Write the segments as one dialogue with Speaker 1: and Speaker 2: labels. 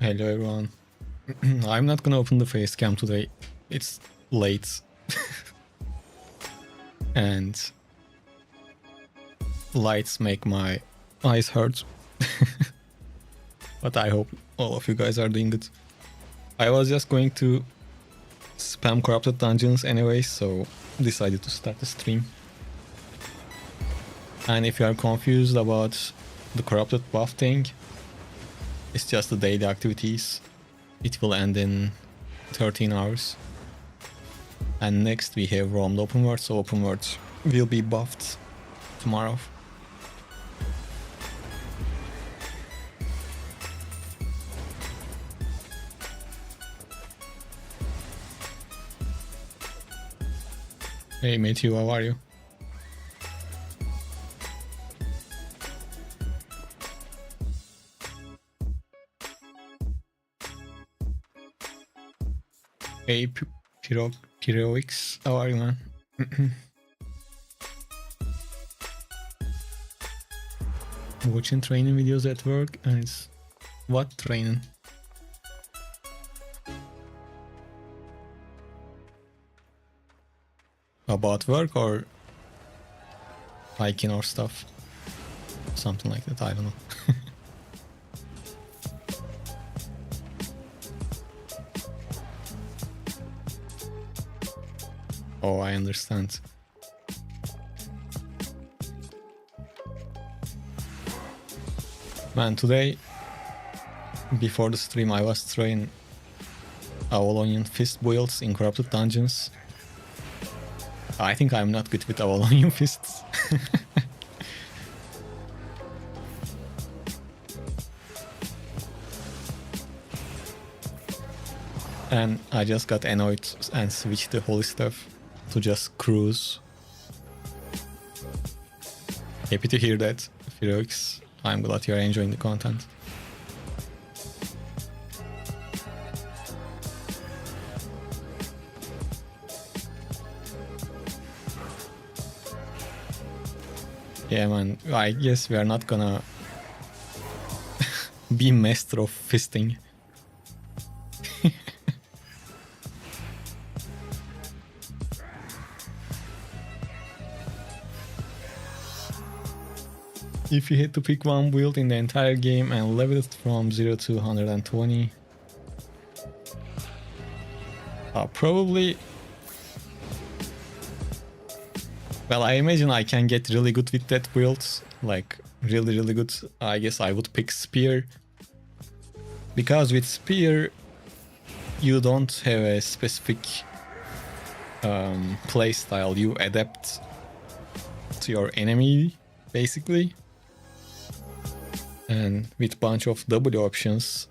Speaker 1: Hello everyone. I'm not gonna open the face cam today. It's late. And lights make my eyes hurt. But I hope all of you guys are doing good. I was just going to spam corrupted dungeons anyway, so decided to start the stream. And if you are confused about the corrupted buff thing, it's just the daily activities. It will end in 13 hours. And next we have roamed open world, so open world will be buffed tomorrow. Hey Matthew, how are you? Hey Pyroix, how are you, man? Watching training videos at work, and it's what training? About work or hiking or stuff? Something like that, I don't know. Oh, I understand. Man, today, before the stream, I was trying Avalonian fist builds in corrupted dungeons. I think I'm not good with Avalonian fists. And I just got annoyed and switched to holy stuff to just cruise. Happy to hear that, Firox. I'm glad you're enjoying the content. Yeah, man, I guess we are not gonna be master of fisting. If you had to pick one build in the entire game and level it from 0 to 120, probably... Well, I imagine I can get really good with that build, like really good. I guess I would pick Spear, because with Spear you don't have a specific playstyle, you adapt to your enemy basically. And with bunch of W options,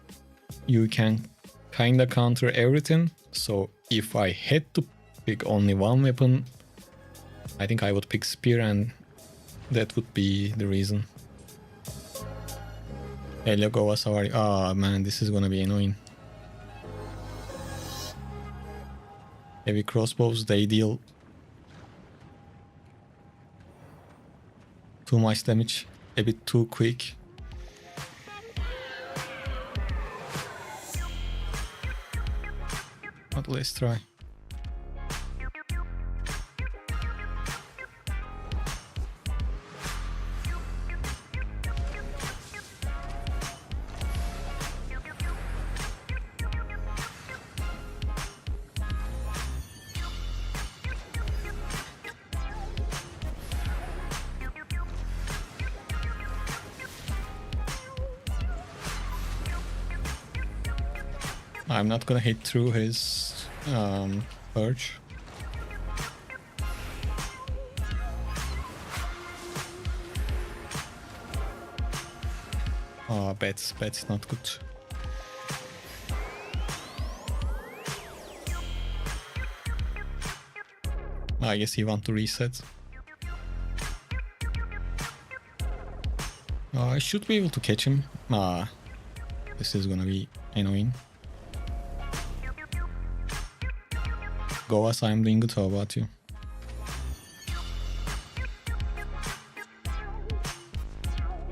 Speaker 1: you can kinda counter everything. So if I had to pick only one weapon, I think I would pick Spear, and that would be the reason. Hello, Govas, how are you? Ah, man, this is gonna be annoying. Heavy crossbows, they deal too much damage, a bit too quick. But let's try. I'm not gonna hit through his perch. Oh, bats not good. I guess he want to reset. I should be able to catch him. This is gonna be annoying. Govas, I'm doing good. How about you?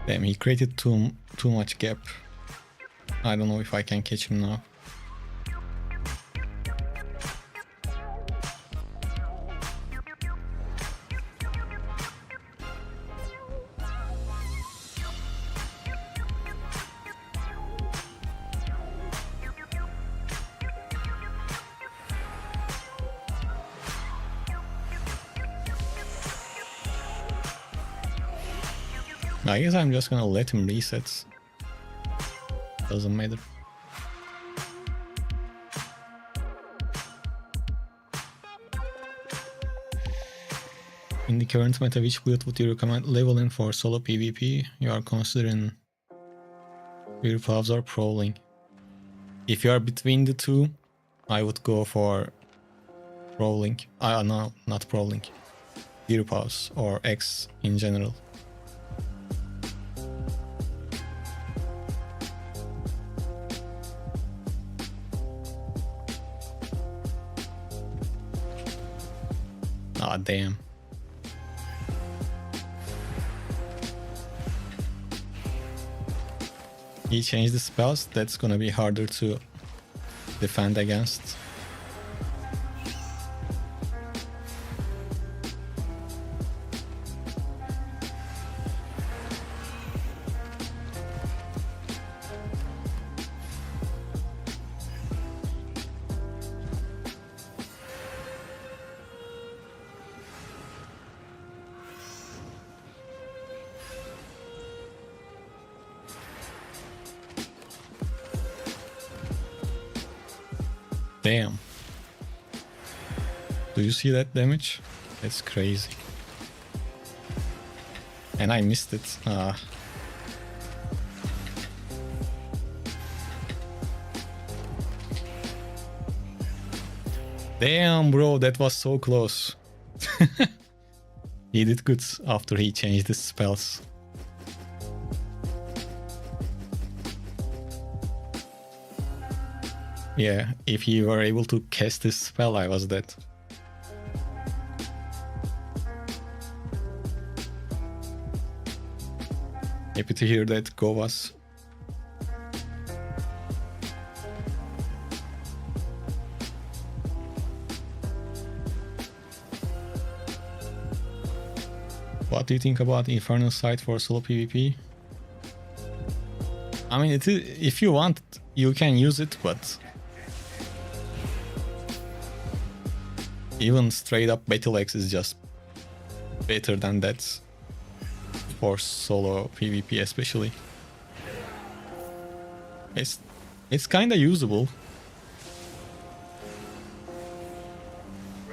Speaker 1: Damn, he created too much gap. I don't know if I can catch him now. I guess I'm just gonna let him reset. Doesn't matter. In the current meta, which build would you recommend leveling for solo PvP? You are considering Pure Plows or Prowling. If you are between the two, I would go for Prowling. No, not Prowling. Pure Plows or X in general. Ah, damn. He changed the spells, that's gonna be harder to defend against. Damn. Do you see that damage? That's crazy. And I missed it. Damn, bro, that was so close. He did good after he changed his spells. Yeah, if you were able to cast this spell, I was dead. Happy to hear that, Govas. What do you think about Infernal Sight for solo PvP? I mean, if you want, you can use it, but even straight up Battle Axe is just better than that for solo PvP especially. It's kinda usable,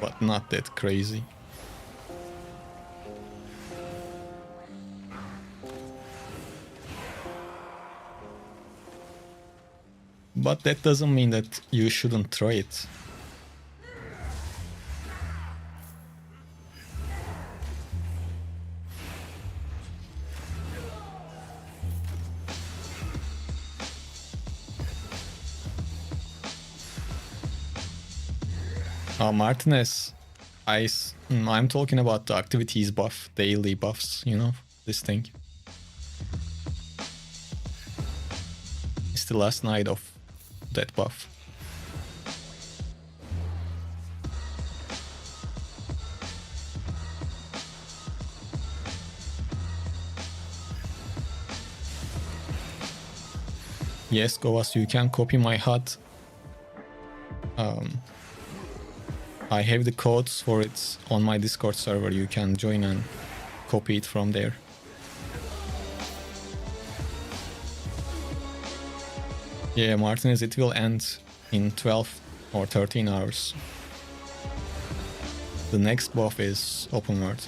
Speaker 1: but not that crazy. But that doesn't mean that you shouldn't try it. Martinez, I'm talking about the activities buff, daily buffs, you know, this thing. It's the last night of that buff. Yes, Govas, you can copy my HUD. I have the codes for it on my Discord server. You can join and copy it from there. Yeah, Martinez, it will end in 12 or 13 hours. The next buff is open world.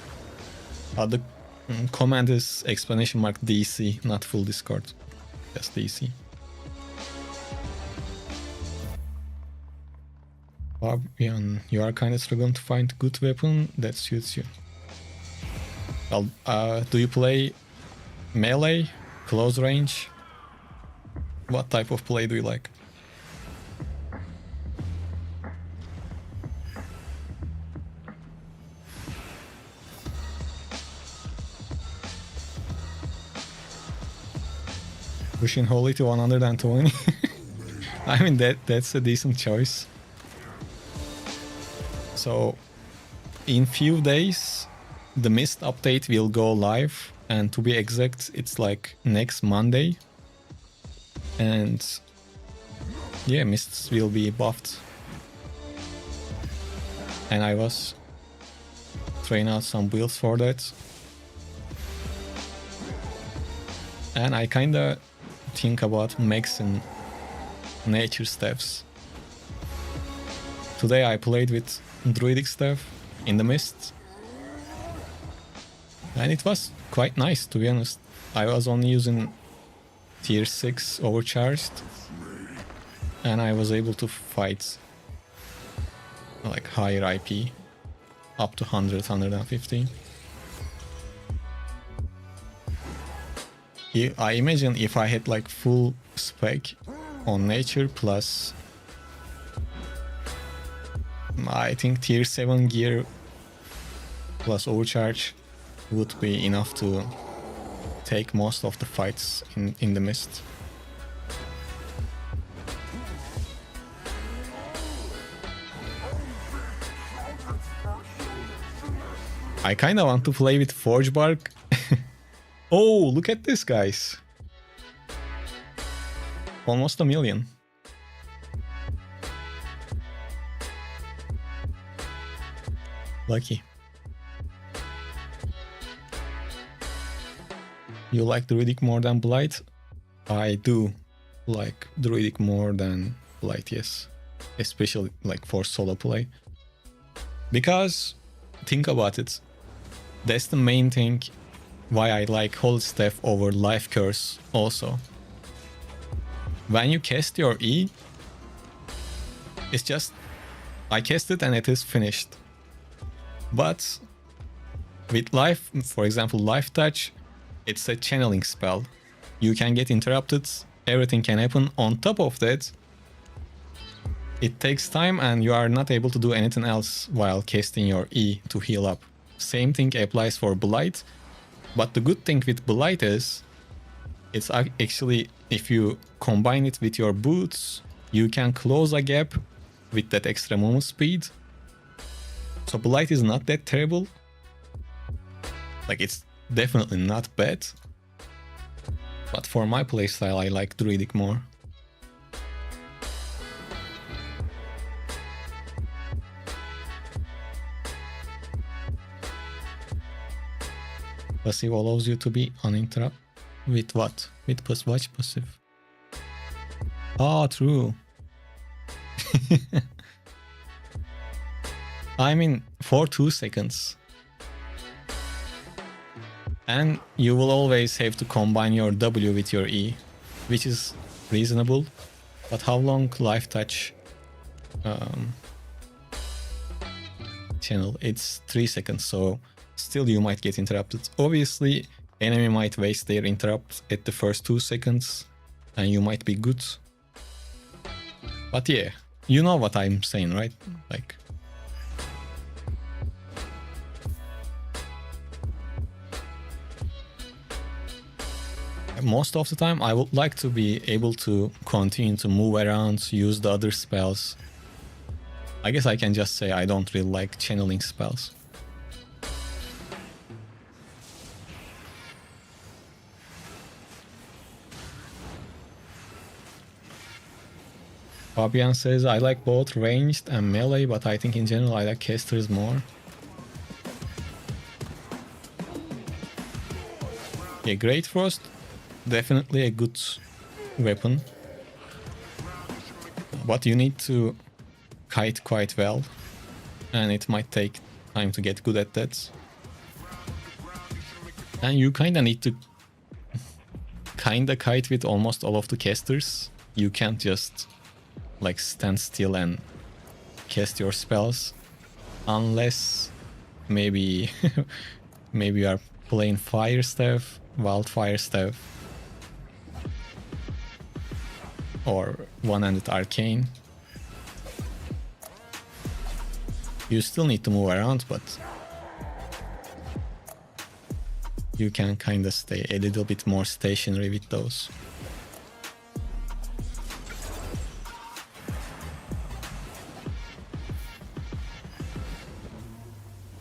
Speaker 1: The command is !DC, not full Discord, just DC. Albion, you are kind of struggling to find good weapon that suits you. Well, do you play melee, close range? What type of play do you like? Pushing Holy to 120. I mean, that's a decent choice. So, in few days, the Mist update will go live. And to be exact, it's like next Monday. And yeah, Mists will be buffed. And I was trying out some builds for that. And I kinda think about maxing nature staffs. Today I played with druidic staff in the Mist. And it was quite nice, to be honest. I was only using tier 6 overcharged. And I was able to fight like higher IP up to 100, 150. I imagine if I had like full spec on nature plus I think tier 7 gear plus overcharge would be enough to take most of the fights in the Mist. I kinda want to play with Forge Bark. Oh, look at this, guys. Almost 1 million. Lucky. You like Druidic more than Blight? I do like Druidic more than Blight, yes. Especially like for solo play. Because, think about it, that's the main thing why I like Holy Staff over Life Curse also. When you cast your E, it's just, I cast it and it is finished. But with Life, for example, Life Touch, it's a channeling spell. You can get interrupted, everything can happen. On top of that, it takes time and you are not able to do anything else while casting your E to heal up. Same thing applies for Blight. But the good thing with Blight is, it's actually, if you combine it with your boots, you can close a gap with that extra movement speed. So Blight is not that terrible. Like, it's definitely not bad. But for my playstyle, I like Druidic more. Passive allows you to be uninterrupted. With what? With watch passive. Oh, true. I mean, for 2 seconds. And you will always have to combine your W with your E, which is reasonable. But how long Life Touch channel? It's 3 seconds, so still you might get interrupted. Obviously, enemy might waste their interrupt at the first 2 seconds, and you might be good. But yeah, you know what I'm saying, right? Like, most of the time I would like to be able to continue to move around, use the other spells. I guess I can just say I don't really like channeling spells. Fabian says, I like both ranged and melee, but I think in general I like casters more. Yeah, Great Frost, definitely a good weapon. But you need to kite quite well, and it might take time to get good at that. And you kinda need to kinda kite with almost all of the casters. You can't just like stand still and cast your spells, unless maybe maybe you are playing Fire Staff, Wildfire Staff, or one-handed Arcane. You still need to move around, but you can kinda stay a little bit more stationary with those.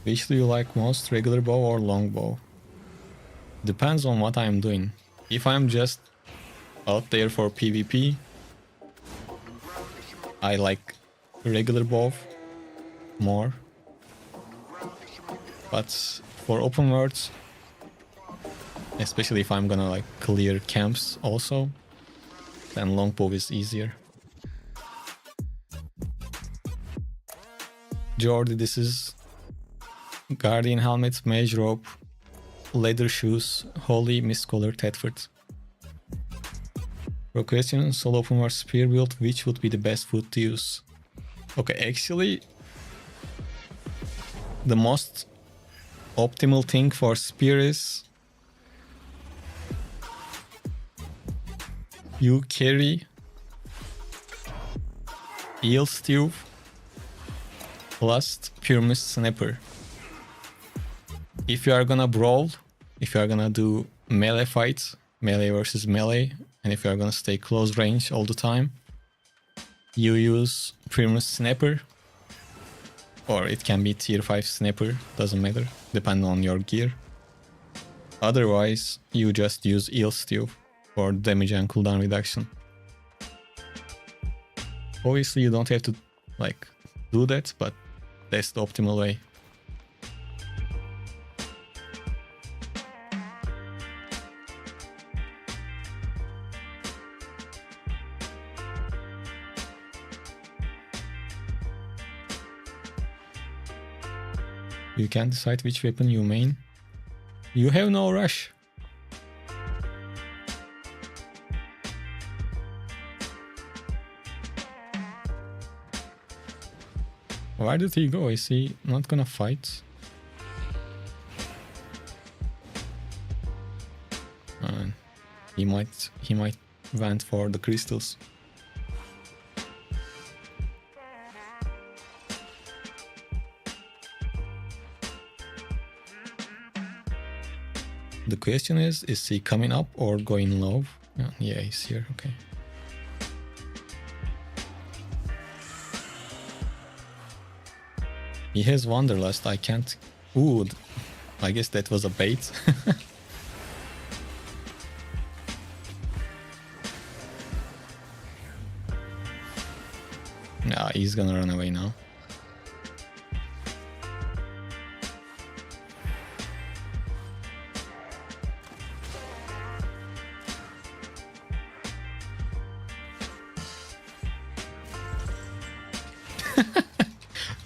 Speaker 1: Which do you like most, regular bow or long bow? Depends on what I'm doing. If I'm just out there for PvP, I like regular bow more. But for open worlds, especially if I'm gonna like clear camps also, then longbow is easier. Jordi, this is Guardian helmet, mage robe, leather shoes, holy mist color Tedford. For question, solo open world spear build, which would be the best food to use? Okay, actually, the most optimal thing for spear is you carry eel stew plus pure mist sniper. If you are gonna brawl, if you are gonna do melee fights, melee versus melee, and if you are gonna stay close range all the time, you use pure mist sniper, or it can be tier 5 sniper, doesn't matter, depending on your gear. Otherwise, you just use eel stew for damage and cooldown reduction. Obviously, you don't have to like do that, but that's the optimal way. You can't decide which weapon you main. You have no rush. Where did he go? Is he not gonna fight? He might went for the crystals. The question is he coming up or going low? Yeah, he's here, okay. He has Wanderlust, I can't... Ooh, I guess that was a bait. Nah, he's gonna run away now.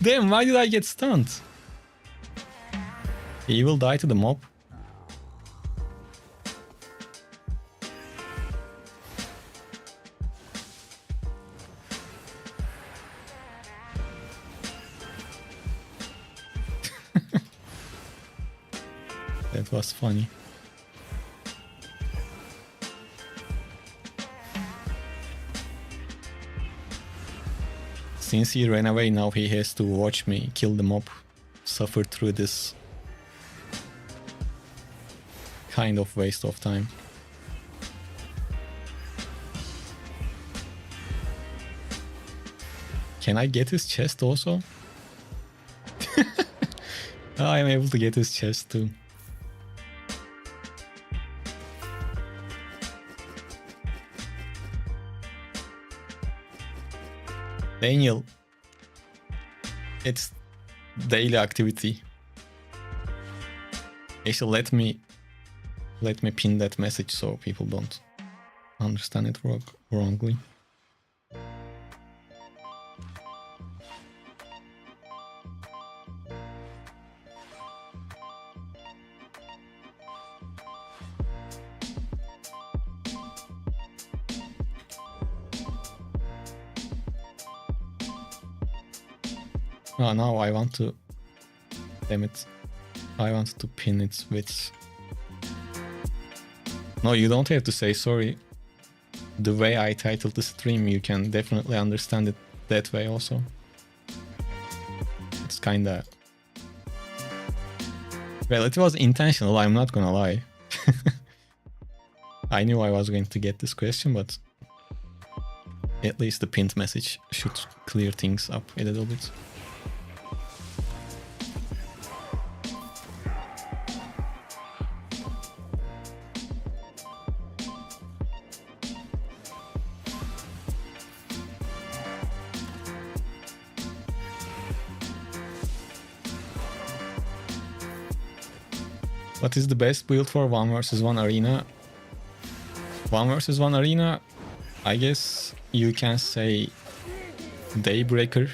Speaker 1: Damn, why did I get stunned? He will die to the mob. That was funny. Since he ran away, now he has to watch me kill the mob, suffer through this kind of waste of time. Can I get his chest also? I am able to get his chest too. Daniel, it's daily activity. Actually, let me pin that message so people don't understand it wrongly. Oh, now I want to... Damn it. I wanted to pin it with... No, you don't have to say sorry. The way I titled the stream, you can definitely understand it that way also. It's kinda... Well, it was intentional, I'm not gonna lie. I knew I was going to get this question, but... At least the pinned message should clear things up a little bit. What is the best build for 1 versus 1 arena? 1 versus 1 arena, I guess you can say Daybreaker.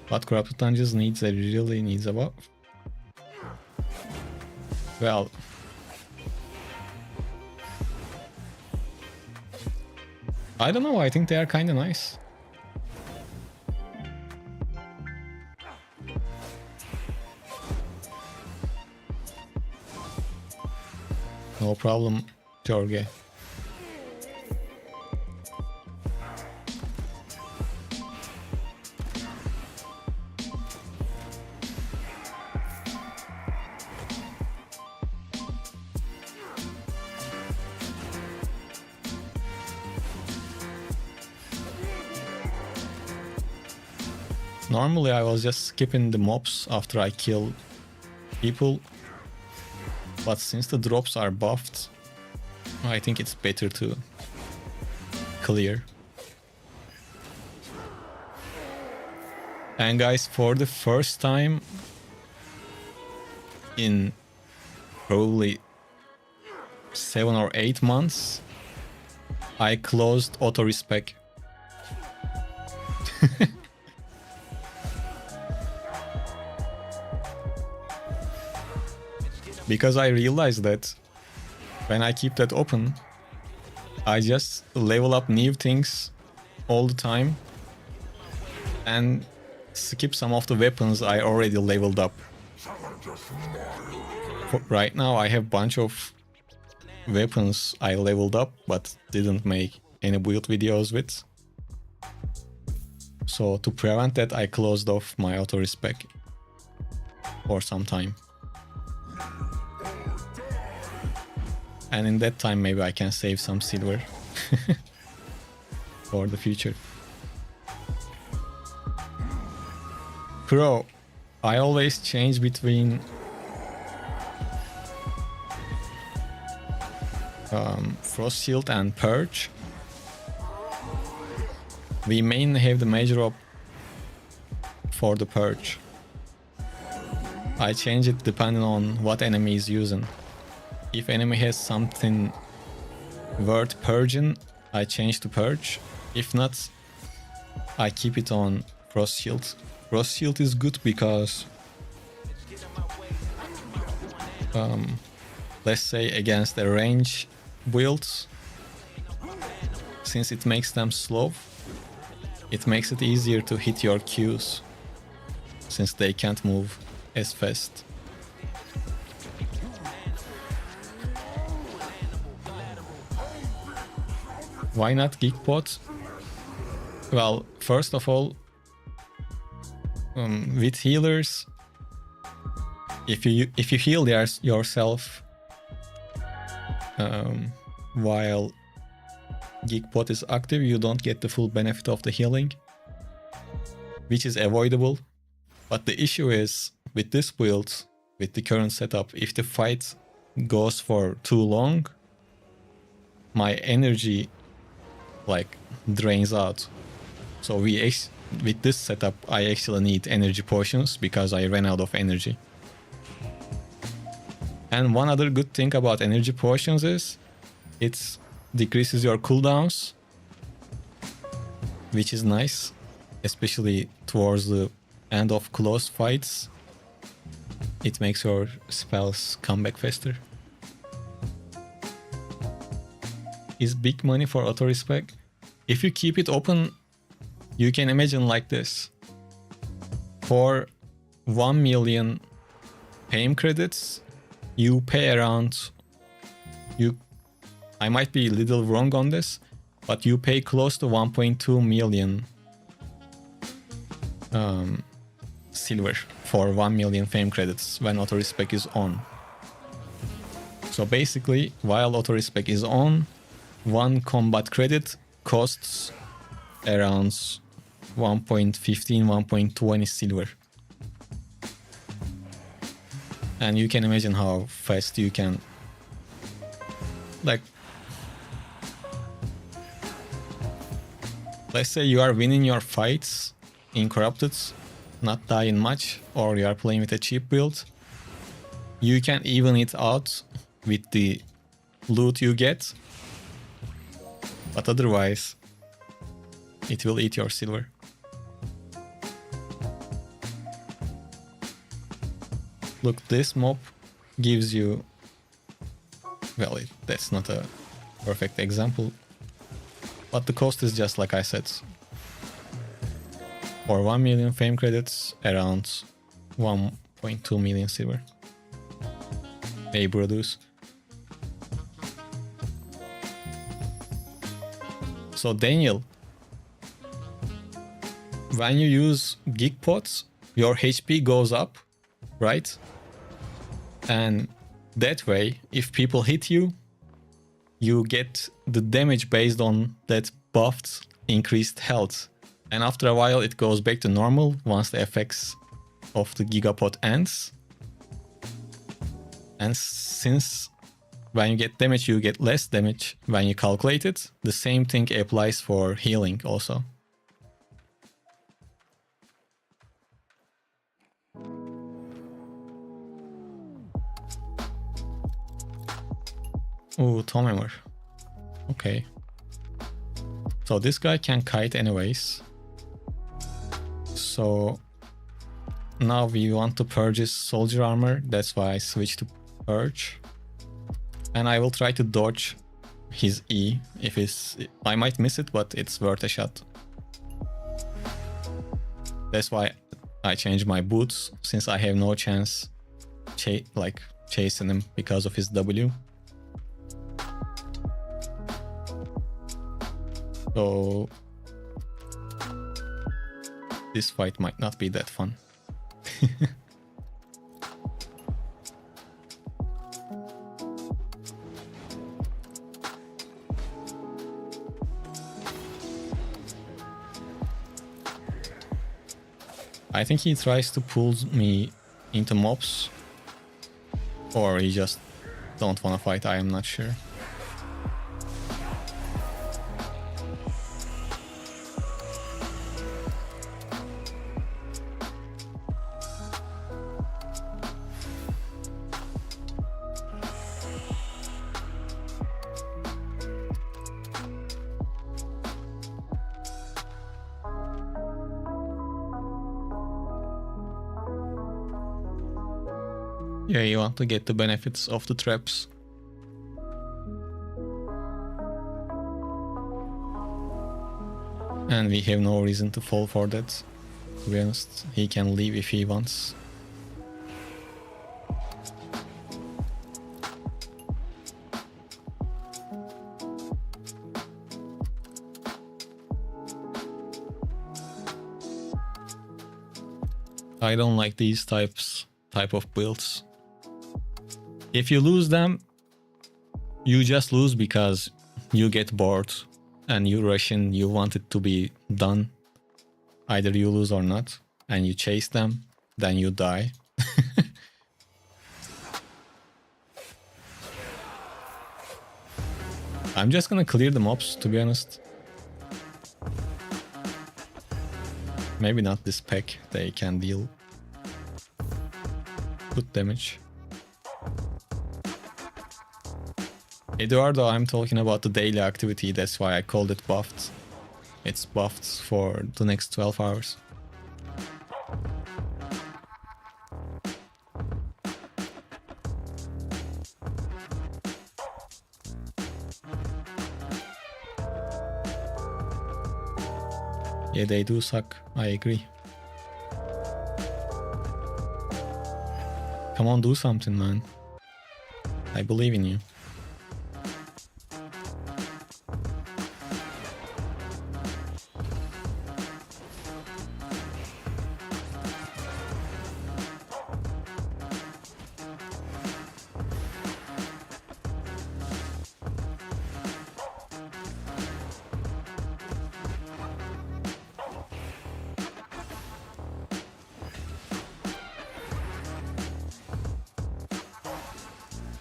Speaker 1: But Corrupted Dungeons really needs a buff. Well, I don't know, I think they are kinda nice. No problem, Jorge. Normally I was just skipping the mobs after I kill people, but since the drops are buffed, I think it's better to clear. And guys, for the first time in probably 7 or 8 months, I closed Autorespec. Because I realized that when I keep that open, I just level up new things all the time and skip some of the weapons I already leveled up. Right now I have a bunch of weapons I leveled up but didn't make any build videos with. So to prevent that, I closed off my Autorespec for some time. And in that time, maybe I can save some silver for the future. Pro, I always change between Frost Shield and Purge. We mainly have the major op for the Purge. I change it depending on what enemy is using. If enemy has something worth purging, I change to Purge. If not, I keep it on Frost Shield. Frost Shield is good because let's say against a range build, since it makes them slow, it makes it easier to hit your Qs, since they can't move as fast. Why not Geekbot? Well, first of all, with healers, if you heal yourself while Geekbot is active, you don't get the full benefit of the healing, which is avoidable. But the issue is, with this build, with the current setup, if the fight goes for too long, my energy like drains out. So with this setup, I actually need energy potions because I ran out of energy. And one other good thing about energy potions is it decreases your cooldowns, which is nice, especially towards the end of close fights. It makes your spells come back faster. Is big money for Autorespec? If you keep it open, you can imagine like this. For 1 million fame credits, you pay around, I might be a little wrong on this, but you pay close to 1.2 million silver for 1 million fame credits when Autorespec is on. So basically, while Autorespec is on, one combat credit costs around 1.15, 1.20 silver. And you can imagine how fast you can, like, let's say you are winning your fights in Corrupted not dying much, or you are playing with a cheap build, you can even it out with the loot you get. But otherwise, it will eat your silver. Look, this mob gives you... Well, that's not a perfect example. But the cost is just like I said. For 1 million fame credits, around 1.2 million silver. They produce. So Daniel, when you use geek pots, your HP goes up, right? And that way, if people hit you, you get the damage based on that buffed increased health. And after a while, it goes back to normal once the effects of the gigapot ends. And since when you get damage, you get less damage when you calculate it, the same thing applies for healing also. Ooh, Tom Hammer. Okay. So this guy can kite anyways. So now we want to purge his soldier armor. That's why I switched to purge. And I will try to dodge his E. I might miss it, but it's worth a shot. That's why I changed my boots, since I have no chance chasing him because of his W. So this fight might not be that fun. I think he tries to pull me into mobs, or he just don't want to fight, I am not sure. Yeah, you want to get the benefits of the traps. And we have no reason to fall for that. To be honest, he can leave if he wants. I don't like these type of builds. If you lose them, you just lose because you get bored and you rush in, you want it to be done. Either you lose or not, and you chase them, then you die. I'm just gonna clear the mobs, to be honest. Maybe not this pack, they can deal good damage. Eduardo, I'm talking about the daily activity, that's why I called it buffed. It's buffed for the next 12 hours. Yeah, they do suck, I agree. Come on, do something, man. I believe in you.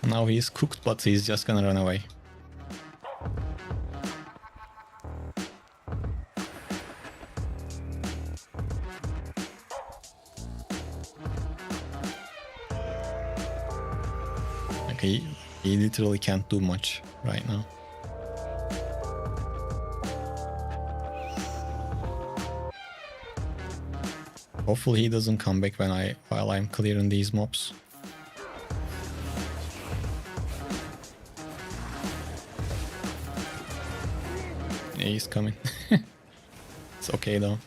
Speaker 1: Now he's cooked, but he's just gonna run away. Like he literally can't do much right now. Hopefully he doesn't come back while I'm clearing these mobs. Yeah, he's coming. It's okay though.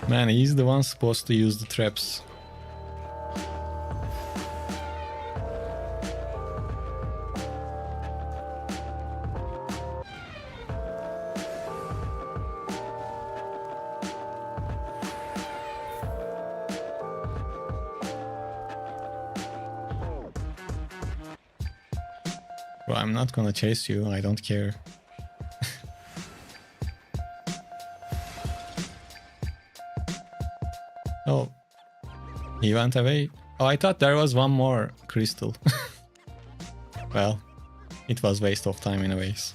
Speaker 1: Man, he's the one supposed to use the traps. Bro, I'm not gonna chase you, I don't care. Oh, he went away. Oh, I thought there was one more crystal. Well, it was waste of time anyways.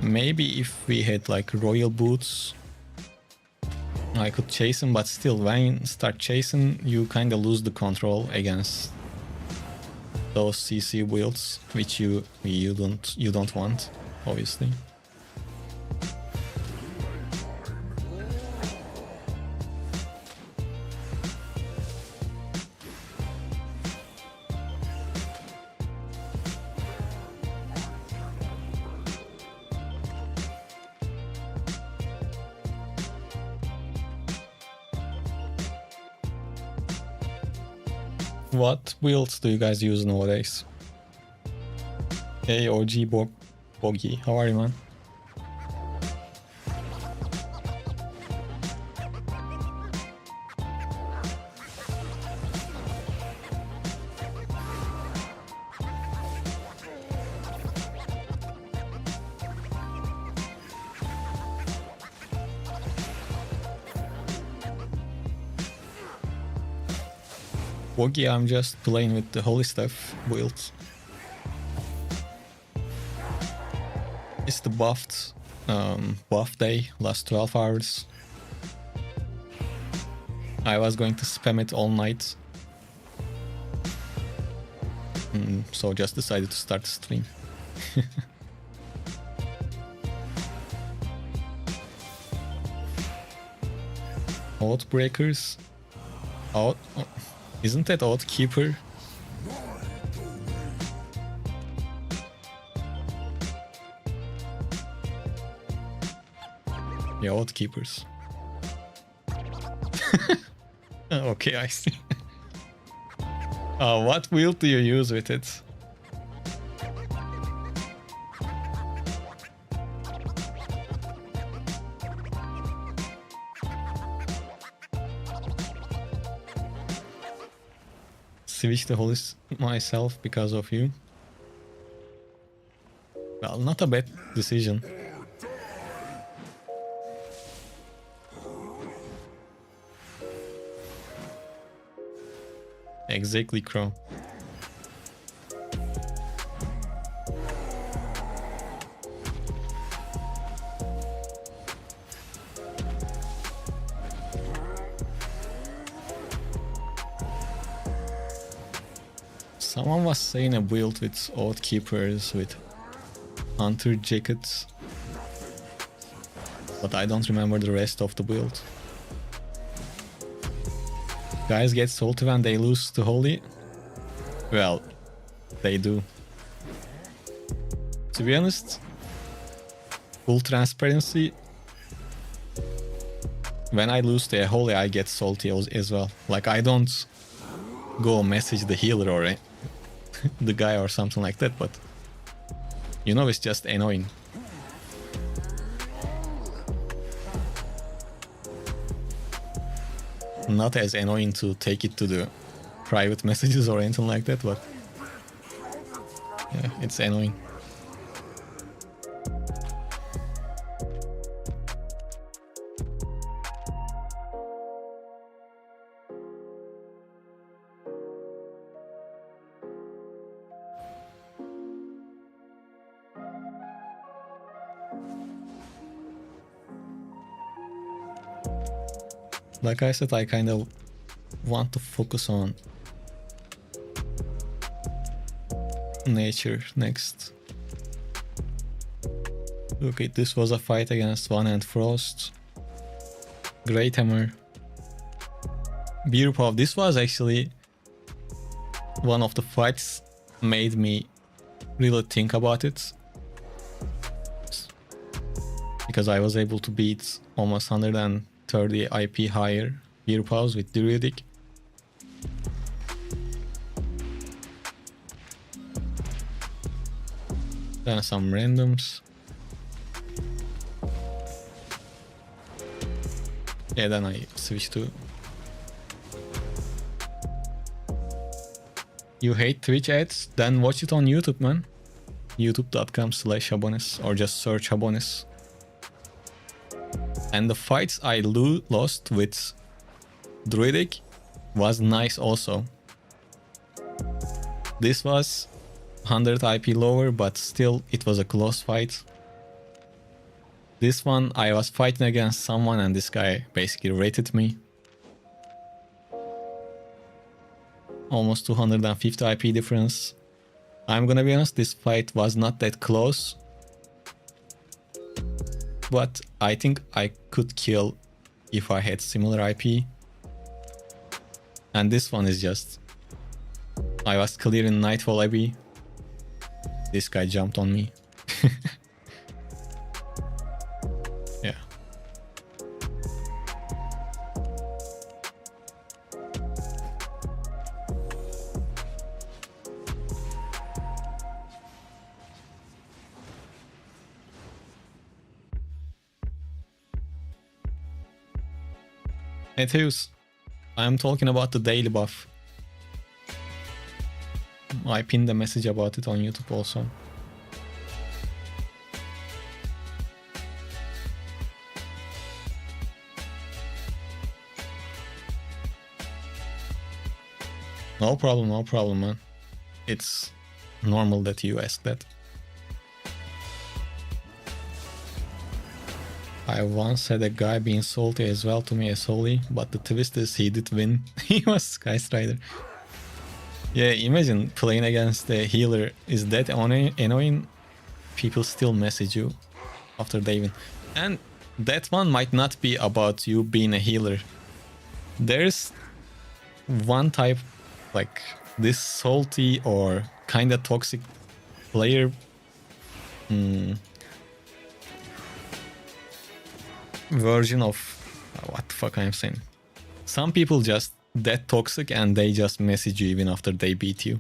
Speaker 1: Maybe if we had like royal boots, I could chase him, but still when you start chasing, you kinda lose the control against those CC builds, which you don't want, obviously. What builds do you guys use nowadays? Hey OG Boggy, how are you, man? Boggy, I'm just playing with the holy stuff build. It's the buffed buff day, last 12 hours. I was going to spam it all night. So just decided to start the stream. Outbreakers? Out... Oh. Isn't that Outkeeper? Yeah, Outkeepers. Okay, I see. What wheel do you use with it? Switch the holy myself because of you. Well, not a bad decision. Exactly, Crow. Someone was saying a build with Outkeepers with Hunter jackets, but I don't remember the rest of the build. Guys get salty when they lose to Holy? Well, they do. To be honest, full transparency, when I lose to a Holy I get salty as well. Like I don't go message the healer or the guy or something like that, but you know, it's just annoying. Not as annoying to take it to the private messages or anything like that, but yeah, it's annoying. Like I said, I kind of want to focus on nature next. Okay, this was a fight against One and Frost. Great Hammer. Beer Paw. This was actually one of the fights made me really think about it. Because I was able to beat almost 130 IP higher Beer Paws with Druidic. Then some randoms. Yeah, then I switched to... You hate Twitch ads? Then watch it on YouTube, man. youtube.com/Habones or just search Habones. And the fights I lost with Druidic was nice also. This was 100 IP lower, but still it was a close fight. This one I was fighting against someone and this guy basically rated me. Almost 250 IP difference. I'm gonna be honest, this fight was not that close. But I think I could kill if I had similar IP. And this one is just... I was clearing Nightfall Abbey. This guy jumped on me. Yeah. Matthews, I'm talking about the daily buff. I pinned a message about it on YouTube also. No problem, man. It's normal that you ask that. I once had a guy being salty as well to me as Holy, but the twist is he did win. He was Sky Strider. Yeah, imagine playing against a healer is that annoying. People still message you after they win. And that one might not be about you being a healer. There's one type, like this salty or kinda toxic player. Version of what the fuck I'm saying. Some people just that toxic and they just message you even after they beat you.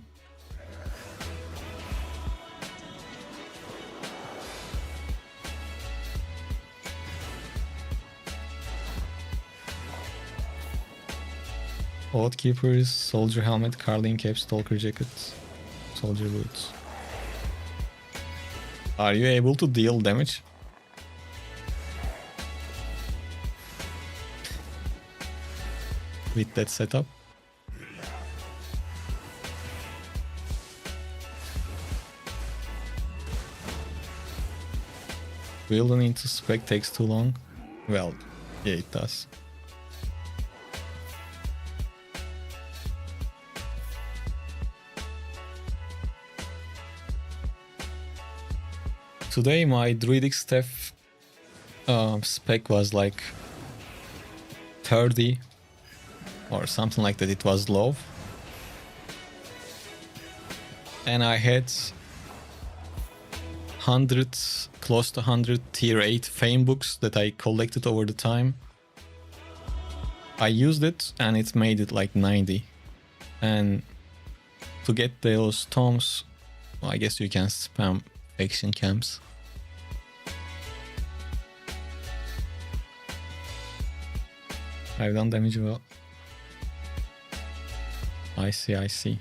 Speaker 1: Oathkeepers, soldier helmet, Carlin cape, stalker jacket, soldier boots. Are you able to deal damage? With that setup? Building into spec takes too long? Well, yeah, it does. Today my Druidic Staff spec was like 30 or something like that. It was low. And I had 100, close to 100 tier 8 fame books that I collected over the time. I used it and it made it like 90. And to get those tomes, well, I guess you can spam action camps. I've done damage well. I see.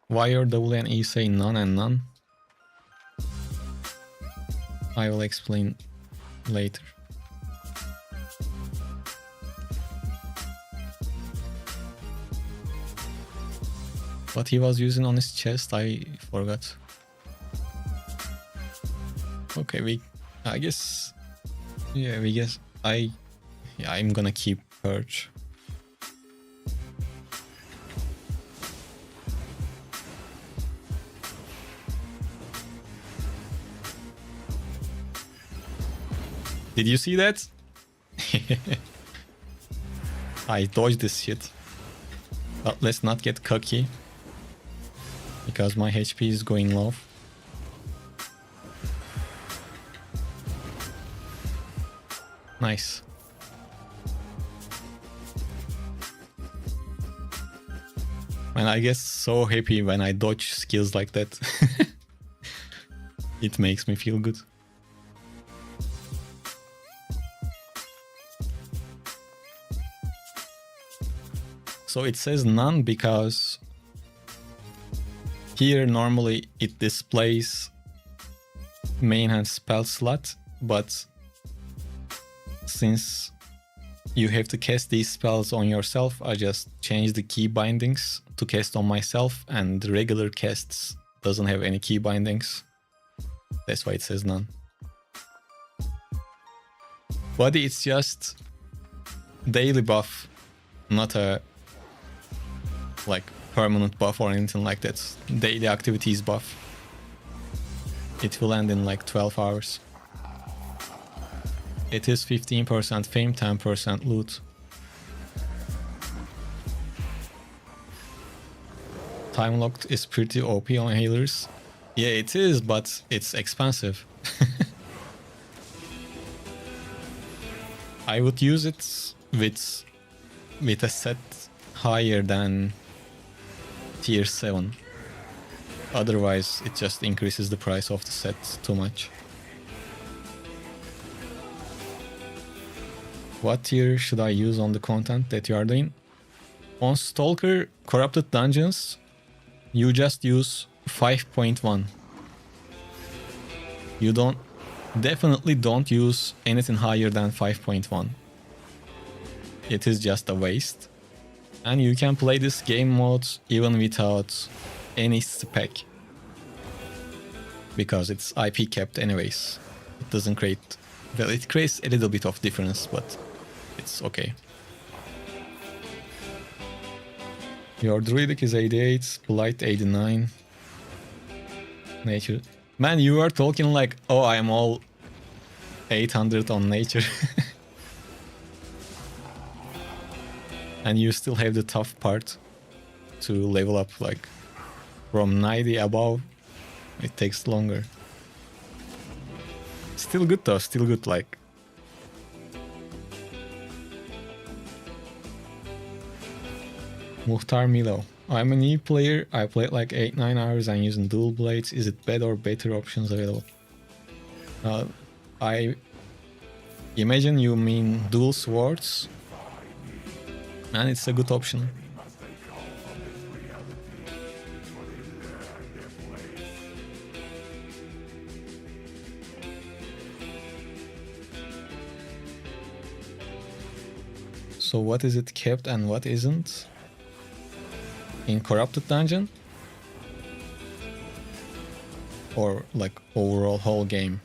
Speaker 1: Why your W and E say none and none? I will explain later. What he was using on his chest, I forgot. Okay, I guess, yeah, I'm gonna keep Purge. Did you see that? I dodged this shit. But let's not get cocky, because my HP is going low. Nice. And I guess so happy when I dodge skills like that. It makes me feel good. So it says none because here normally it displays main hand spell slot, but since you have to cast these spells on yourself, I just changed the key bindings to cast on myself, and the regular casts doesn't have any key bindings. That's why it says none. Body, it's just daily buff, not a like permanent buff or anything like that. Daily activities buff. It will end in like 12 hours. It is 15% fame, 10% loot. Time locked is pretty OP on healers. Yeah, it is, but it's expensive. I would use it with a set higher than tier 7. Otherwise, it just increases the price of the set too much. What tier should I use on the content that you are doing? On Stalker Corrupted Dungeons, you just use 5.1. You definitely don't use anything higher than 5.1. It is just a waste. And you can play this game mode even without any spec, because it's IP capped anyways. It doesn't create, well, it creates a little bit of difference, but it's okay. Your druidic is 88, blight 89, nature. Man, you are talking like, oh, I'm all 800 on nature. And you still have the tough part to level up, like from 90 above, it takes longer. Still good though, still good, like. Muhtar Milo. I'm a new player, I played like 8-9 hours and using dual blades. Is it bad or better options available? I imagine you mean dual swords. And it's a good option. So what is it kept and what isn't? In Corrupted Dungeon? Or like overall whole game?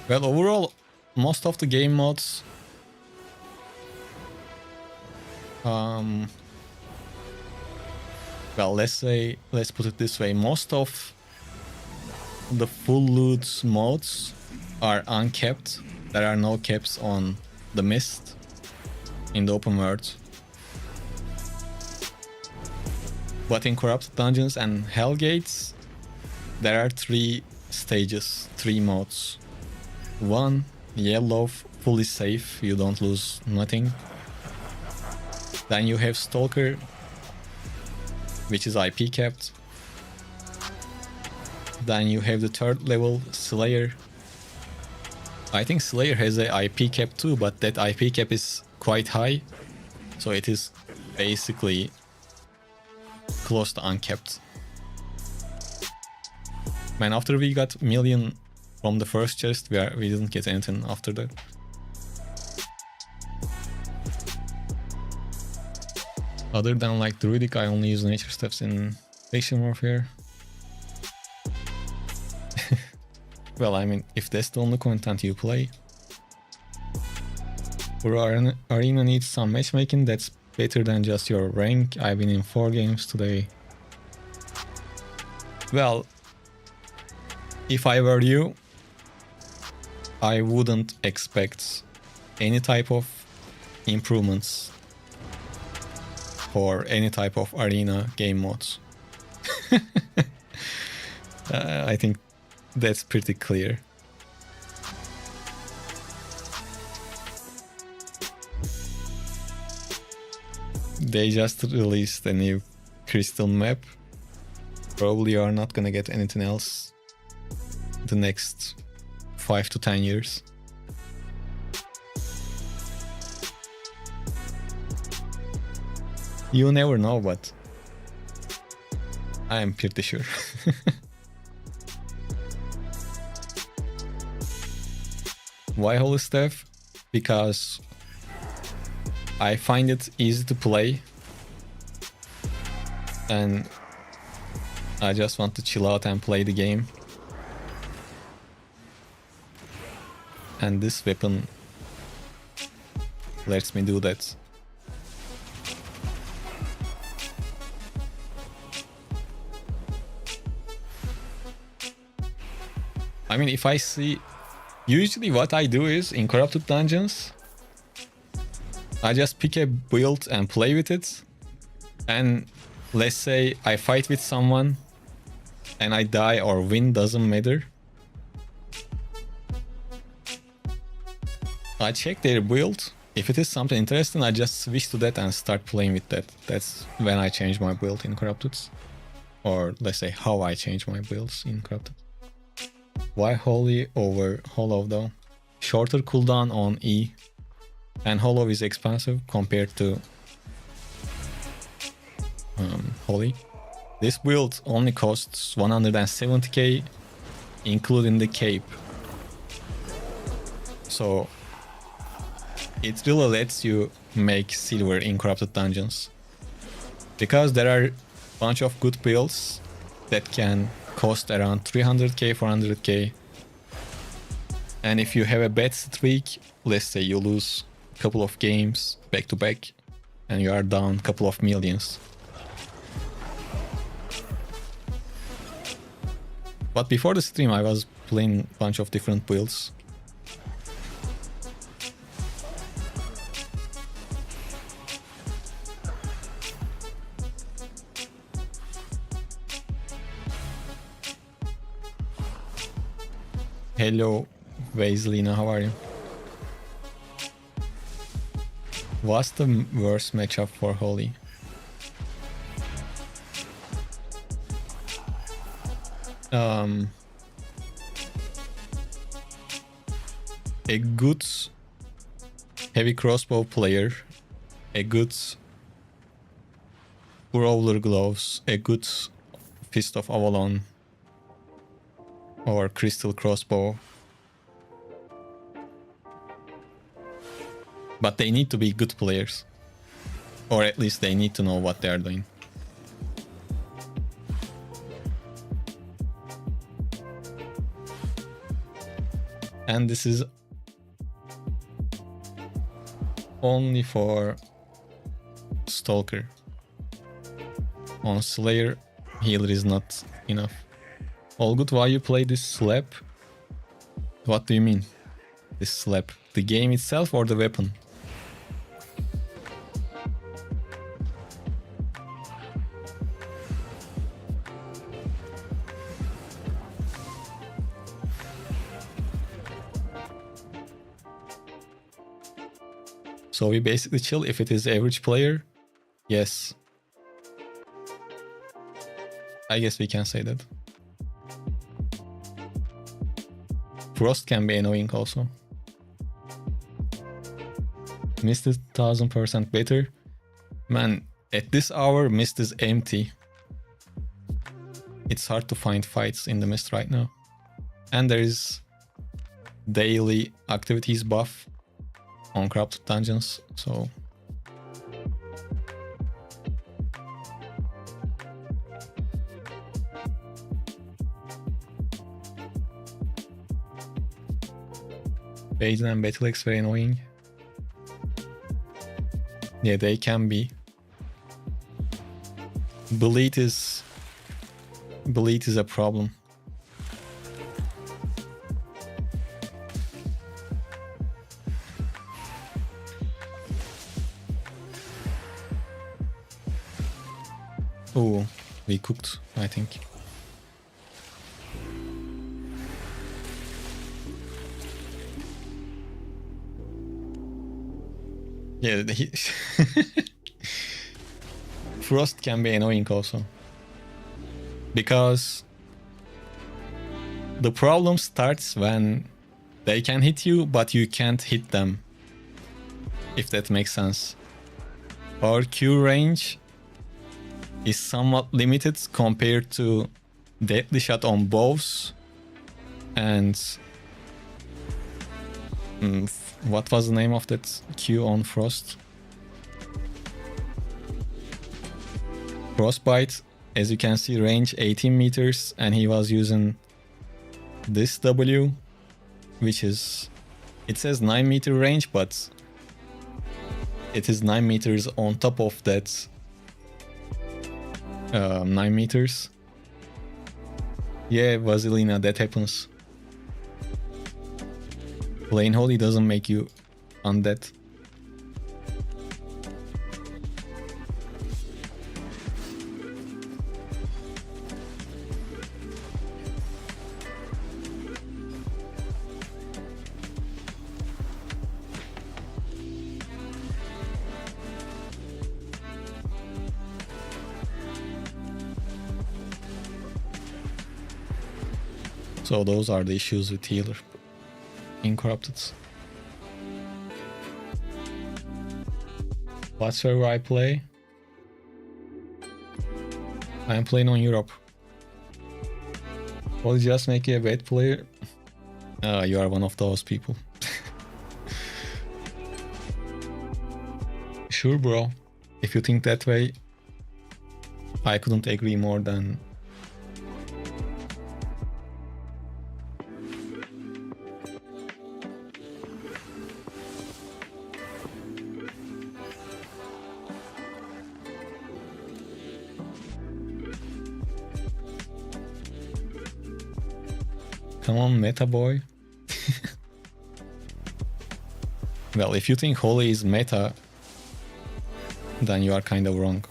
Speaker 1: Well, overall, most of the game modes well, let's put it this way, most of the full loot modes are uncapped. There are no caps on the mist in the open world. But in Corrupted Dungeons and Hellgates, there are 3 stages, 3 modes. 1, yellow, fully safe, you don't lose nothing. Then you have Stalker, which is IP capped. Then you have the 3rd level, Slayer. I think Slayer has a IP cap too, but that IP cap is quite high. So it is basically close to uncapped. Man, after we got million from the first chest, we didn't get anything after that. Other than like Druidic, I only use nature steps in Faction Warfare. Well, I mean, if that's the only content you play. For Arena needs some matchmaking that's better than just your rank. I've been in 4 games today. Well, if I were you, I wouldn't expect any type of improvements for any type of arena game modes. I think that's pretty clear. They just released a new crystal map. Probably you are not gonna get anything else the next 5 to 10 years. You never know, but I am pretty sure. Why Holy Staff? Because I find it easy to play and I just want to chill out and play the game. And this weapon lets me do that. I mean, if I see... Usually what I do is, in Corrupted Dungeons, I just pick a build and play with it. And let's say I fight with someone and I die or win, doesn't matter. I check their build. If it is something interesting, I just switch to that and start playing with that. That's when I change my build in Corrupted. Or let's say how I change my builds in Corrupted. Why Holy over Hollow though? Shorter cooldown on E. And Hollow is expensive compared to Holy. This build only costs 170k, including the cape. So it really lets you make silver in Corrupted Dungeons. Because there are a bunch of good builds that can cost around 300k, 400k. And if you have a bad streak, let's say you lose a couple of games back to back and you are down a couple of millions. But before the stream I was playing a bunch of different builds. Hello, Vaselina, how are you? What's the worst matchup for Holy? A good heavy crossbow player, a good brawler gloves, a good Fist of Avalon, or crystal crossbow. But they need to be good players. Or at least they need to know what they are doing. And this is only for Stalker. On Slayer, healer is not enough. All good, why you play this slap? What do you mean? This slap? The game itself or the weapon? So we basically chill if it is average player. Yes. I guess we can say that. Frost can be annoying also. Mist is 1000% better. Man, at this hour, Mist is empty. It's hard to find fights in the Mist right now. And there is daily activities buff on corrupted dungeons, so Bajan and Battlex very annoying. Yeah, they can be. Bleed is a problem. Oh, we cooked, I think. Yeah, Frost can be annoying also. Because the problem starts when they can hit you, but you can't hit them. If that makes sense. Our Q range is somewhat limited compared to deadly shot on bows and what was the name of that Q on Frost? Frostbite, as you can see, range 18 meters, and he was using this W, which is, it says 9 meter range, but it is 9 meters on top of that 9 meters. Yeah, Vasilina, that happens. Playing Holy doesn't make you undead. So those are the issues with healer in Corrupted. What server I play? I am playing on Europe. Will just make you a bad player? You are one of those people. Sure, bro. If you think that way, I couldn't agree more than. Come on, meta boy. Well, if you think Holy is meta, then you are kind of wrong.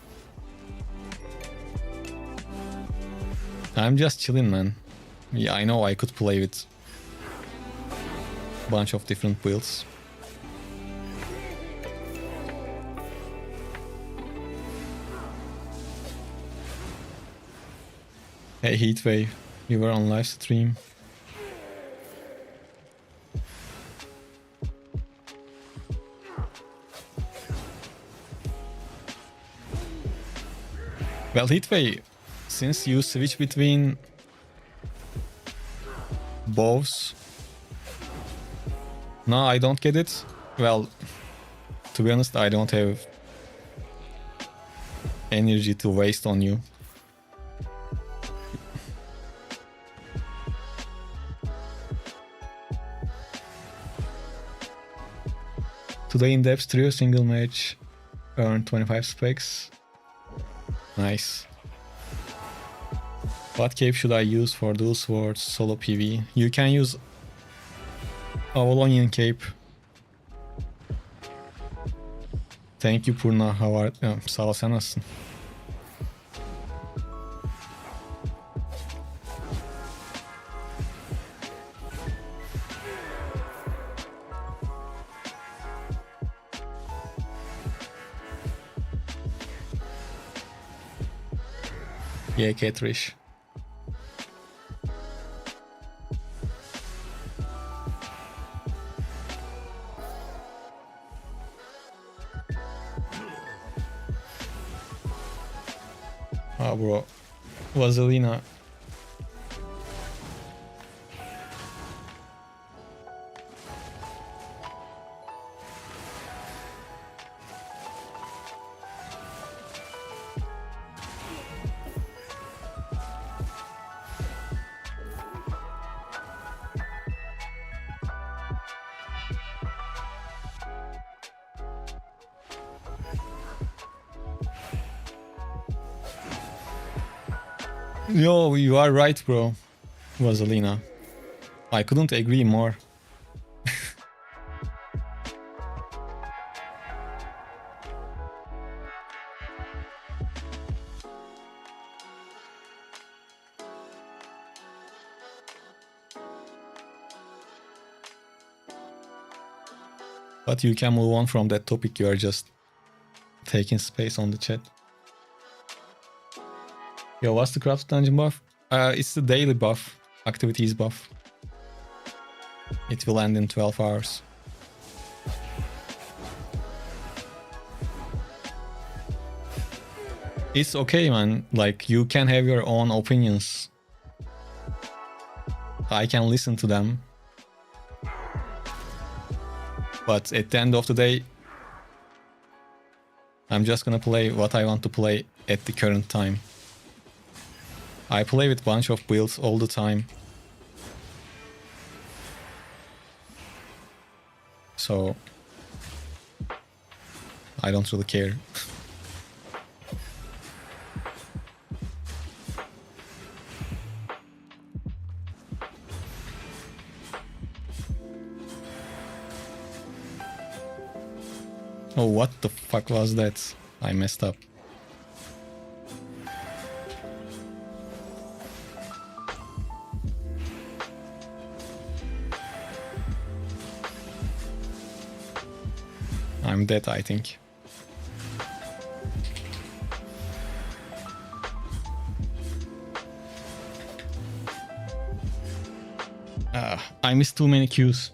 Speaker 1: I'm just chilling, man. Yeah, I know I could play with a bunch of different builds. Hey Heatwave, you were on live stream. Well, Heatwave, since you switch between bows, no, I don't get it. Well, to be honest, I don't have energy to waste on you. Today in depth trio single match earned 25 specs. Nice. What cape should I use for dual swords solo PV? You can use Avalonian cape. Thank you Purna. How are sağ ol, sen nasılsın? Yeah, Catrish. Oh, bro. Vasilina. Yo, you are right, bro. Vaselina. I couldn't agree more. But you can move on from that topic. You are just taking space on the chat. Yo, what's the craft dungeon buff? It's the daily buff, activities buff. It will end in 12 hours. It's okay, man. Like, you can have your own opinions. I can listen to them. But at the end of the day, I'm just gonna play what I want to play at the current time. I play with bunch of builds all the time. So I don't really care. Oh, what the fuck was that? I messed up. I'm dead, I think. I missed too many cues.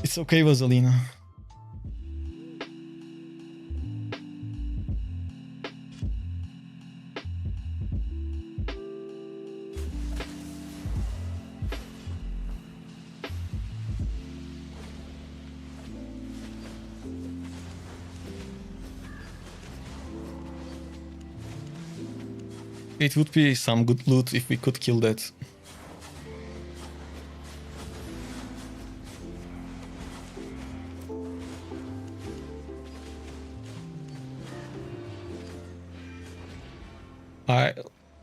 Speaker 1: It's okay, Vaselina. It would be some good loot if we could kill that.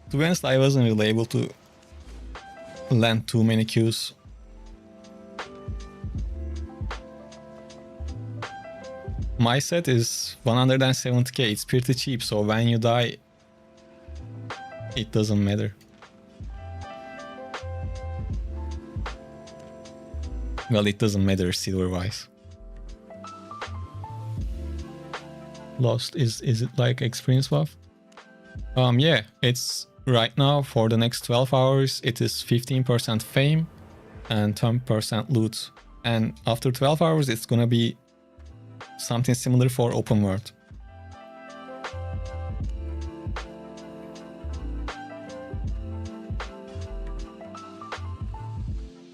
Speaker 1: To be honest, I wasn't really able to land too many Qs. My set is 170k, it's pretty cheap, so when you die, it doesn't matter. Well, it doesn't matter silver-wise. Lost, is it like experience buff? Yeah, it's right now for the next 12 hours, it is 15% fame and 10% loot. And after 12 hours, it's gonna be something similar for open world.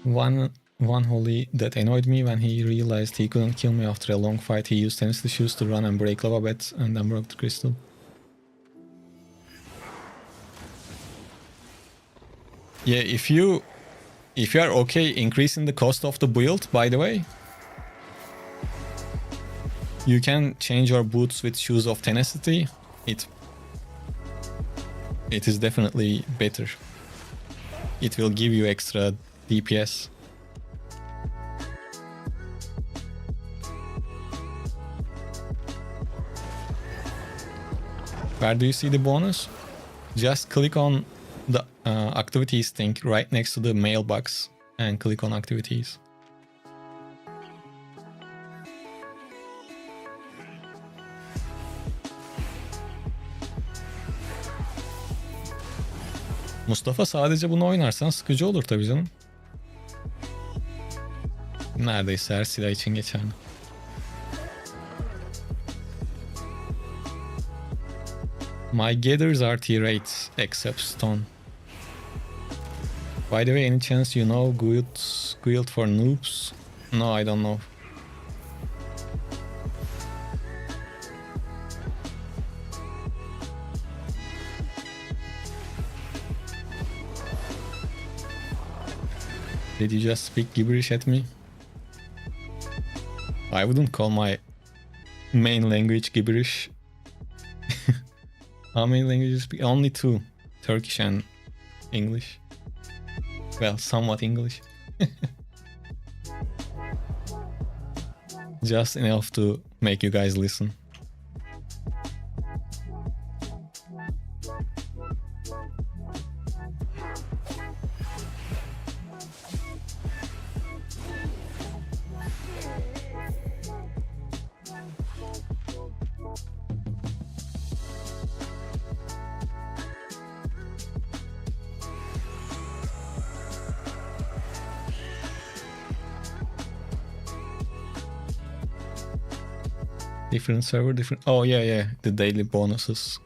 Speaker 1: One holy that annoyed me when he realized he couldn't kill me after a long fight. He used tennis shoes to run and break lava beds and then broke the crystal. Yeah, if you are okay increasing the cost of the build, by the way, you can change your boots with shoes of tenacity. It is definitely better. It will give you extra DPS. Where do you see the bonus? Just click on the activities thing right next to the mailbox and click on activities. Mustafa, sadece bunu oynarsan sıkıcı olur tabii canım. Neredeyse her silah için geçerli. My gathers are tier 8 except stone. By the way, any chance you know guild for noobs? No, I don't know. Did you just speak gibberish at me? I wouldn't call my main language gibberish. How many languages you speak? Only two. Turkish and English. Well, somewhat English. Just enough to make you guys listen. Different server, different... Oh, yeah. The daily bonuses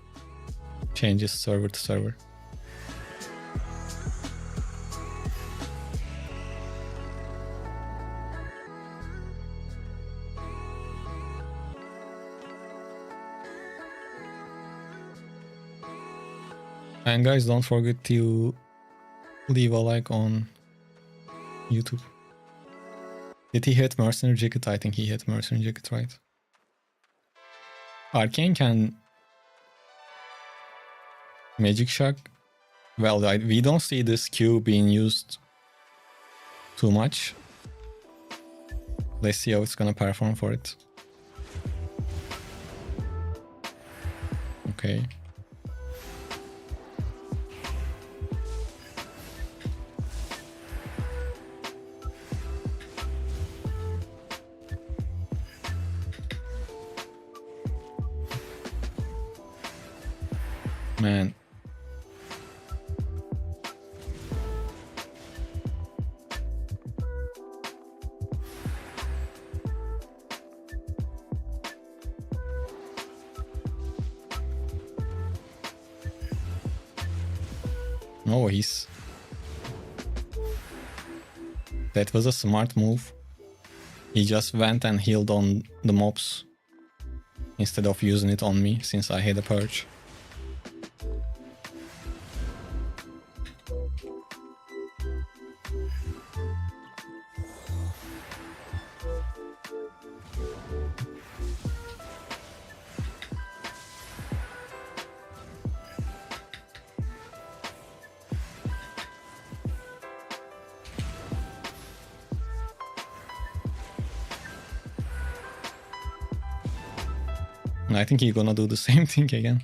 Speaker 1: changes server to server. And guys, don't forget to leave a like on YouTube. Did he hit Mercenary Jacket? I think he hit Mercenary Jacket, right? Arcane can Magic Shock. Well, we don't see this Q being used too much. Let's see how it's gonna perform for it. Okay. Man. No, that was a smart move. He just went and healed on the mobs instead of using it on me since I had a purge. I think he's gonna do the same thing again.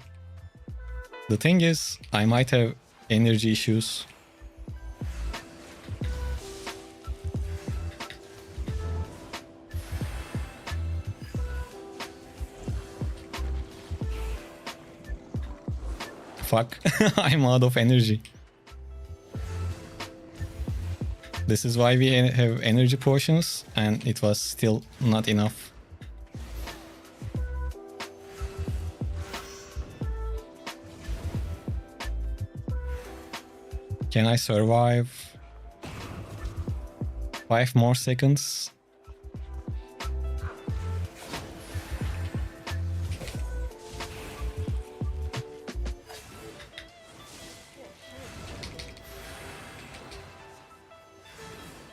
Speaker 1: The thing is, I might have energy issues. Fuck, I'm out of energy. This is why we have energy potions, and it was still not enough. Can I survive 5 more seconds?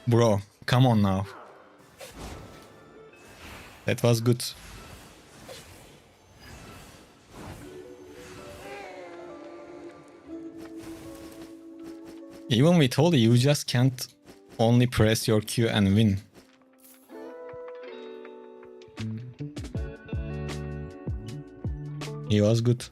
Speaker 1: Bro, come on now. That was good. Even with Holy, you just can't only press your Q and win. He was good.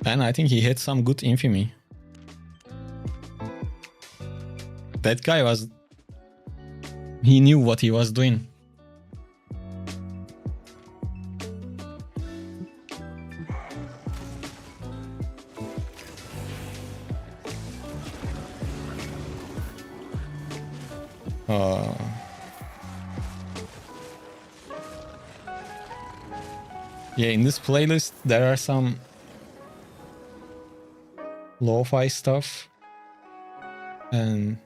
Speaker 1: And I think he had some good infamy. That guy was... He knew what he was doing. Yeah, in this playlist there are some lo-fi stuff and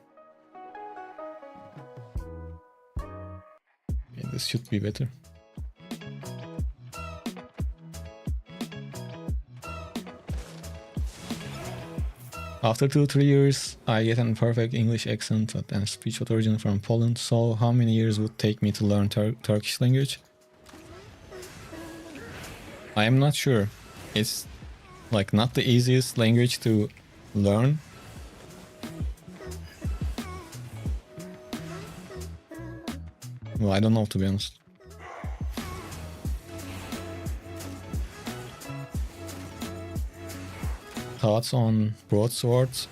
Speaker 1: yeah, this should be better. After 2-3 years, I get an perfect English accent and speech origin from Poland. So how many years would take me to learn Turkish language? I am not sure. It's like not the easiest language to learn. Well, I don't know, to be honest. Thoughts on broadswords?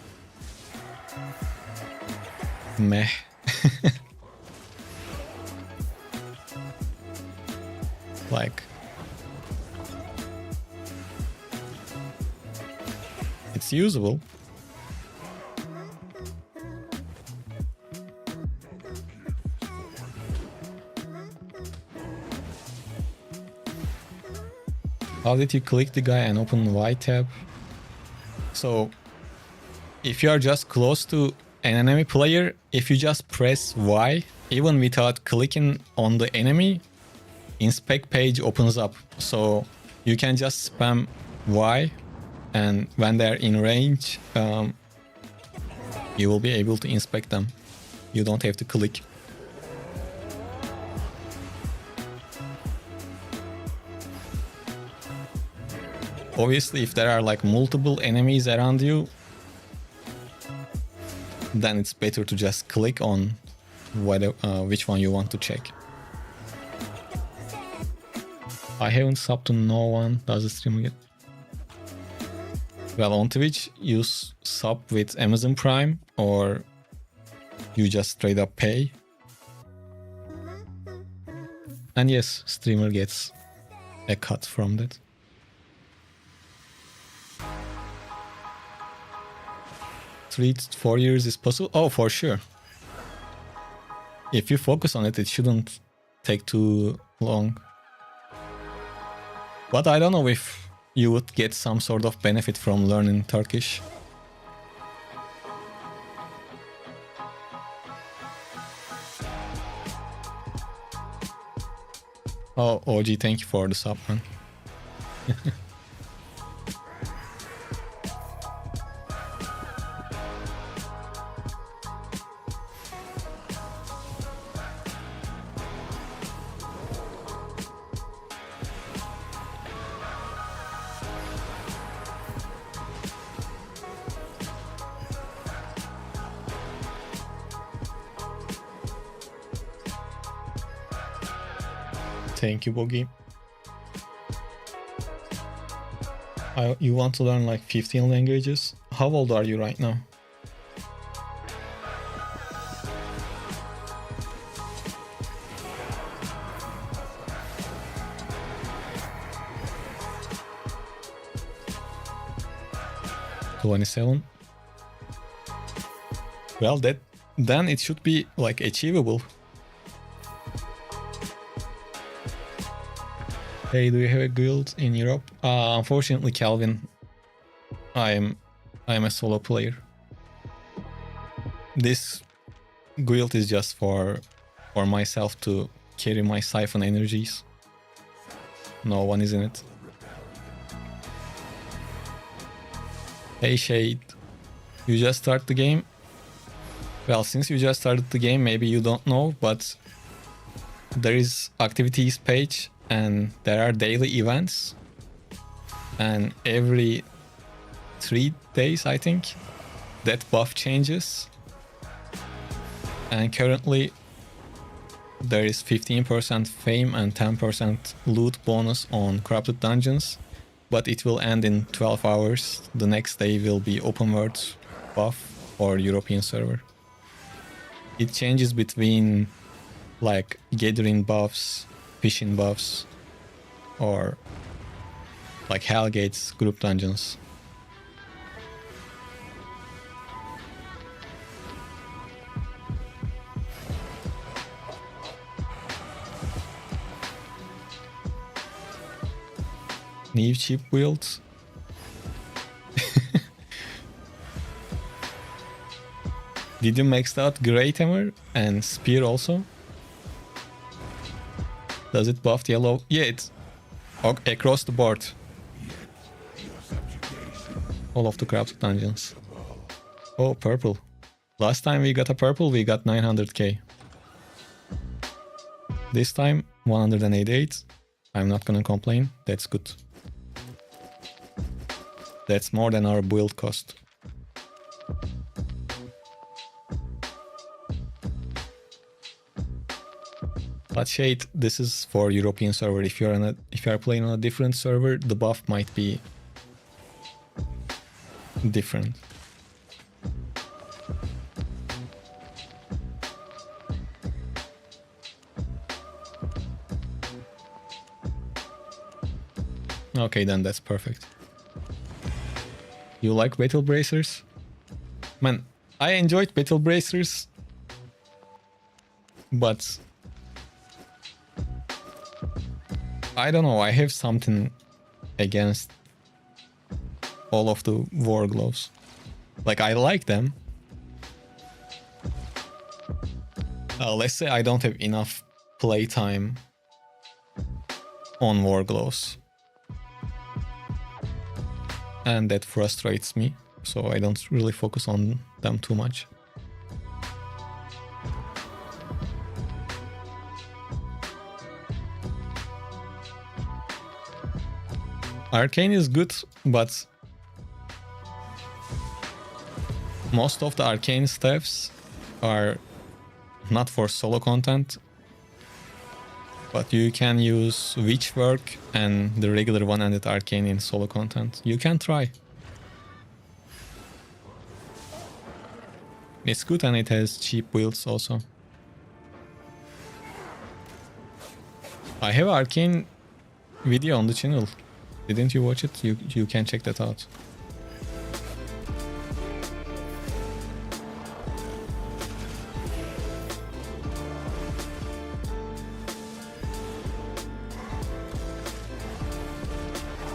Speaker 1: Meh. Like, it's usable. How did you click the guy and open Y tab? So, if you are just close to an enemy player, if you just press Y, even without clicking on the enemy, inspect page opens up. So you can just spam Y, and when they're in range, you will be able to inspect them. You don't have to click. Obviously, if there are like multiple enemies around you, then it's better to just click on which one you want to check. I haven't subbed to no one. Does the stream get? Well, on Twitch, you sub with Amazon Prime, or you just straight up pay. And yes, streamer gets a cut from that. 3 to 4 years is possible? Oh, for sure. If you focus on it, it shouldn't take too long. But I don't know if you would get some sort of benefit from learning Turkish. Oh, OG, thank you for the sub, man. Thank you, Bogi. You want to learn like 15 languages? How old are you right now? $27. Well, then it should be like achievable. Hey, do you have a guild in Europe? Unfortunately, Calvin, I'm a solo player. This guild is just for myself to carry my siphon energies. No one is in it. Hey Shade, you just start the game? Well, since you just started the game, maybe you don't know, but there is activities page and there are daily events, and every 3 days, I think, that buff changes. And currently there is 15% fame and 10% loot bonus on corrupted dungeons, but it will end in 12 hours. The next day will be open world buff for European server. It changes between like gathering buffs, fishing buffs, or like Hellgate's group dungeons. New cheap builds. Did you max out Great Hammer and Spear also? Does it buff yellow? Yeah, it's across the board. All of the crafted dungeons. Oh, purple. Last time we got a purple, we got 900k. This time, 188. I'm not gonna complain. That's good. That's more than our build cost. But Shade, this is for European server. If you're playing on a different server, the buff might be different. Okay, then that's perfect. You like Battle Bracers? Man, I enjoyed Battle Bracers, but I don't know, I have something against all of the War Gloves. Like, I like them. Let's say I don't have enough playtime on War Gloves. And that frustrates me, so I don't really focus on them too much. Arcane is good, but most of the Arcane staffs are not for solo content, but you can use Witchwork and the regular one-handed Arcane in solo content. You can try. It's good and it has cheap builds also. I have Arcane video on the channel. Didn't you watch it? You can check that out.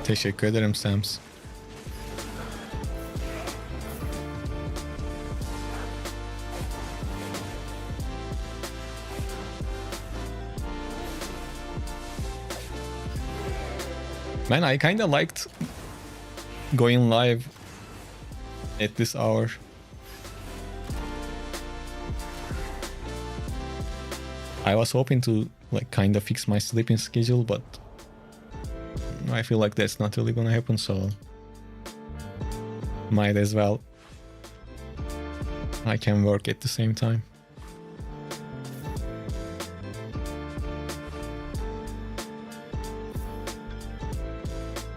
Speaker 1: Teşekkür ederim Sams. Man, I kinda liked going live at this hour. I was hoping to like kinda fix my sleeping schedule, but I feel like that's not really gonna happen, so might as well. I can work at the same time.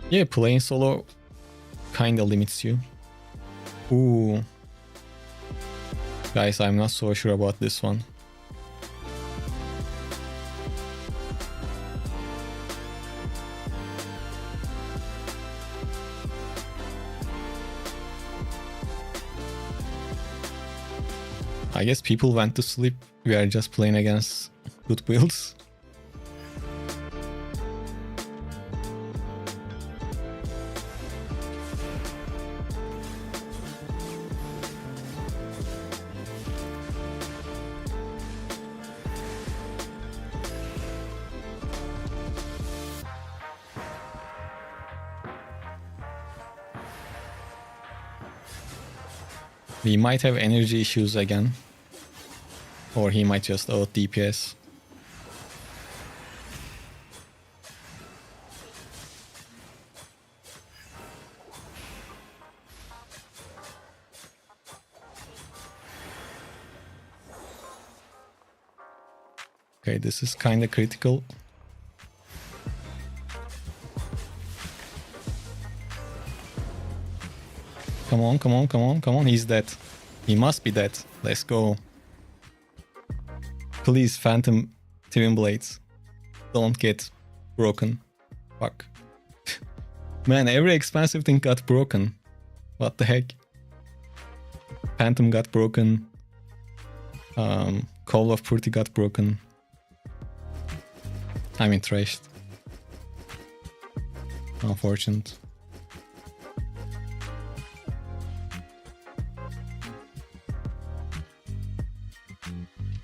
Speaker 1: Yeah, playing solo kinda limits you. Ooh. Guys, I'm not so sure about this one. I guess people went to sleep. We are just playing against good builds. We might have energy issues again. Or he might just out DPS. Okay, this is kinda critical. Come on, come on, come on, come on. He's dead. He must be dead. Let's go. Please, Phantom Twin Blades. Don't get broken. Fuck. Man, every expensive thing got broken. What the heck? Phantom got broken. Call of Purity got broken. I mean, trashed. Unfortunate.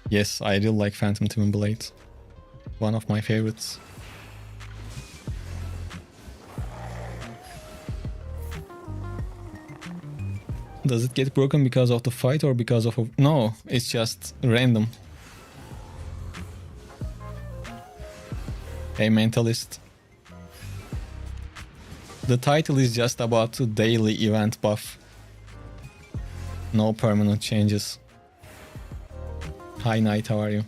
Speaker 1: Yes, I really like Phantom Twin Blade. One of my favorites. Does it get broken because of the fight or because of a... No, it's just random. Hey, Mentalist. The title is just about the daily event buff. No permanent changes. Hi, Knight, how are you?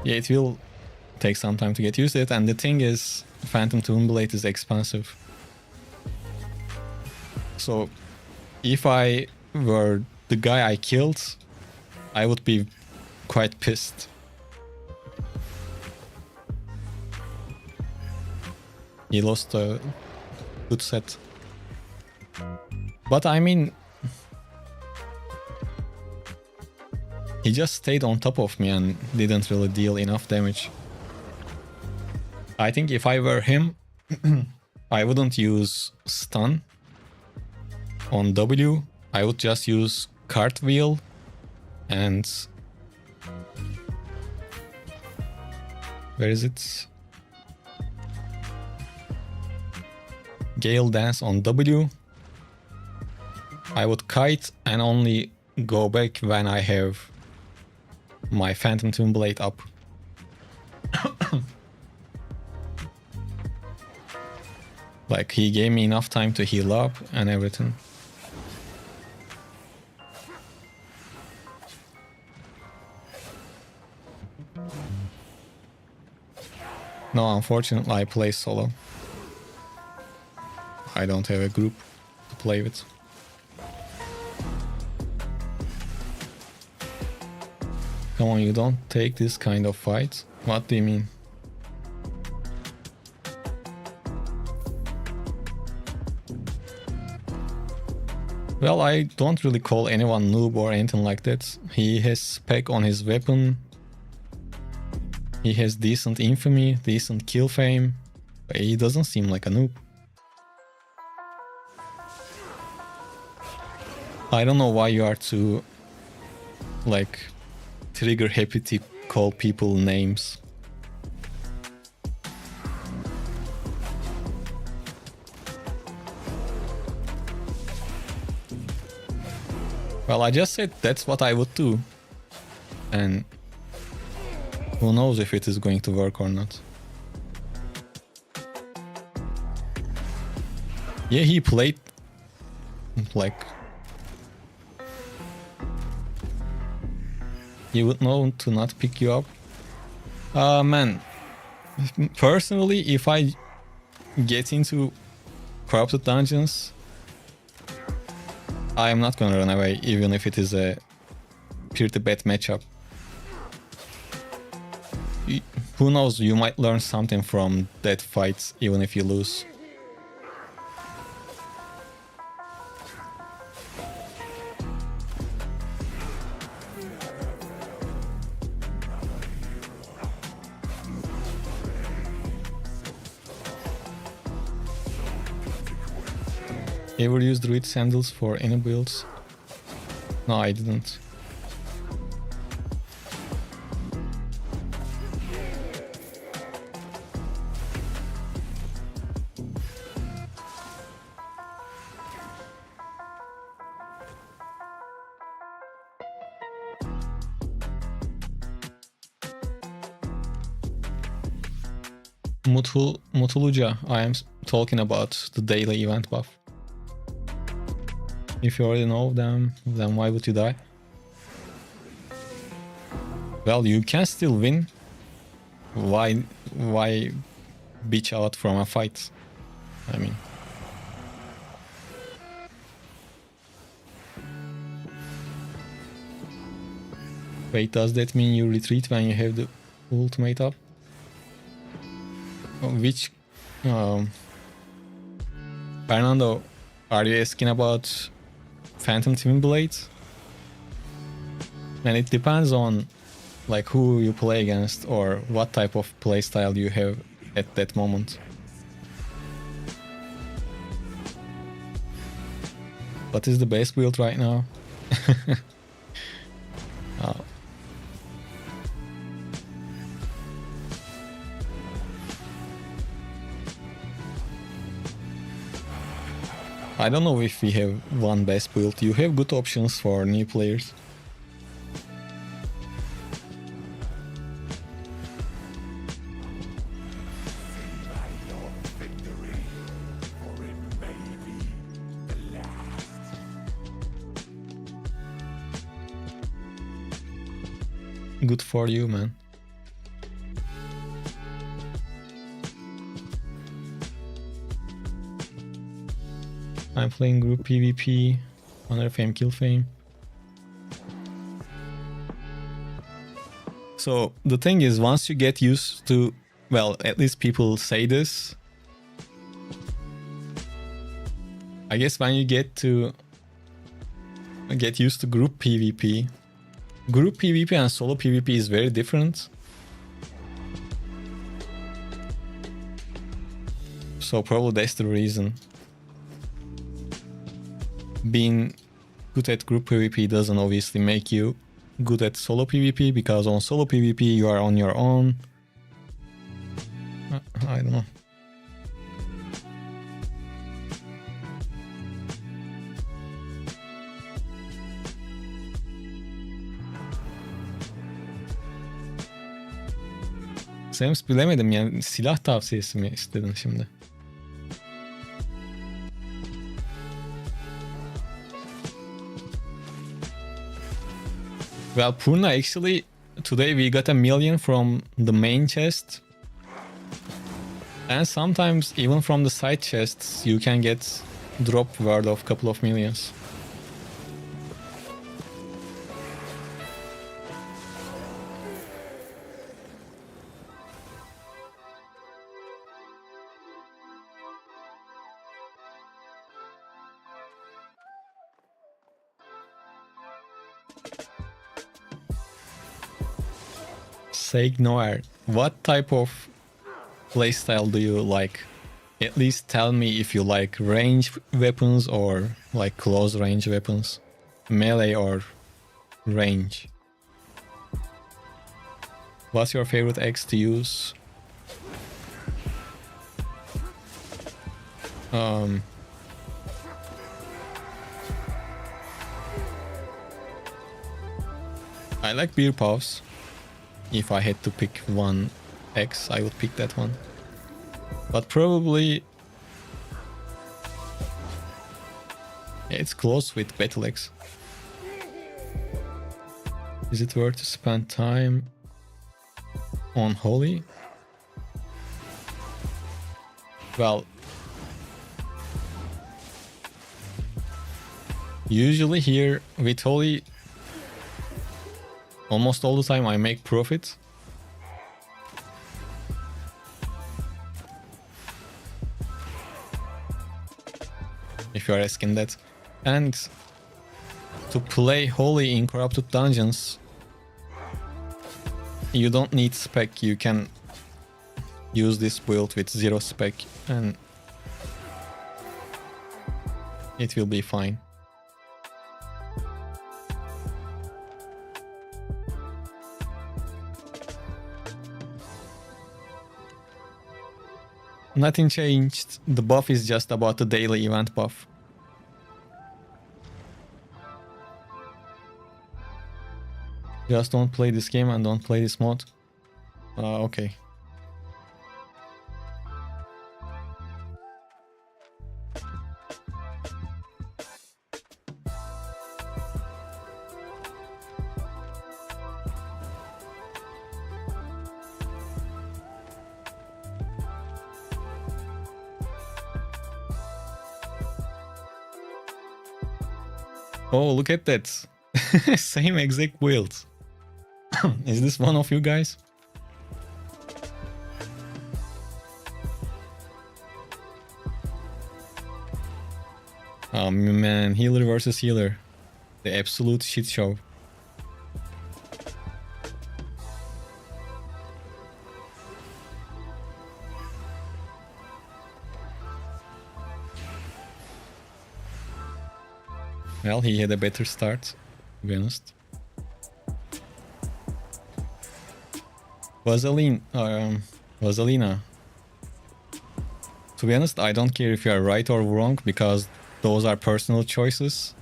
Speaker 1: Yeah, it will take some time to get used to it, and the thing is, Phantom Toonblade is expensive. So, if I were the guy I killed, I would be quite pissed. He lost a good set. But I mean, he just stayed on top of me and didn't really deal enough damage. I think if I were him, I wouldn't use stun on W. I would just use cartwheel and... Where is it? Gale Dance on W. I would kite and only go back when I have my Phantom Toonblade up. Like, he gave me enough time to heal up and everything. No, unfortunately, I play solo. I don't have a group to play with. Come on, you don't take this kind of fight. What do you mean? Well, I don't really call anyone noob or anything like that. He has spec on his weapon. He has decent infamy, decent kill fame. But he doesn't seem like a noob. I don't know why you are too, like, trigger happy to call people names. Well, I just said that's what I would do. And who knows if it is going to work or not. Yeah, he played like... He would know to not pick you up. Man, personally, if I get into corrupted dungeons, I am not gonna run away, even if it is a pretty bad matchup. Who knows, you might learn something from that fight, even if you lose. Ever used Druid Sandals for any builds? No, I didn't. Mutuluca, I am talking about the daily event buff. If you already know them, then why would you die? Well, you can still win. Why bitch out from a fight? I mean... Wait, does that mean you retreat when you have the ultimate up? Which... Fernando, are you asking about Phantom Toonblade? And it depends on like who you play against or what type of playstyle you have at that moment. What is the base build right now? I don't know if we have one best build. You have good options for new players. Good for you, man. I'm playing group PvP, honor fame, kill fame. So the thing is, once you get used to, well, at least people say this. I guess when you get used to group PvP, group PvP and solo PvP is very different. So probably that's the reason. Being good at group PvP doesn't obviously make you good at solo PvP, because on solo PvP you are on your own. I don't know. Sems bilemedim yani, silah tavsiyesi mi istedin şimdi? Well, Purna, actually, today we got 1 million from the main chest. And sometimes even from the side chests you can get drop worth of couple of millions. Sake Noir, what type of playstyle do you like? At least tell me if you like range weapons or like close range weapons, melee or range. What's your favorite X to use? I like beer puffs. If I had to pick one X, I would pick that one. But probably it's close with Battle X. Is it worth to spend time on Holy? Well, usually here with Holy, almost all the time I make profit. If you are asking that. And to play Holy in Corrupted Dungeons, you don't need spec. You can use this build with 0 spec and it will be fine. Nothing changed. The buff is just about the daily event buff. Just don't play this game and don't play this mod. Okay. Oh, look at that. Same exact build. Is this one of you guys? Oh man, healer versus healer. The absolute shit show. Well, he had a better start, to be honest. Vaselina. To be honest, I don't care if you are right or wrong, because those are personal choices.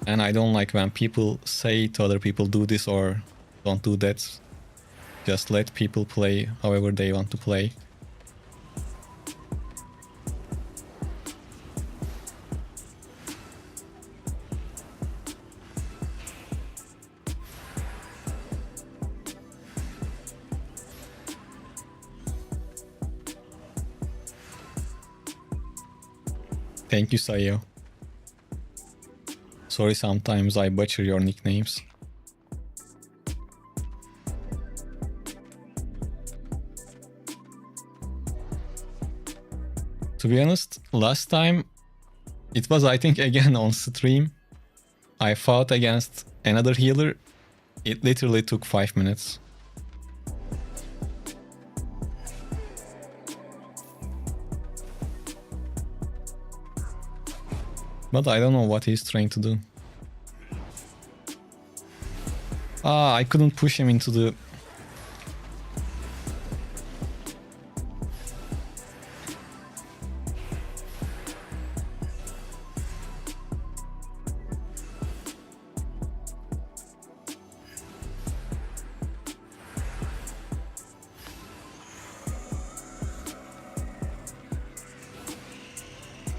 Speaker 1: And I don't like when people say to other people, do this or don't do that. Just let people play however they want to play. Thank you, Sayo. Sorry, sometimes I butcher your nicknames. To be honest, last time, it was I think again on stream, I fought against another healer. It literally took 5 minutes. But I don't know what he's trying to do. Ah, I couldn't push him into the...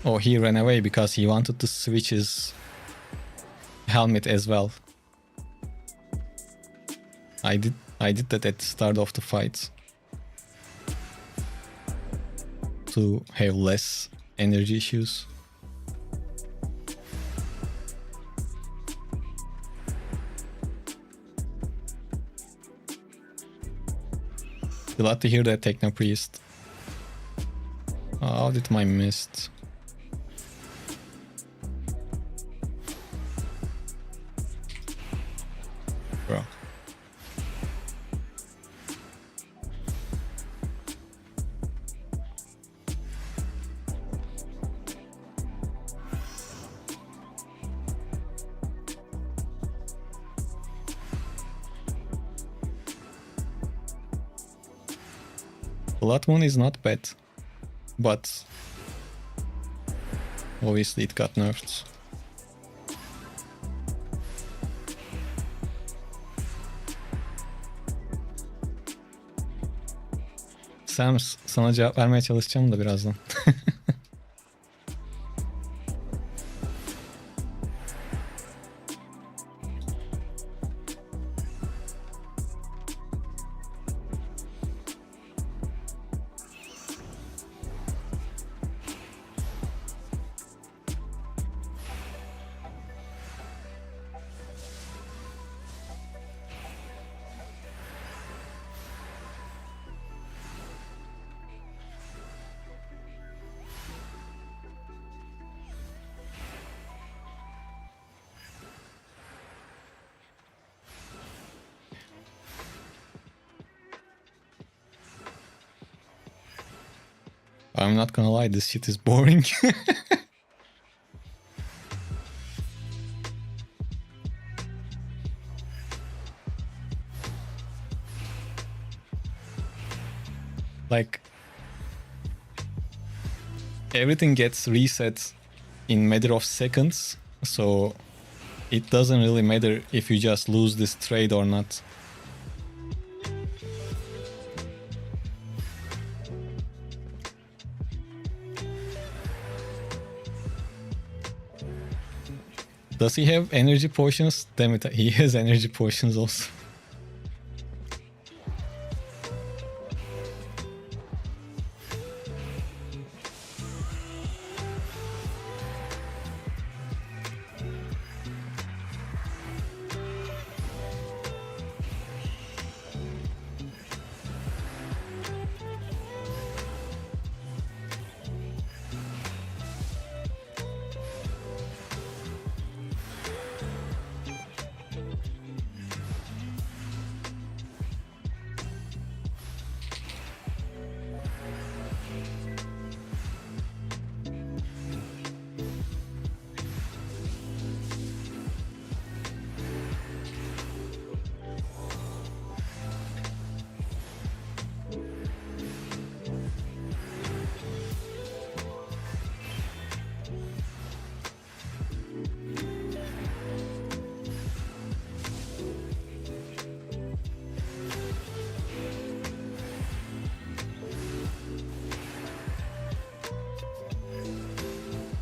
Speaker 1: Oh, he ran away because he wanted to switch his helmet as well. I did that at the start of the fight. To have less energy issues. Glad to hear that, Techno Priest. How did my mist? Bro. Blood Moon is not bad, but obviously it got nerfed. Sam, sana cevap vermeye çalışacağım da birazdan. I'm not gonna lie, this shit is boring. Like, everything gets reset in matter of seconds, so it doesn't really matter if you just lose this trade or not. Does he have energy potions? Damn it, he has energy potions also.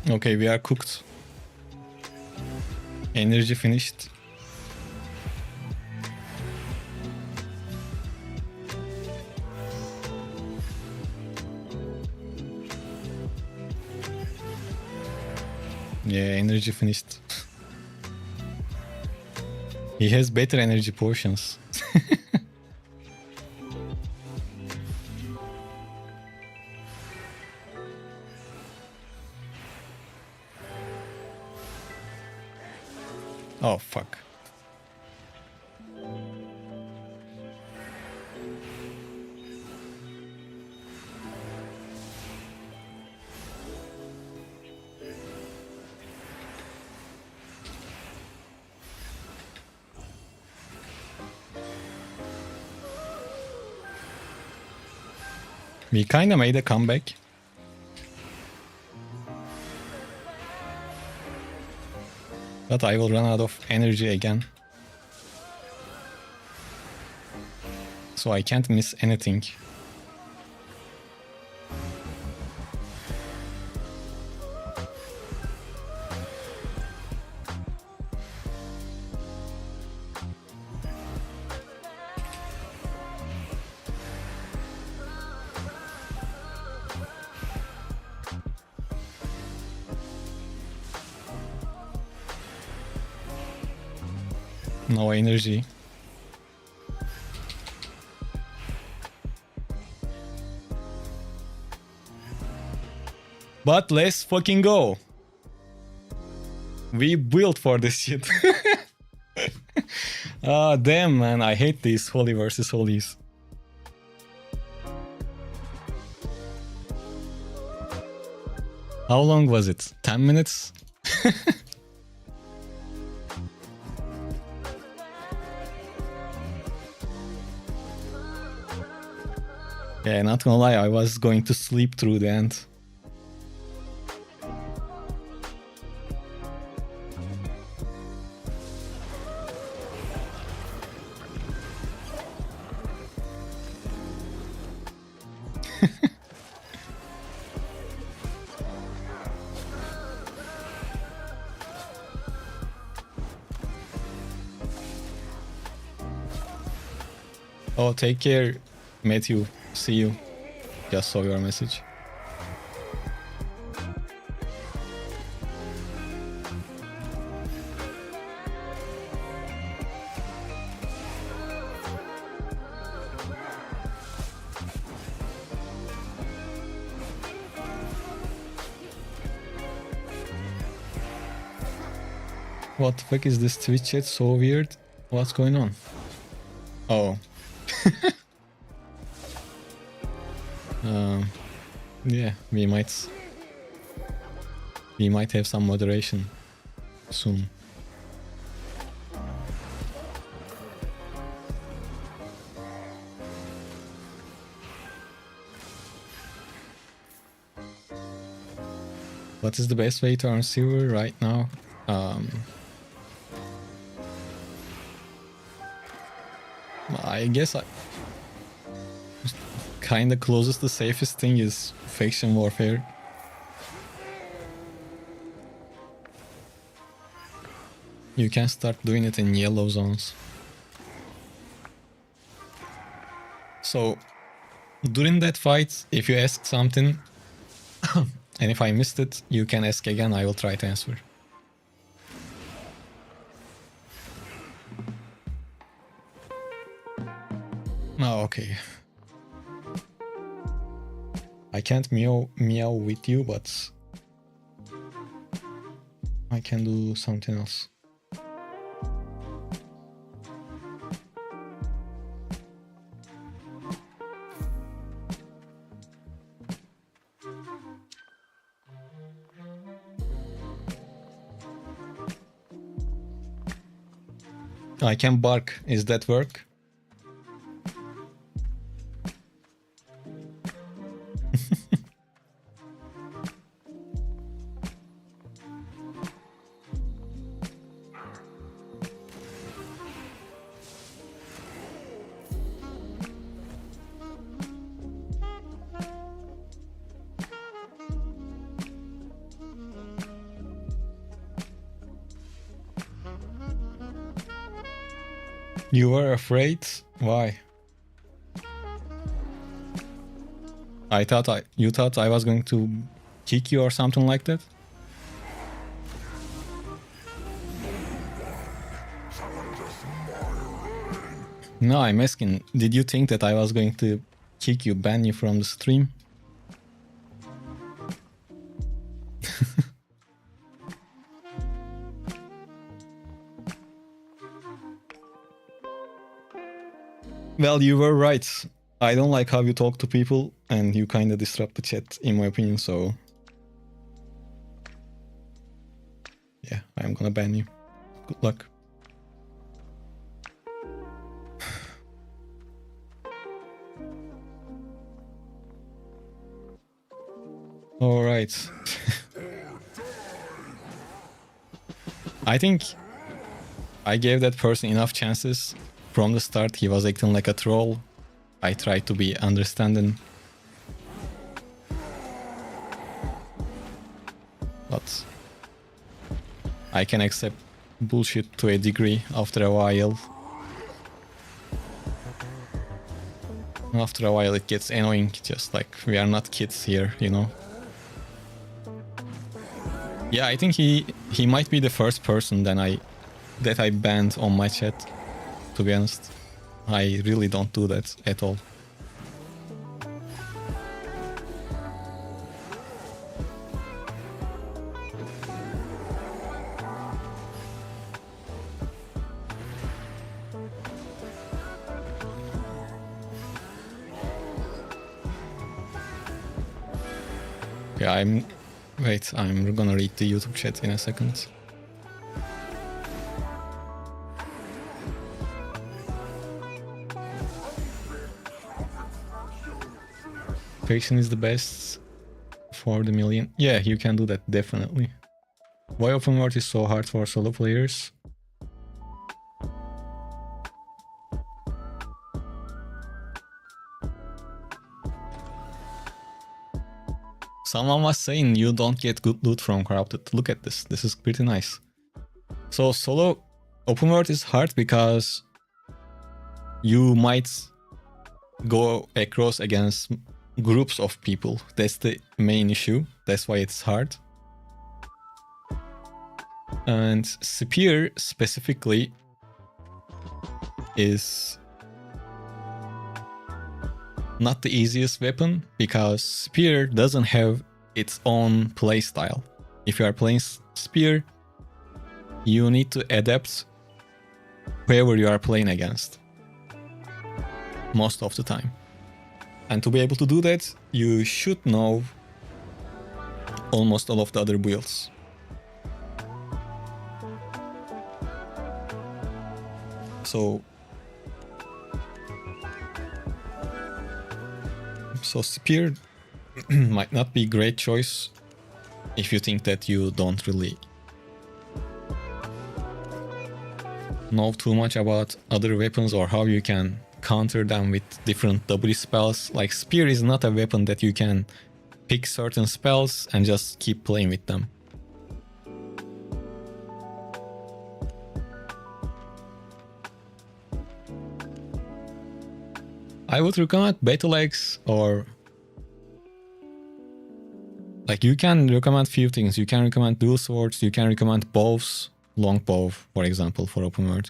Speaker 1: Okay, we are cooked. Energy finished. Yeah, energy finished. He has better energy potions. Oh, fuck. We kinda made a comeback. But I will run out of energy again. So I can't miss anything. No energy. But let's fucking go. We built for this shit. Ah, damn, man. I hate these holy versus holies. How long was it? 10 minutes? Yeah, not gonna lie, I was going to sleep through the end. Oh, take care, Matthew. See you. Just saw your message. What the fuck is this Twitch chat? So weird. What's going on? Oh. Yeah, we might have some moderation soon. What is the best way to earn silver right now? I guess kinda closest, the safest thing is faction warfare. You can start doing it in yellow zones. So during that fight, if you ask something and if I missed it, you can ask again, I will try to answer. Oh, okay. I can't meow with you, but I can do something else. I can bark. Is that work? You were afraid? Why? You thought I was going to kick you or something like that? No, I'm asking, did you think that I was going to kick you, ban you from the stream? Well, you were right. I don't like how you talk to people, and you kind of disrupt the chat, in my opinion, so... yeah, I'm gonna ban you. Good luck. Alright. I think I gave that person enough chances. From the start, he was acting like a troll. I tried to be understanding. But I can accept bullshit to a degree after a while. After a while it gets annoying, just like we are not kids here, you know. Yeah, I think he might be the first person that I banned on my chat, to be honest. I really don't do that at all. Okay, I'm gonna read the YouTube chat in a second. Faction is the best for the million. Yeah, you can do that, definitely. Why open world is so hard for solo players? Someone was saying you don't get good loot from corrupted. Look at this. This is pretty nice. So solo open world is hard because you might go across against groups of people. That's the main issue. That's why it's hard. And spear specifically is not the easiest weapon because spear doesn't have its own playstyle. If you are playing spear, you need to adapt whoever you are playing against most of the time. And to be able to do that, you should know almost all of the other builds. So spear might not be a great choice if you think that you don't really know too much about other weapons or how you can counter them with different W spells. Like spear is not a weapon that you can pick certain spells and just keep playing with them. I would recommend Battle Axe, or like you can recommend few things. You can recommend dual swords, you can recommend bows, long bow for example for open world.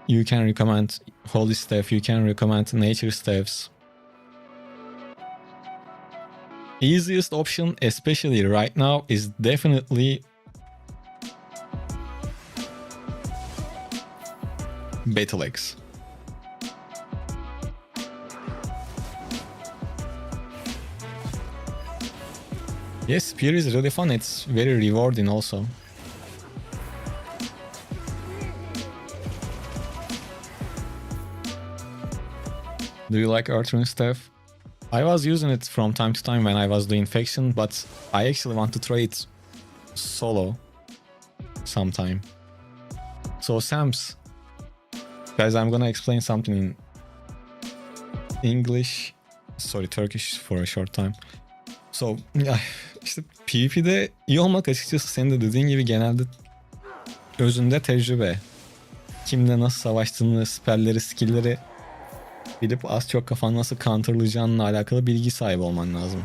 Speaker 1: You can recommend holy staff, you can recommend nature staffs. Easiest option, especially right now, is definitely Battle Axe. Yes, spear is really fun, it's very rewarding also. Do you like Earthrune staff? I was using it from time to time when I was doing faction, but I actually want to try it solo sometime. So Sams, guys, I'm gonna explain something in English, sorry Turkish for a short time. So işte PvP'de iyi olmak açıkçası senin de dediğin gibi genelde özünde tecrübe. kimle nasıl savaştığını, spellleri, skill'leri bilip az çok kafanı nasıl counterlayacağınla alakalı bilgi sahibi olman lazım.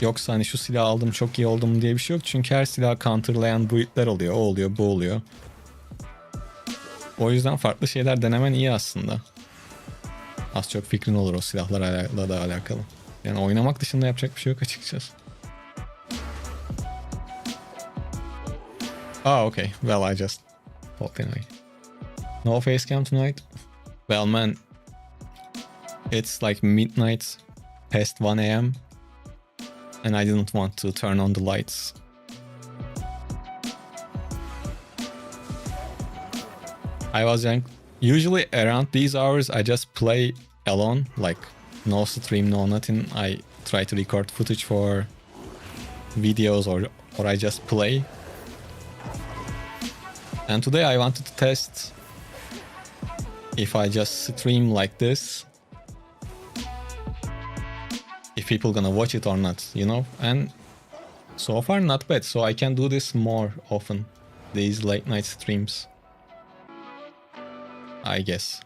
Speaker 1: Yoksa hani şu silahı aldım çok iyi oldum diye bir şey yok. Çünkü her silahı counterlayan build'ler oluyor. O oluyor, bu oluyor. O yüzden farklı şeyler denemen iyi aslında. Az çok fikrin olur o silahlarla da alakalı. Yani oynamak dışında yapacak bir şey yok açıkçası. Okay. Well, I just thought anyway. No face cam tonight? Well, man, it's like midnight past 1 a.m. and I didn't want to turn on the lights. I was young. Usually around these hours I just play alone, like no stream, no nothing. I try to record footage for videos or I just play. And today I wanted to test if I just stream like this, if people gonna watch it or not, you know? And so far not bad, so I can do this more often, these late night streams, I guess.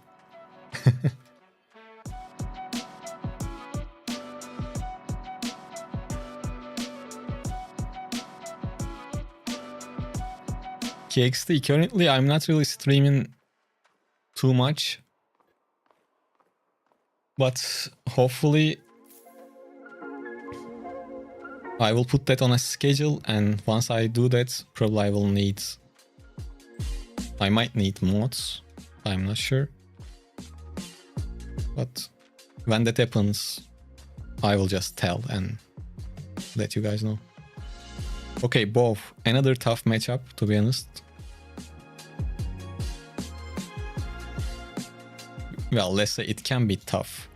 Speaker 1: KXT, currently I'm not really streaming too much, but hopefully I will put that on a schedule, and once I do that, probably I might need mods, I'm not sure. But when that happens, I will just tell and let you guys know. Okay, both. Another tough matchup, to be honest. Well, let's say it can be tough.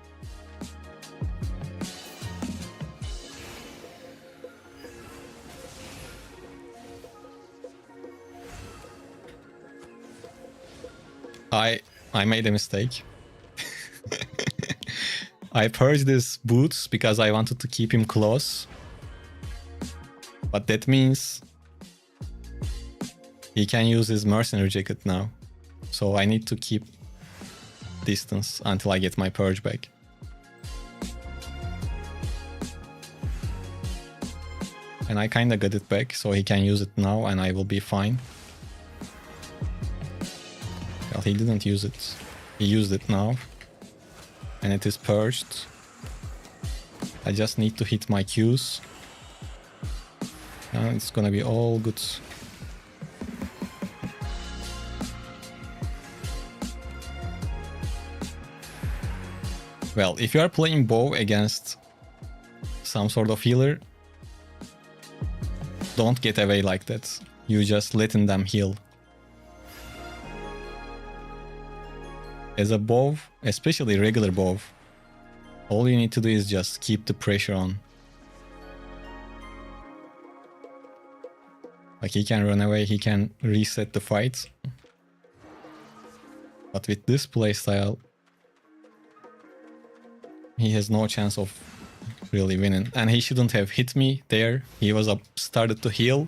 Speaker 1: I made a mistake. I purged his boots because I wanted to keep him close. But that means he can use his mercenary jacket now. So I need to keep distance until I get my purge back. And I kinda got it back, so he can use it now and I will be fine. Well, he didn't use it. He used it now. And it is purged. I just need to hit my Qs. And it's gonna be all good. Well, if you are playing bow against some sort of healer, don't get away like that. You just letting them heal. As a bow, especially regular bow, all you need to do is just keep the pressure on. Like, he can run away, he can reset the fight. But with this playstyle, he has no chance of really winning. And he shouldn't have hit me there. He was started to heal.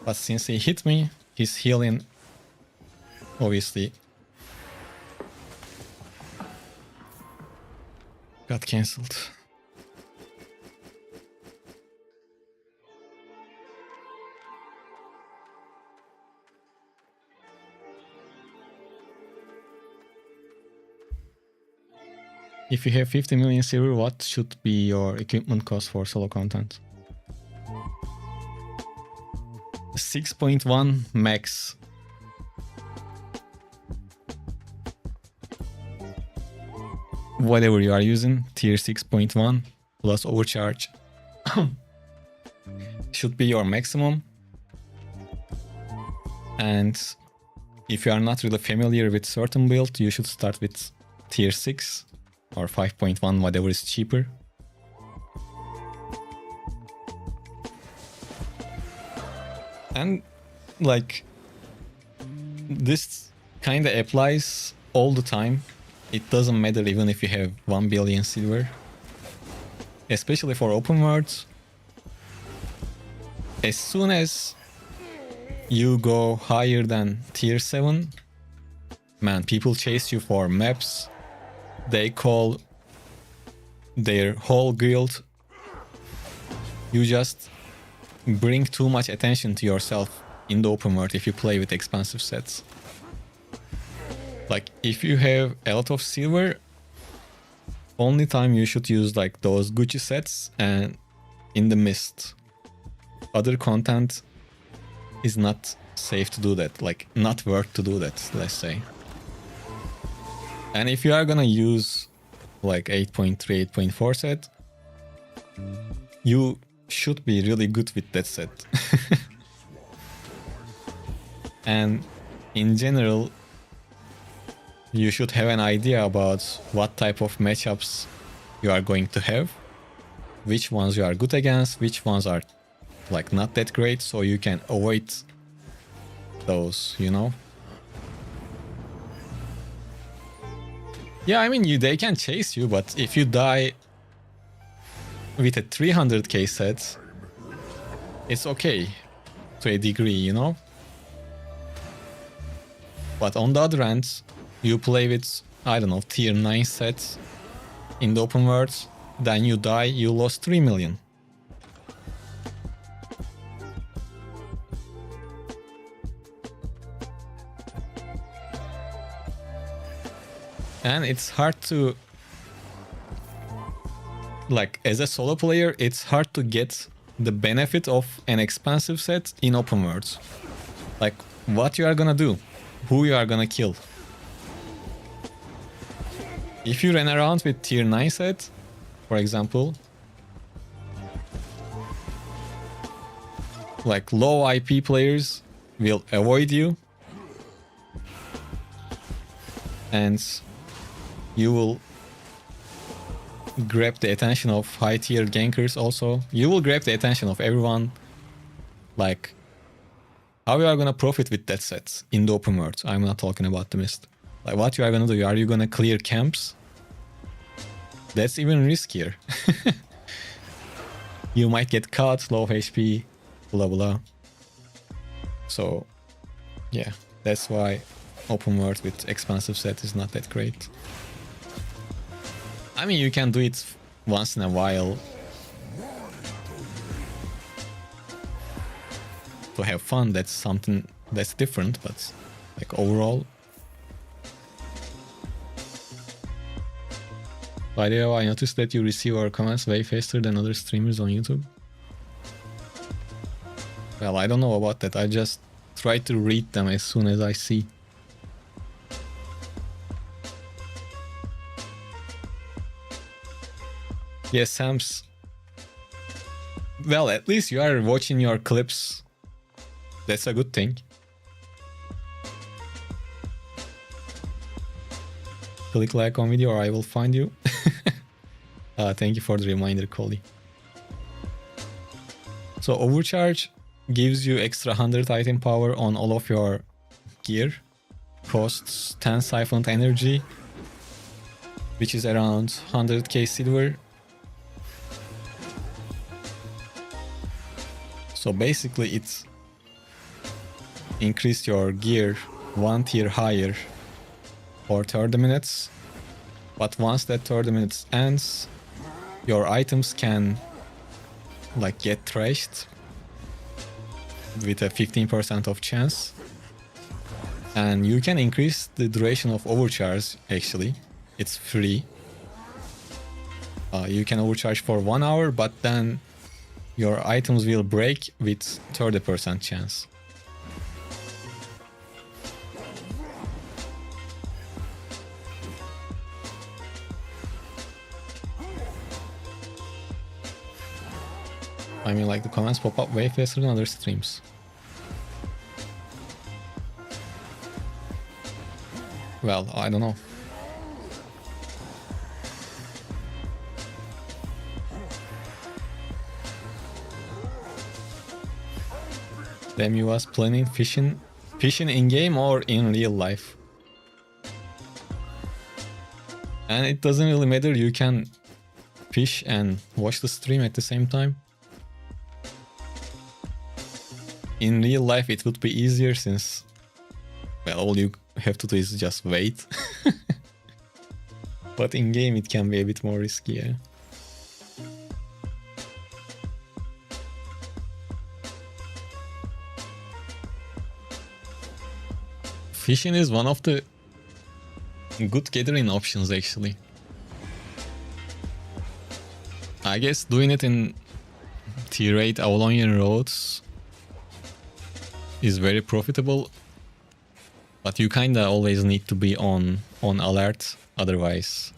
Speaker 1: But since he hit me, his healing obviously got cancelled. If you have 50 million silver, what should be your equipment cost for solo content? 6.1 max. Whatever you are using, tier 6.1 plus overcharge should be your maximum. And if you are not really familiar with certain build, you should start with tier 6 or 5.1, whatever is cheaper. And like, this kind of applies all the time. It doesn't matter even if you have 1 billion silver. Especially for open worlds. As soon as you go higher than tier 7, man, people chase you for maps. They call their whole guild. You just bring too much attention to yourself in the open world if you play with expensive sets. Like, if you have a lot of silver, only time you should use like those Gucci sets and in the mist. Other content is not safe to do that, like not worth to do that, let's say. And if you are gonna use like 8.3, 8.4 set, you should be really good with that set. And in general, you should have an idea about what type of matchups you are going to have, which ones you are good against, which ones are like not that great, so you can avoid those, you know? Yeah, I mean, they can chase you, but if you die with a 300k set, it's okay to a degree, you know? But on the other hand, you play with, I don't know, tier 9 sets in the open world, then you die, you lost 3 million. And it's hard to, like, as a solo player, it's hard to get the benefit of an expensive set in open worlds. Like, what you are gonna do, who you are gonna kill. If you run around with tier 9 set, for example, like low IP players will avoid you, and you will grab the attention of high tier gankers also. You will grab the attention of everyone. Like, how you are gonna profit with that set in the open world? I'm not talking about the mist. Like, what you are gonna do? Are you gonna clear camps? That's even riskier. You might get caught, low HP, blah blah. So, yeah, that's why open world with expensive set is not that great. I mean, you can do it once in a while to have fun. That's something that's different, but like overall. By the way, I noticed that you receive our comments way faster than other streamers on YouTube. Well, I don't know about that. I just try to read them as soon as I see. Yes, Sam's. Well, at least you are watching your clips. That's a good thing. Click like on video or I will find you. Thank you for the reminder, Coley. So overcharge gives you extra 100 item power on all of your gear. Costs 10 siphoned energy, which is around 100k silver. So basically it's increased your gear 1 tier higher for 30 minutes. But once that 30 minutes ends, your items can like get trashed with a 15% of chance. And you can increase the duration of overcharge actually. It's free. You can overcharge for 1 hour, but then your items will break with 30% chance. I mean, like, the comments pop up way faster than other streams. Well, I don't know. Damn, you was planning fishing in game or in real life. And it doesn't really matter, you can fish and watch the stream at the same time. in real life it would be easier since, well, all you have to do is just wait. But in game it can be a bit more risky, yeah. Fishing is one of the good gathering options actually. I guess doing it in tier 8 Avalonian roads is very profitable, but you kinda always need to be on alert, otherwise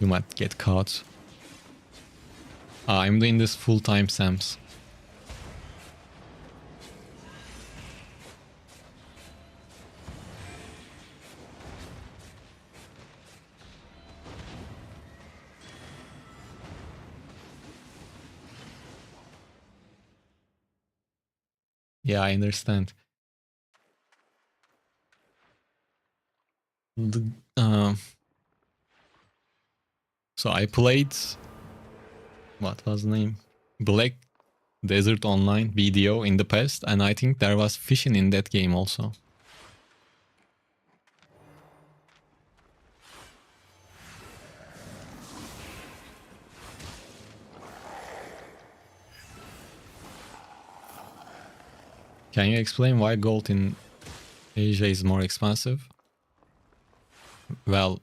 Speaker 1: you might get caught. I'm doing this full-time, Sams. Yeah, I understand. So I played, what was the name? Black Desert Online BDO in the past, and I think there was fishing in that game also. Can you explain why gold in Asia is more expensive? Well,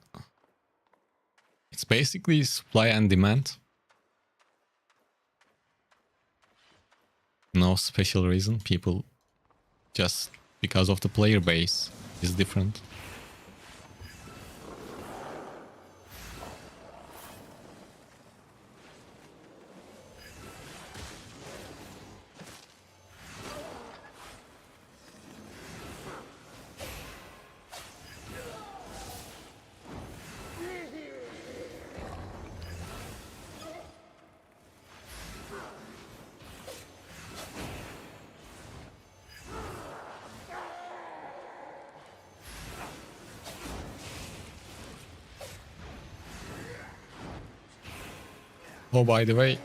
Speaker 1: it's basically supply and demand. No special reason. People just because of the player base is different. Oh, by the way,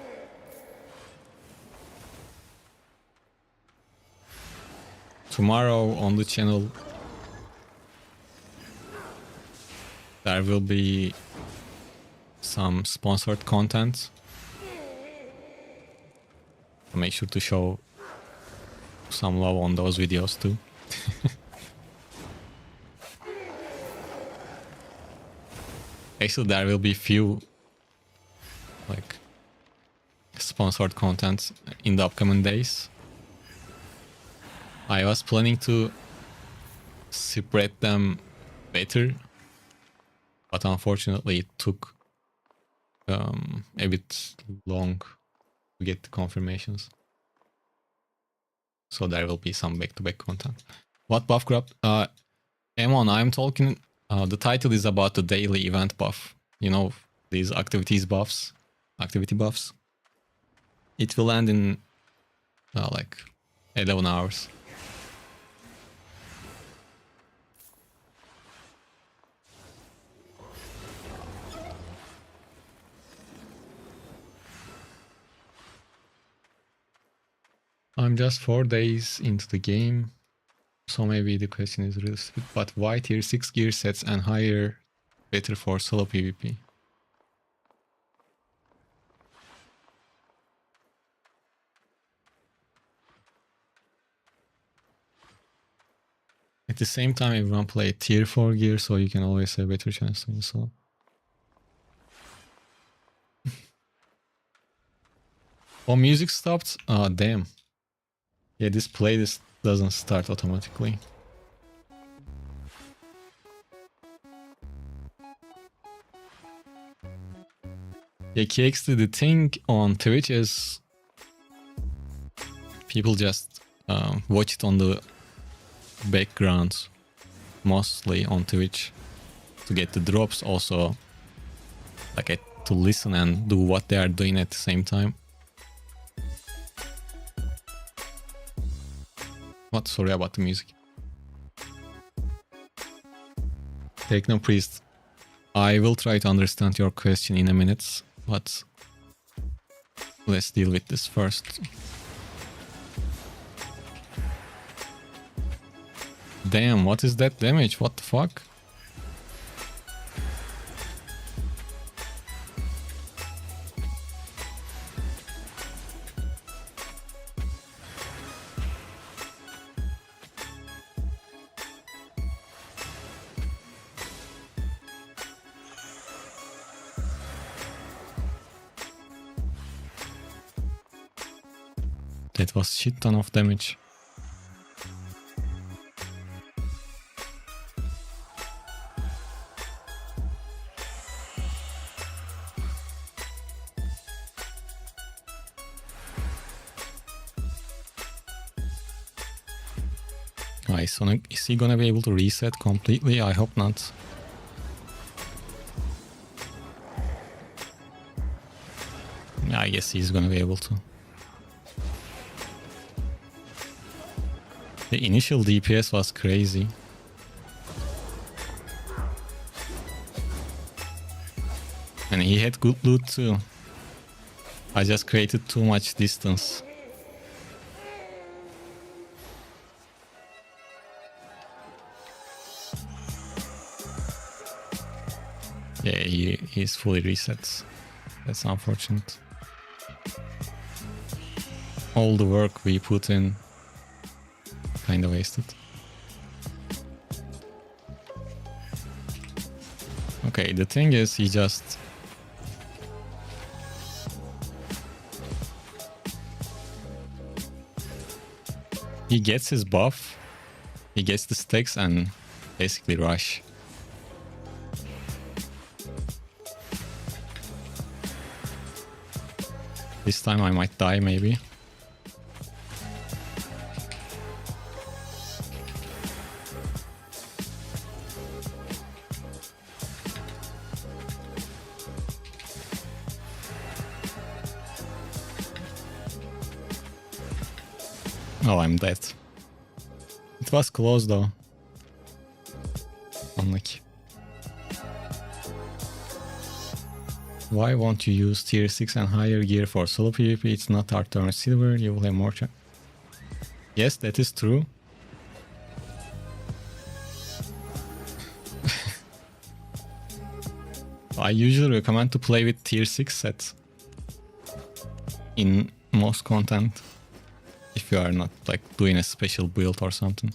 Speaker 1: tomorrow on the channel there will be some sponsored content. So make sure to show some love on those videos too. Actually, there will be few like sponsored content in the upcoming days. I was planning to spread them better, but unfortunately it took a bit long to get the confirmations. So there will be some back-to-back content. What buff crop? Amon, I'm talking, the title is about the daily event buff. You know, these activity buffs. It will end in like 11 hours. I'm just 4 days into the game, so maybe the question is realistic, but why tier 6 gear sets and higher better for solo PvP? At the same time, everyone play tier 4 gear, so you can always have better chance to win solo. Oh, music stopped? Damn. Yeah, this playlist doesn't start automatically. Yeah, KXT, the thing on Twitch is people just watch it on the background, mostly on Twitch, to get the drops, also like to listen and do what they are doing at the same time. What? Sorry about the music. Techno Priest, I will try to understand your question in a minute, but let's deal with this first. Damn, what is that damage? What the fuck? That was shit ton of damage. Nice. Is he gonna be able to reset completely? I hope not. I guess he's gonna be able to. The initial DPS was crazy. And he had good loot too. I just created too much distance. Yeah, he's fully reset. That's unfortunate. All the work we put in kind of wasted. Okay, the thing is he gets his buff, he gets the stacks and basically rush. This time I might die maybe. Oh, I'm dead. It was close though. Unlucky. Why won't you use tier 6 and higher gear for solo PvP? It's not hard to earn silver, you will have more chance. Yes, that is true. I usually recommend to play with tier 6 sets in most content. If you are not like doing a special build or something.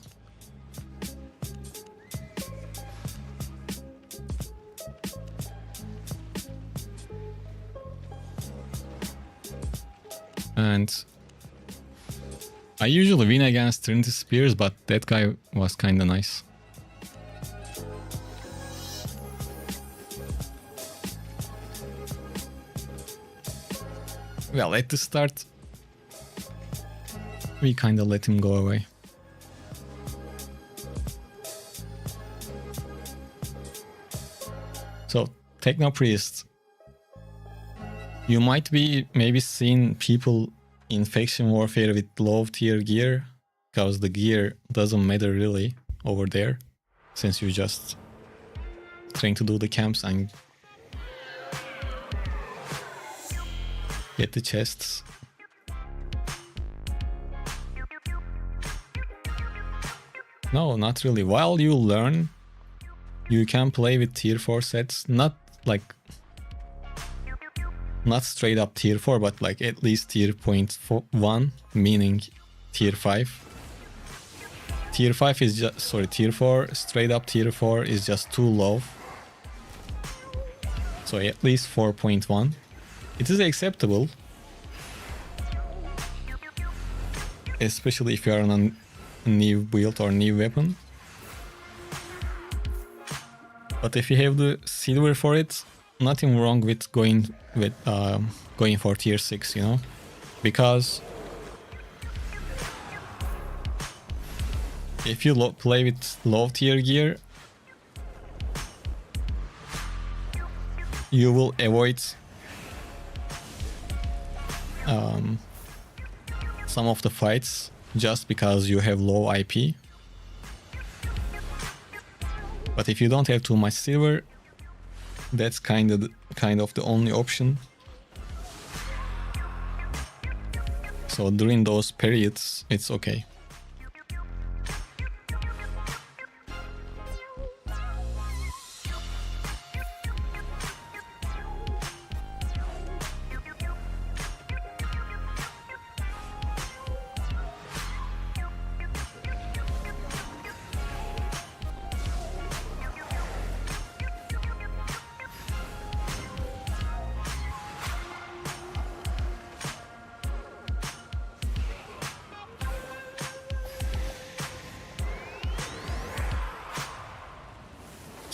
Speaker 1: And I usually win against Trinity Spears, but that guy was kinda nice. Well, at the start, we kinda let him go away. So, Techno Priest. You might be maybe seeing people in faction warfare with low tier gear, because the gear doesn't matter really over there, since you're just trying to do the camps and get the chests. No, not really. While you learn, you can play with tier 4 sets, not straight up tier 4, but like at least tier 0.1, meaning tier 5. Tier 5 is just, sorry, tier 4, straight up tier 4 is just too low. So at least 4.1. It is acceptable. Especially if you are on a new build or new weapon. But if you have the silver for it, nothing wrong with going for tier 6, you know, because if you play with low tier gear, you will avoid some of the fights just because you have low IP. But if you don't have too much silver, that's kind of the only option. So during those periods, it's okay.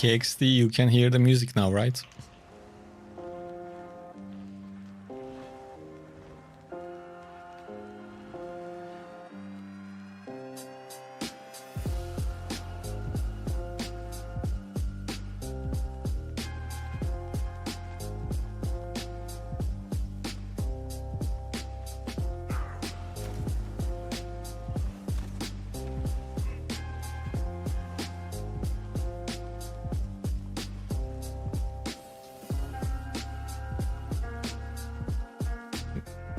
Speaker 1: KXT, you can hear the music now, right?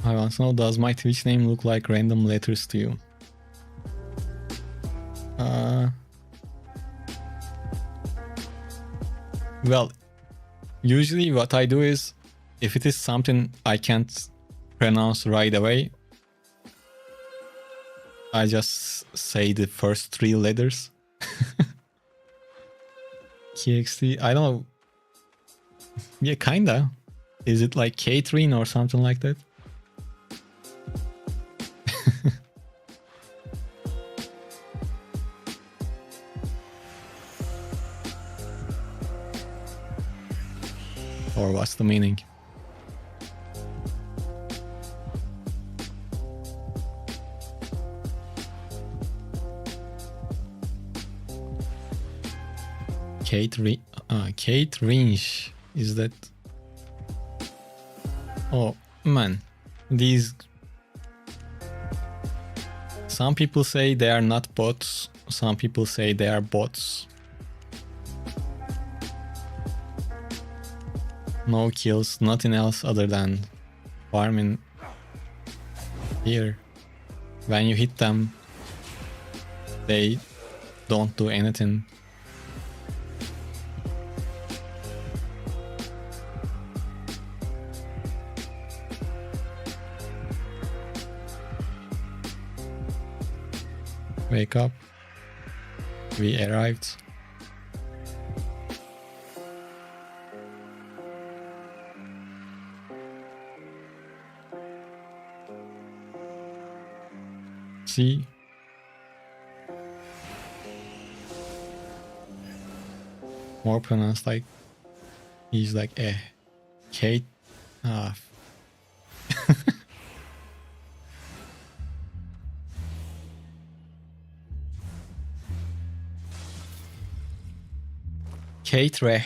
Speaker 1: I want to know, does my Twitch name look like random letters to you? Well, usually what I do is, if it is something I can't pronounce right away, I just say the first 3 letters. KXT, I don't know. Yeah, kinda. Is it like Catherine or something like that? Or what's the meaning? Kate Ringe. Is that? Oh man, these. Some people say they are not bots. Some people say they are bots. No kills, nothing else other than farming here. When you hit them, they don't do anything. Wake up. We arrived. See? More pronounced like he's like Kate. Kate Re.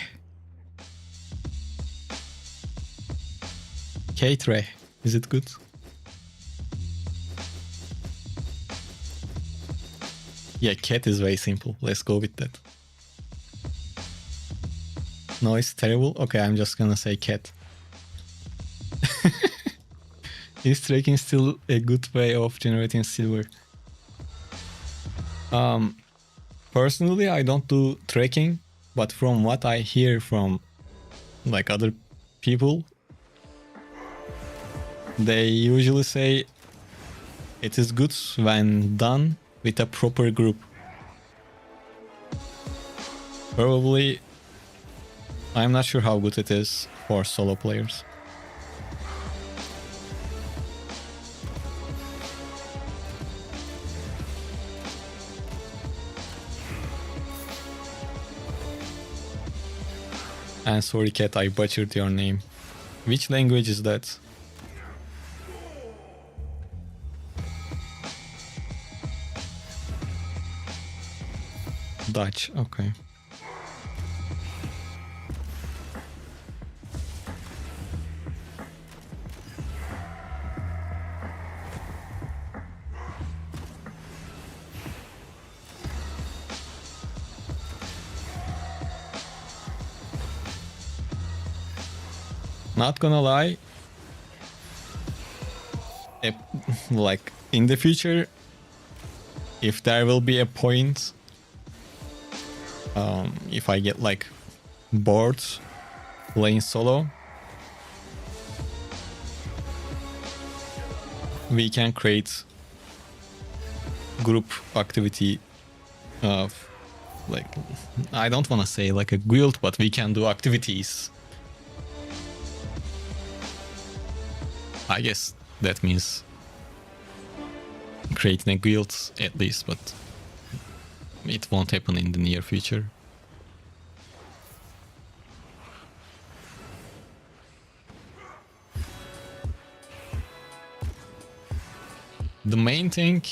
Speaker 1: Kate Re. Is it good? Yeah, cat is very simple. Let's go with that. No, it's terrible. Okay, I'm just gonna say cat. Is tracking still a good way of generating silver? Personally, I don't do tracking, but from what I hear from like other people, they usually say it is good when done with a proper group. Probably, I'm not sure how good it is for solo players. And sorry cat, I butchered your name. Which language is that? Dutch, okay. Not gonna lie, like in the future, if there will be a point, if I get like bored playing solo, we can create group activity of like, I don't want to say like a guild, but we can do activities. I guess that means creating a guild at least, but it won't happen in the near future. The main thing,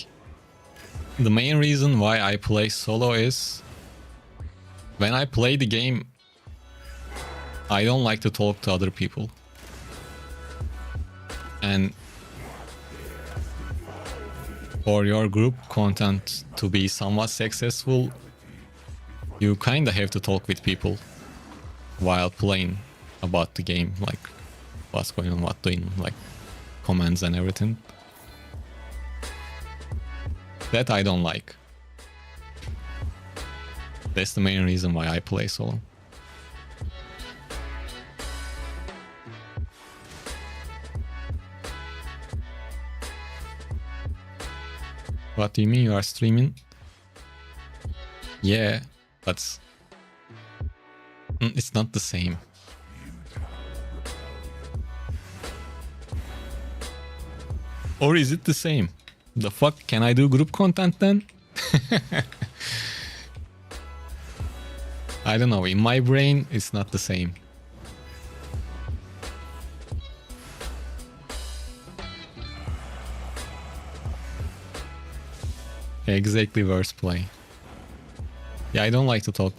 Speaker 1: the main reason why I play solo is when I play the game, I don't like to talk to other people. And for your group content to be somewhat successful, you kinda have to talk with people while playing about the game, like what's going on, what doing, like commands and everything. That I don't like. That's the main reason why I play solo. What do you mean you are streaming? Yeah, but it's not the same. Or is it the same? The fuck, can I do group content then? I don't know, in my brain it's not the same. Exactly, worse play. Yeah, I don't like to talk.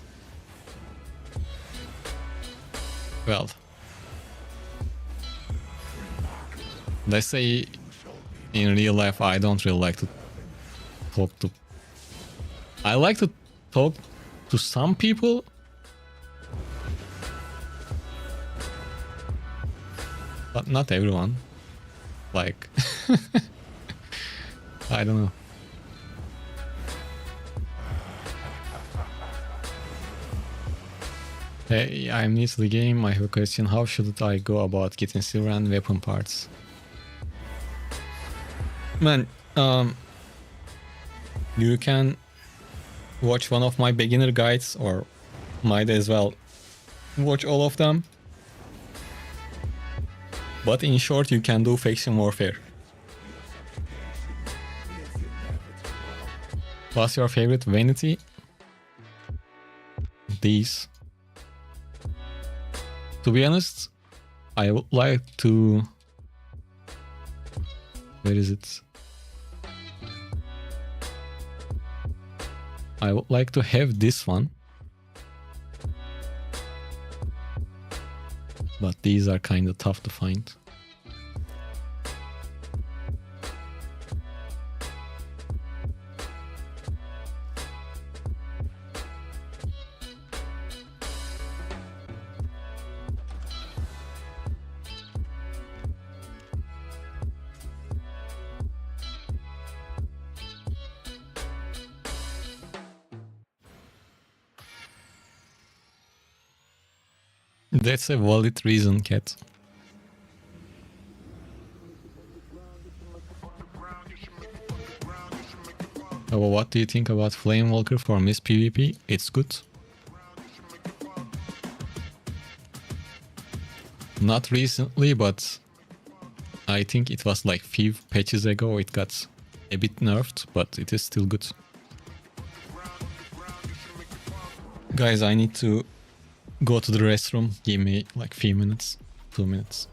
Speaker 1: Well, let's say in real life I don't really like to talk to... I like to talk to some people, but not everyone. Like, I don't know. Hey, I'm new to the game. I have a question. How should I go about getting silver and weapon parts? Man, you can watch one of my beginner guides, or might as well watch all of them. But in short, you can do faction warfare. What's your favorite vanity? These. To be honest, I would like to... Where is it? I would like to have this one. But these are kind of tough to find. That's a valid reason, Cat. Oh, what do you think about Flame Walker for Miss PvP? It's good. Not recently, but I think it was like few patches ago it got a bit nerfed, but it is still good. Guys, I need to go to the restroom. Give me like few minutes, 2 minutes.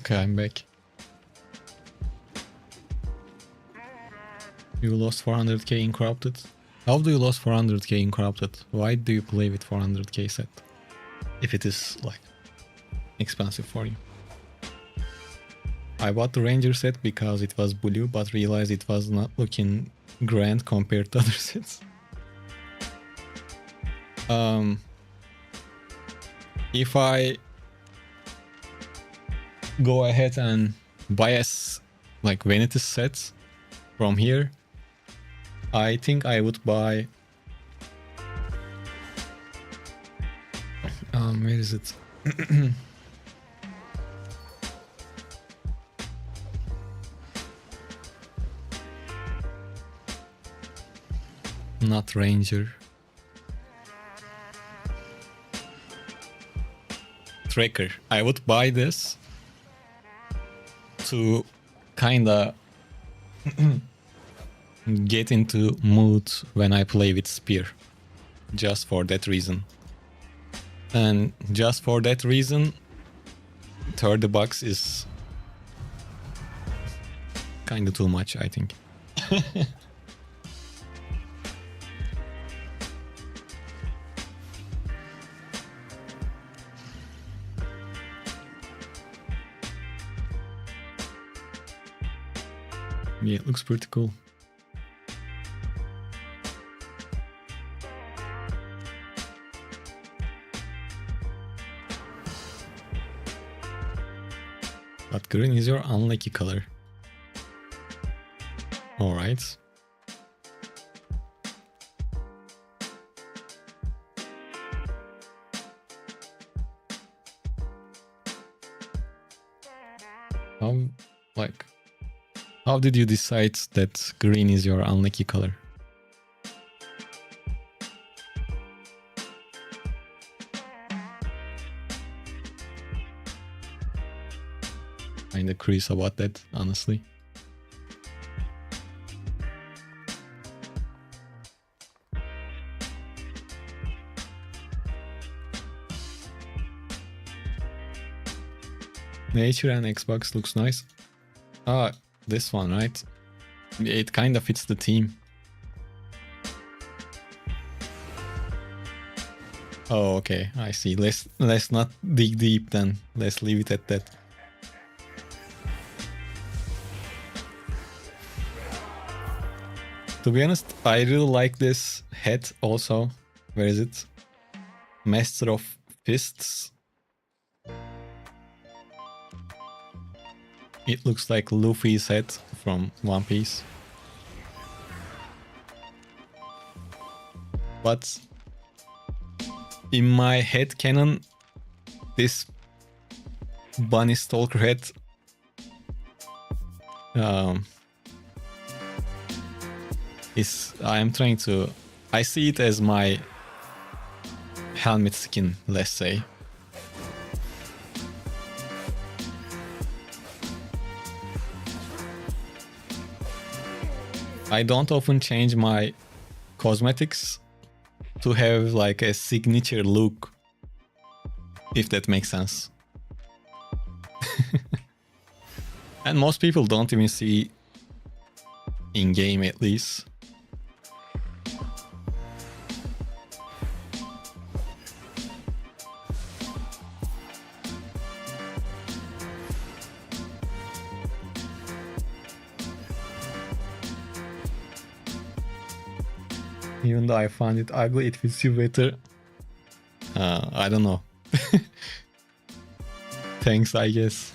Speaker 1: Okay, I'm back. You lost 400k in corrupted. How do you lose 400k in corrupted? Why do you play with 400k set? If it is like expensive for you. I bought the ranger set because it was blue, but realized it was not looking grand compared to other sets. If I go ahead and buy a like vanity sets from here, I think I would buy where is it? Not ranger. Tracker. I would buy this to kinda get into mood when I play with spear. Just for that reason. And just for that reason, 30 bucks is kinda too much, I think. Yeah, it looks pretty cool. But green is your unlucky color. Alright. How did you decide that green is your unlucky color? Kinda curious about that, honestly. Nature and Xbox looks nice. Ah, this one, right? It kind of fits the theme. Oh, okay, I see. Let's not dig deep then. Let's leave it at that. To be honest, I really like this head also. Where is it? Master of Fists. It looks like Luffy's head from One Piece. But in my head canon, this bunny stalker head I see it as my helmet skin, let's say. I don't often change my cosmetics to have like a signature look, if that makes sense. And most people don't even see in game, at least. Even though I found it ugly, it fits you better. I don't know. Thanks, I guess.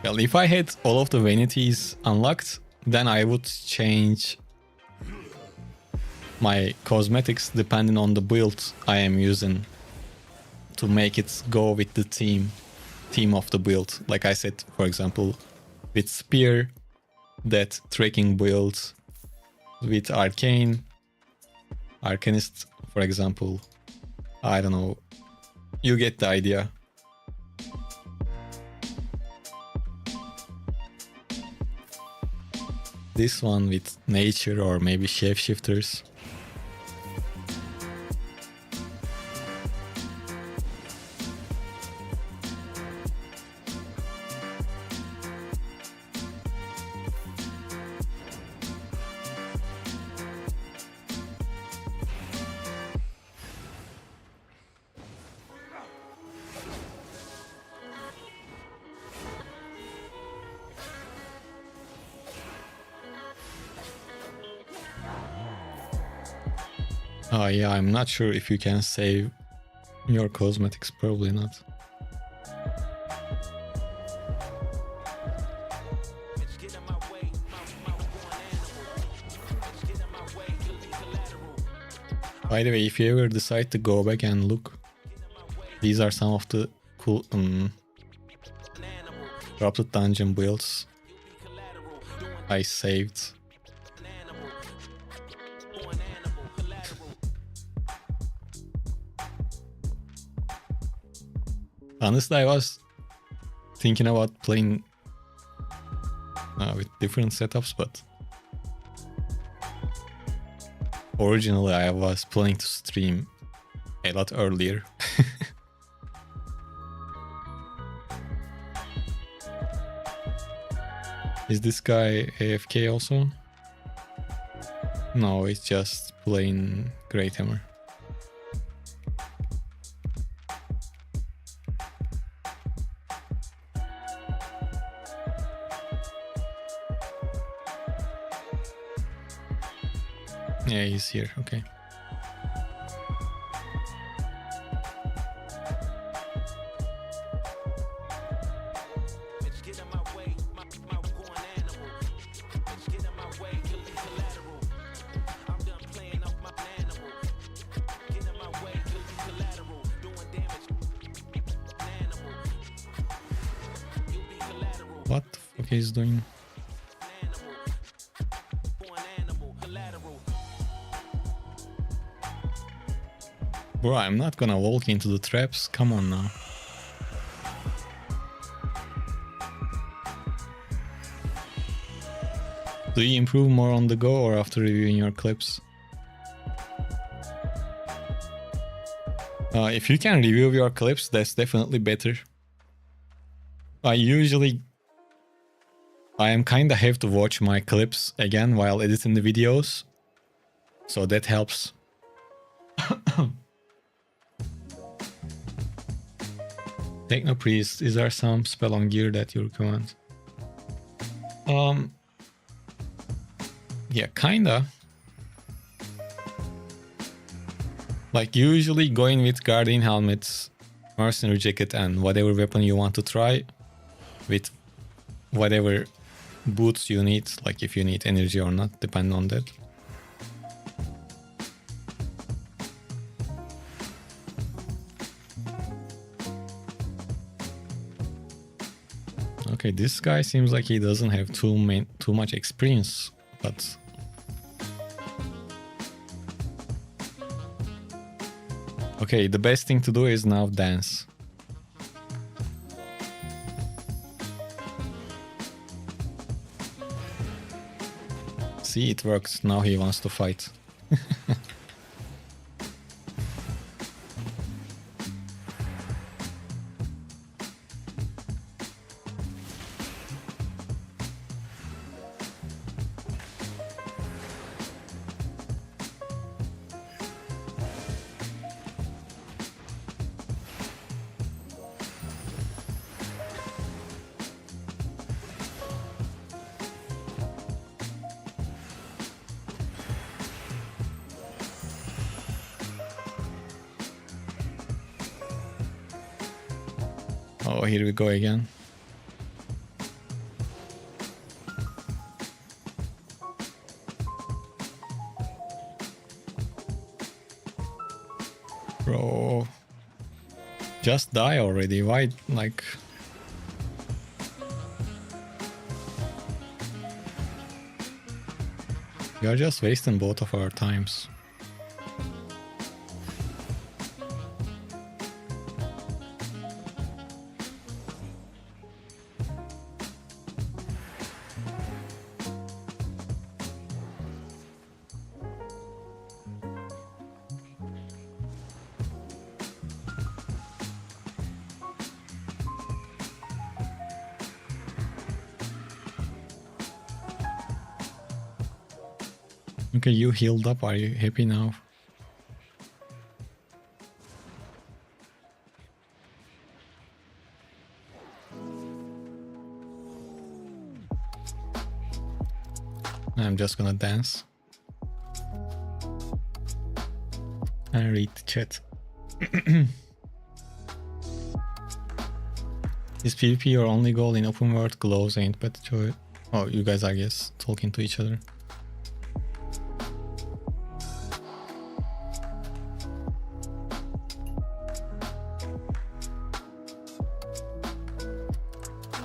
Speaker 1: Well, if I had all of the vanities unlocked, then I would change my cosmetics depending on the build I am using to make it go with the theme of the build. Like I said, for example, with Spear, that tracking build, with Arcanist, for example. I don't know. You get the idea. This one with nature or maybe shapeshifters. Yeah, I'm not sure if you can save your cosmetics, probably not. By the way, if you ever decide to go back and look, these are some of the cool corrupted dungeon builds I saved. Honestly, I was thinking about playing with different setups, but originally I was planning to stream a lot earlier. Is this guy AFK also? No, it's just plain Great Hammer. Yeah, he's here, okay. What the fuck is doing? Bro, I'm not gonna walk into the traps. Come on now. Do you improve more on the go or after reviewing your clips? If you can review your clips, that's definitely better. I am kinda have to watch my clips again while editing the videos, so that helps. Techno Priest, is there some spell on gear that you recommend? Yeah, kinda. Like usually going with Guardian helmets, Mercenary jacket and whatever weapon you want to try, with whatever boots you need, like if you need energy or not, depending on that. Okay, this guy seems like he doesn't have too much experience, but okay, the best thing to do is now dance. See, it works. Now he wants to fight. Oh, here we go again. Bro, just die already. Why, like... You're just wasting both of our times. Okay, you healed up. Are you happy now? I'm just gonna dance. and read the chat. Is PvP your only goal in open world? Glows ain't better choice. Oh, you guys, I guess, talking to each other.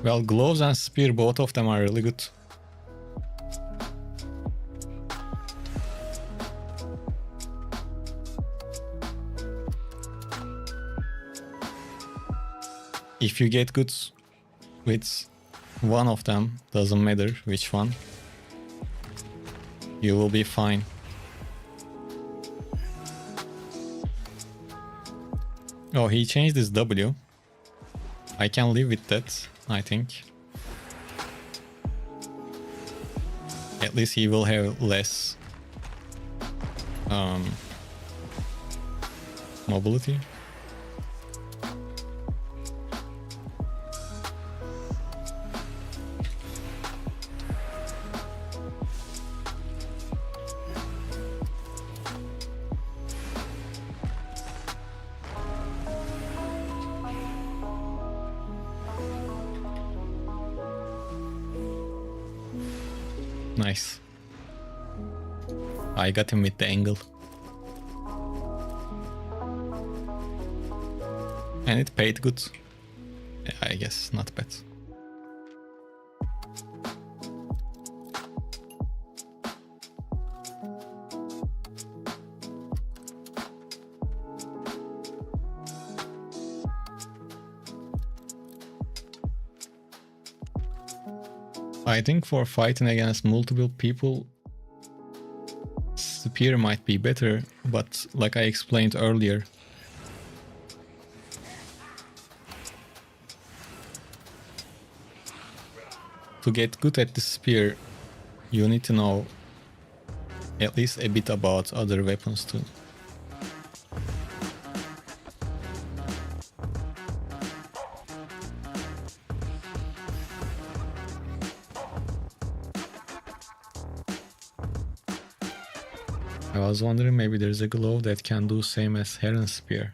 Speaker 1: Well, gloves and spear, both of them are really good. If you get good with one of them, doesn't matter which one, you will be fine. Oh, he changed his W. I can live with that, I think. At least he will have less mobility. Nice. I got him with the angle. And it paid good. I guess, not bad. I think for fighting against multiple people, spear might be better, but like I explained earlier, to get good at the spear, you need to know at least a bit about other weapons too. I was wondering, maybe there's a glove that can do same as Heron Spear.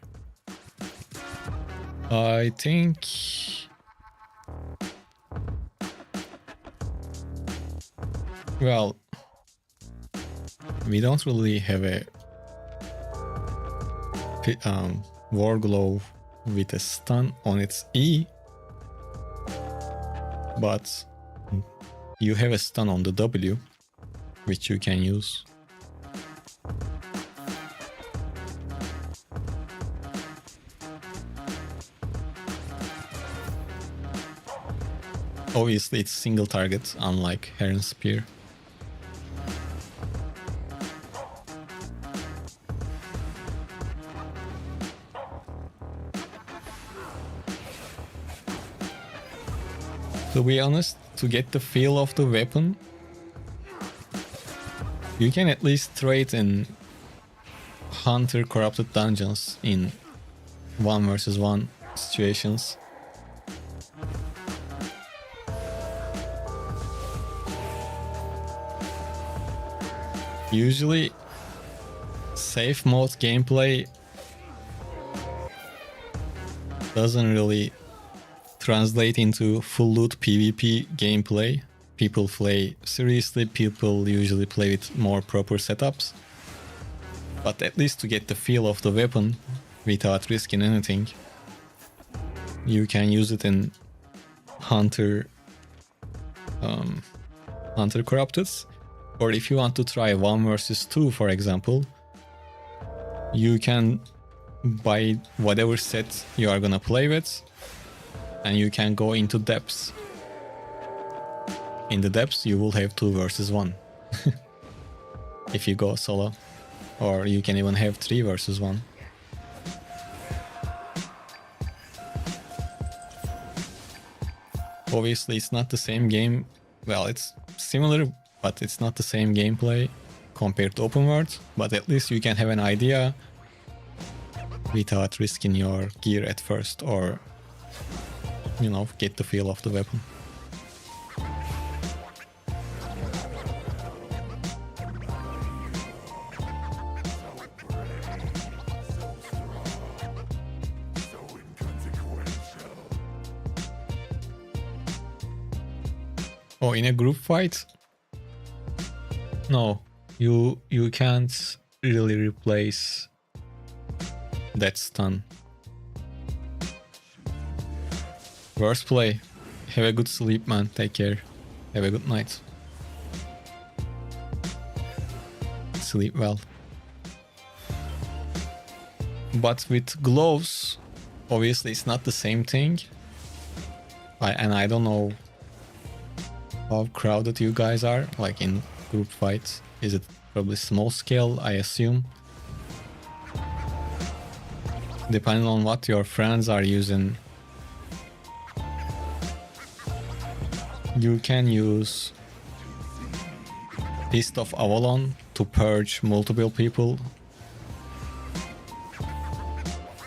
Speaker 1: I think... well, we don't really have a war glove with a stun on its E, but you have a stun on the W, which you can use. Obviously it's single target, unlike Heron Spear. To be honest, to get the feel of the weapon, you can at least trade in Hunter Corrupted Dungeons in 1 versus 1 situations. Usually, safe mode gameplay doesn't really translate into full loot PvP gameplay. People play seriously, people usually play with more proper setups. But at least to get the feel of the weapon without risking anything, you can use it in Hunter Corrupted. Or if you want to try 1 versus 2, for example, you can buy whatever set you are gonna play with, and you can go into depths. In the depths, you will have 2 versus 1 if you go solo, or you can even have 3 versus 1. Obviously, it's not the same game. Well, it's similar, but it's not the same gameplay compared to open world, but at least you can have an idea without risking your gear at first, or, you know, get the feel of the weapon. Oh, in a group fight? No, you can't really replace that stun. Worst play. Have a good sleep, man. Take care. Have a good night. Sleep well. But with gloves, obviously it's not the same thing. And I don't know how crowded you guys are, like in group fights. Is it probably small scale, I assume? Depending on what your friends are using, you can use Fist of Avalon to purge multiple people.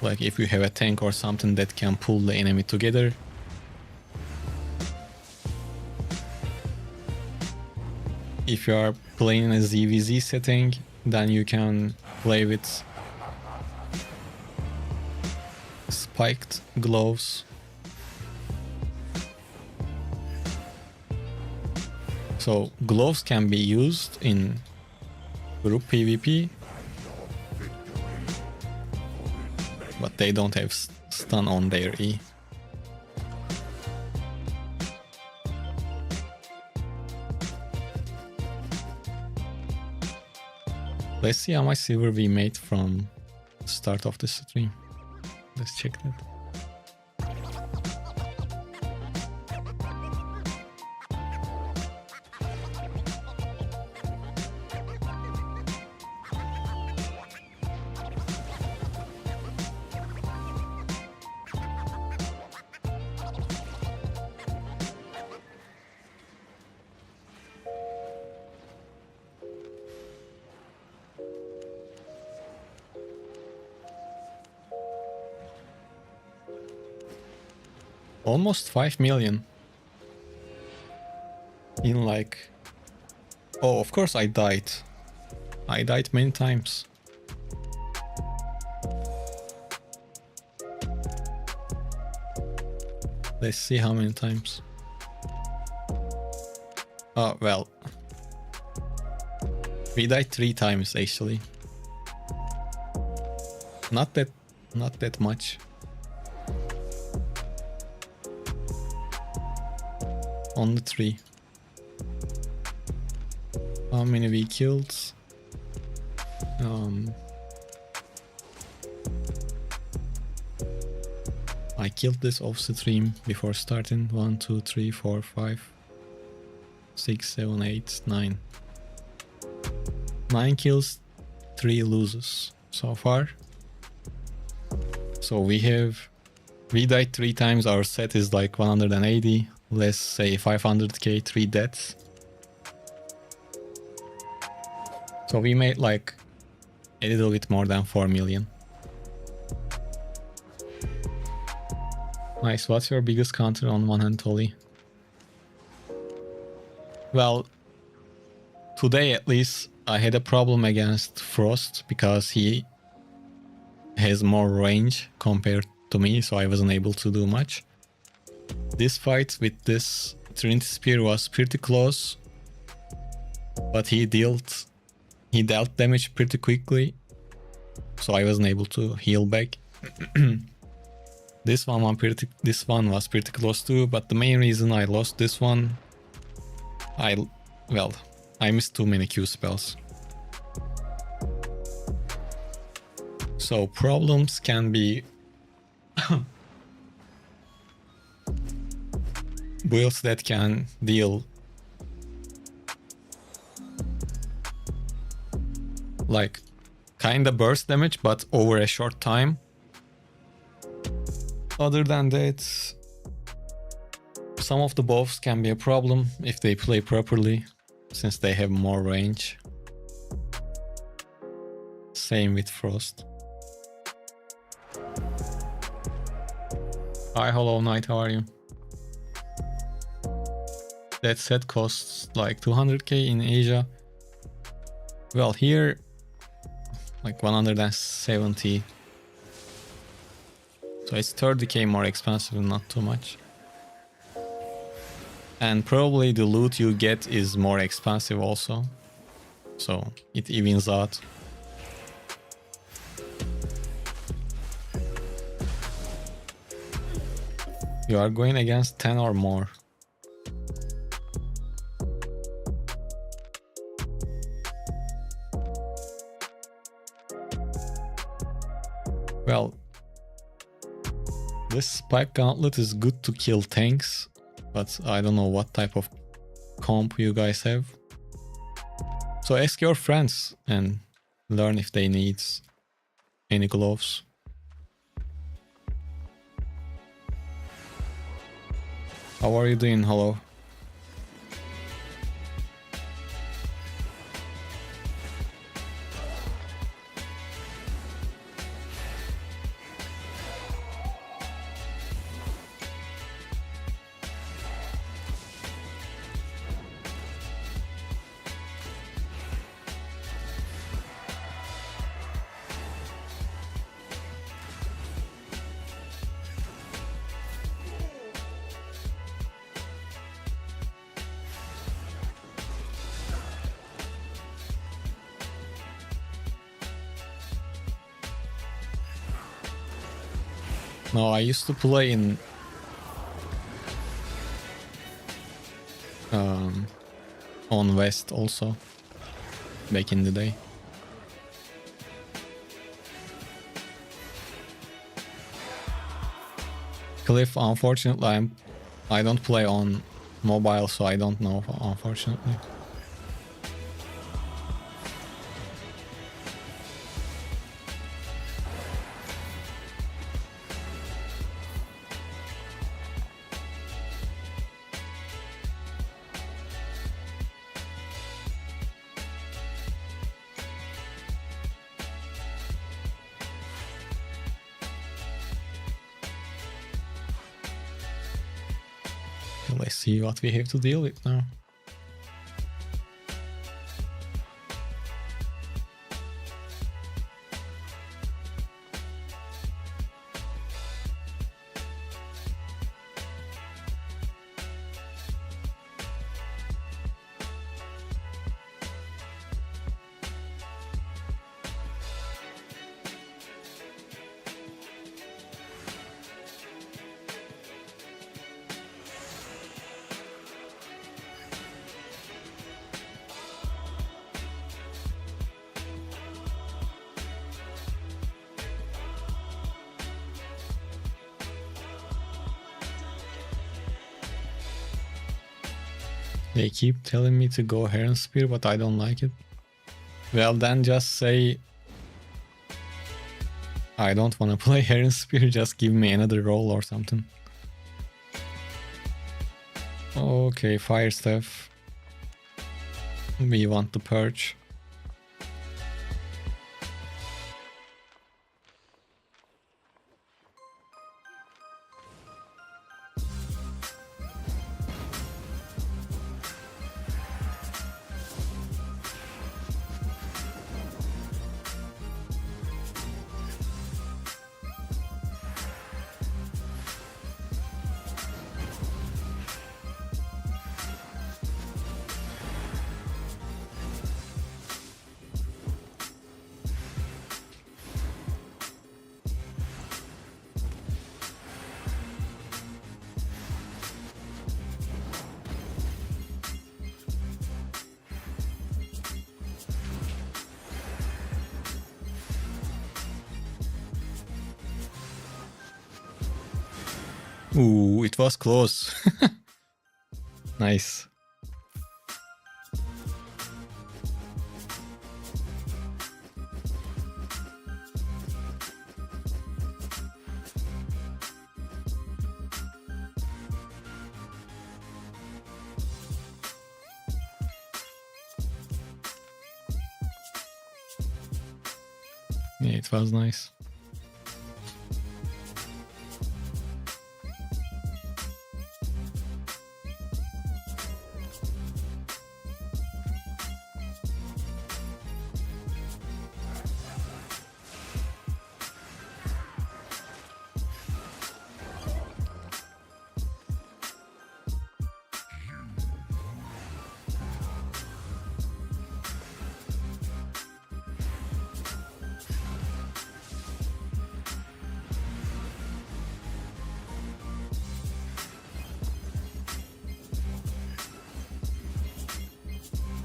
Speaker 1: Like if you have a tank or something that can pull the enemy together. If you are playing in a ZVZ setting, then you can play with spiked gloves. So gloves can be used in group PvP, but they don't have stun on their E. Let's see how much silver we made from the start of the stream. Let's check that. Almost 5 million. In like... Oh, of course I died. I died many times. Let's see how many times. Oh, well. We died 3 times actually. Not that much. Only 3. How many we killed? I killed this off stream before starting. 1, 2, 3, 4, 5, 6, 7, 8, 9. 9 kills, 3 loses so far. So we died 3 times. Our set is like 180. Let's say 500k, 3 deaths. So we made like a little bit more than 4 million. Nice. What's your biggest counter on one hand, Tolly? Well, today at least I had a problem against Frost because he has more range compared to me, so I wasn't able to do much. This fight with this Trinity Spear was pretty close, but he dealt damage pretty quickly, so I wasn't able to heal back. This one was pretty close too, but the main reason I lost this one, I missed too many Q spells. So problems can be builds that can deal like kinda burst damage but over a short time. Other than that, some of the buffs can be a problem if they play properly, since they have more range. Same with Frost. Hi Hollow Knight, how are you? That set costs like 200k in Asia. Well, here like 170. So it's 30k more expensive and not too much. And probably the loot you get is more expensive also. So it evens out. You are going against 10 or more. Well, this spike gauntlet is good to kill tanks, but I don't know what type of comp you guys have. So ask your friends and learn if they need any gloves. How are you doing? Hello. No, I used to play in on West also back in the day. Cliff, unfortunately, I don't play on mobile, so I don't know, unfortunately. Let's see what we have to deal with now. They keep telling me to go Heron Spear, but I don't like it. Well, then just say I don't want to play Heron Spear, just give me another role or something. Okay, Fire Staff. We want the Purge. Ooh, it was close. Nice. Yeah, it was nice.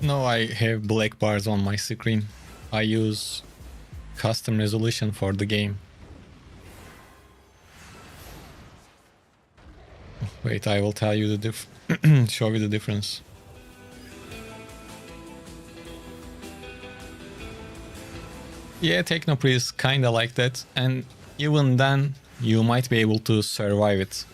Speaker 1: No, I have black bars on my screen. I use custom resolution for the game. Wait, I will tell you the show you the difference. Yeah, Technopre is kinda like that, and even then you might be able to survive it.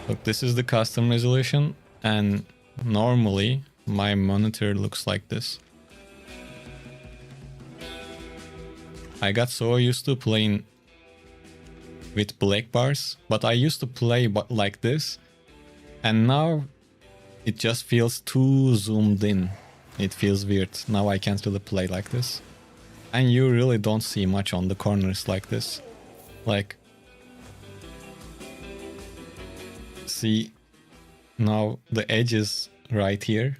Speaker 1: Look, this is the custom resolution, and normally my monitor looks like this. I got so used to playing with black bars, but I used to play like this, and now it just feels too zoomed in. It feels weird. Now I can't really play like this. And you really don't see much on the corners like this. Like, see, now the edge is right here.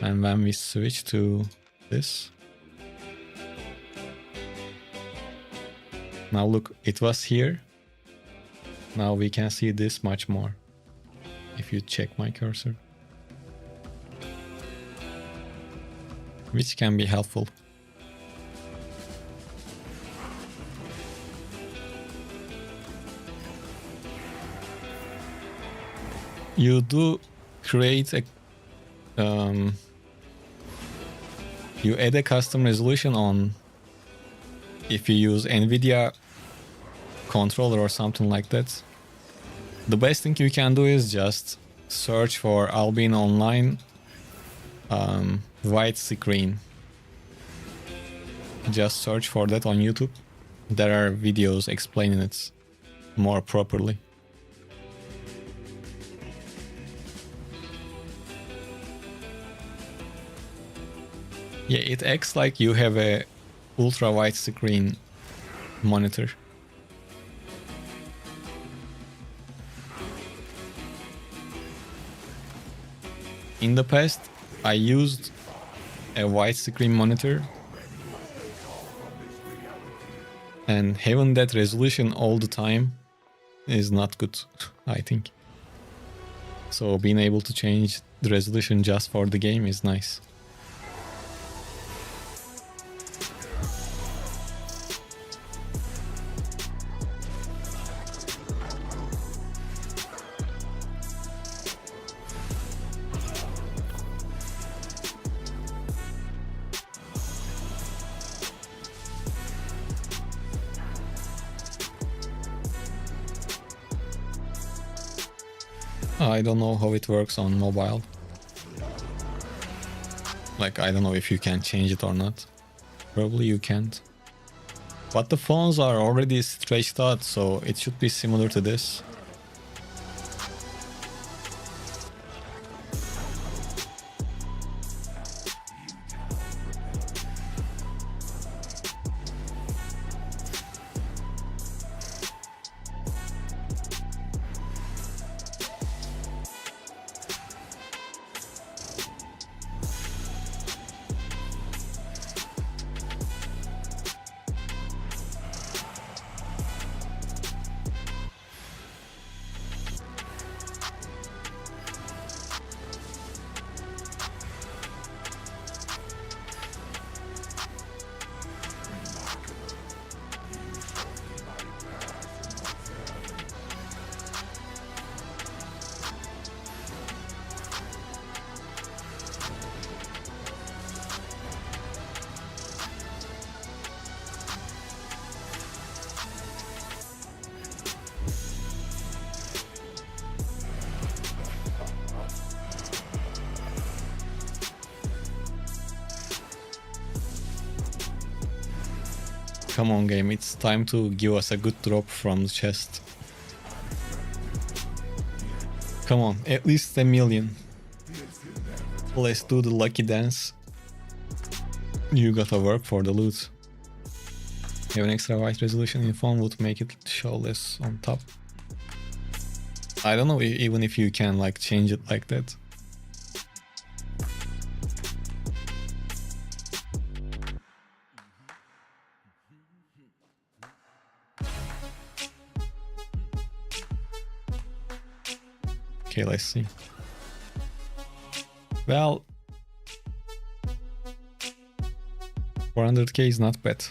Speaker 1: And when we switch to this, now look, it was here. Now we can see this much more if you check my cursor, which can be helpful. You do create a you add a custom resolution on if you use NVIDIA controller or something like that. The best thing you can do is just search for Albion online widescreen. Just search for that on YouTube. There are videos explaining it more properly. Yeah, it acts like you have a ultra widescreen monitor. In the past, I used a widescreen monitor, and having that resolution all the time is not good, I think. So being able to change the resolution just for the game is nice. I don't know how it works on mobile. Like, I don't know if you can change it or not. Probably you can't. But the phones are already stretched out, so it should be similar to this. Come on, game, it's time to give us a good drop from the chest. Come on, at least 1 million. Let's do the lucky dance. You gotta work for the loot. Have an extra white resolution in phone would make it show less on top. I don't know even if you can like change it like that. Okay, let's see. Well, 400k is not bad.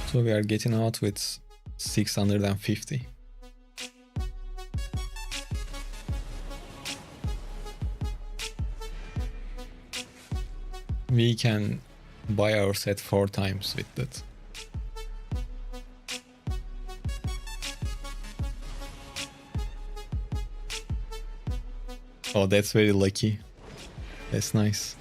Speaker 1: So we are getting out with 650. We can buy our set 4 times with that. Oh, that's very lucky. That's nice.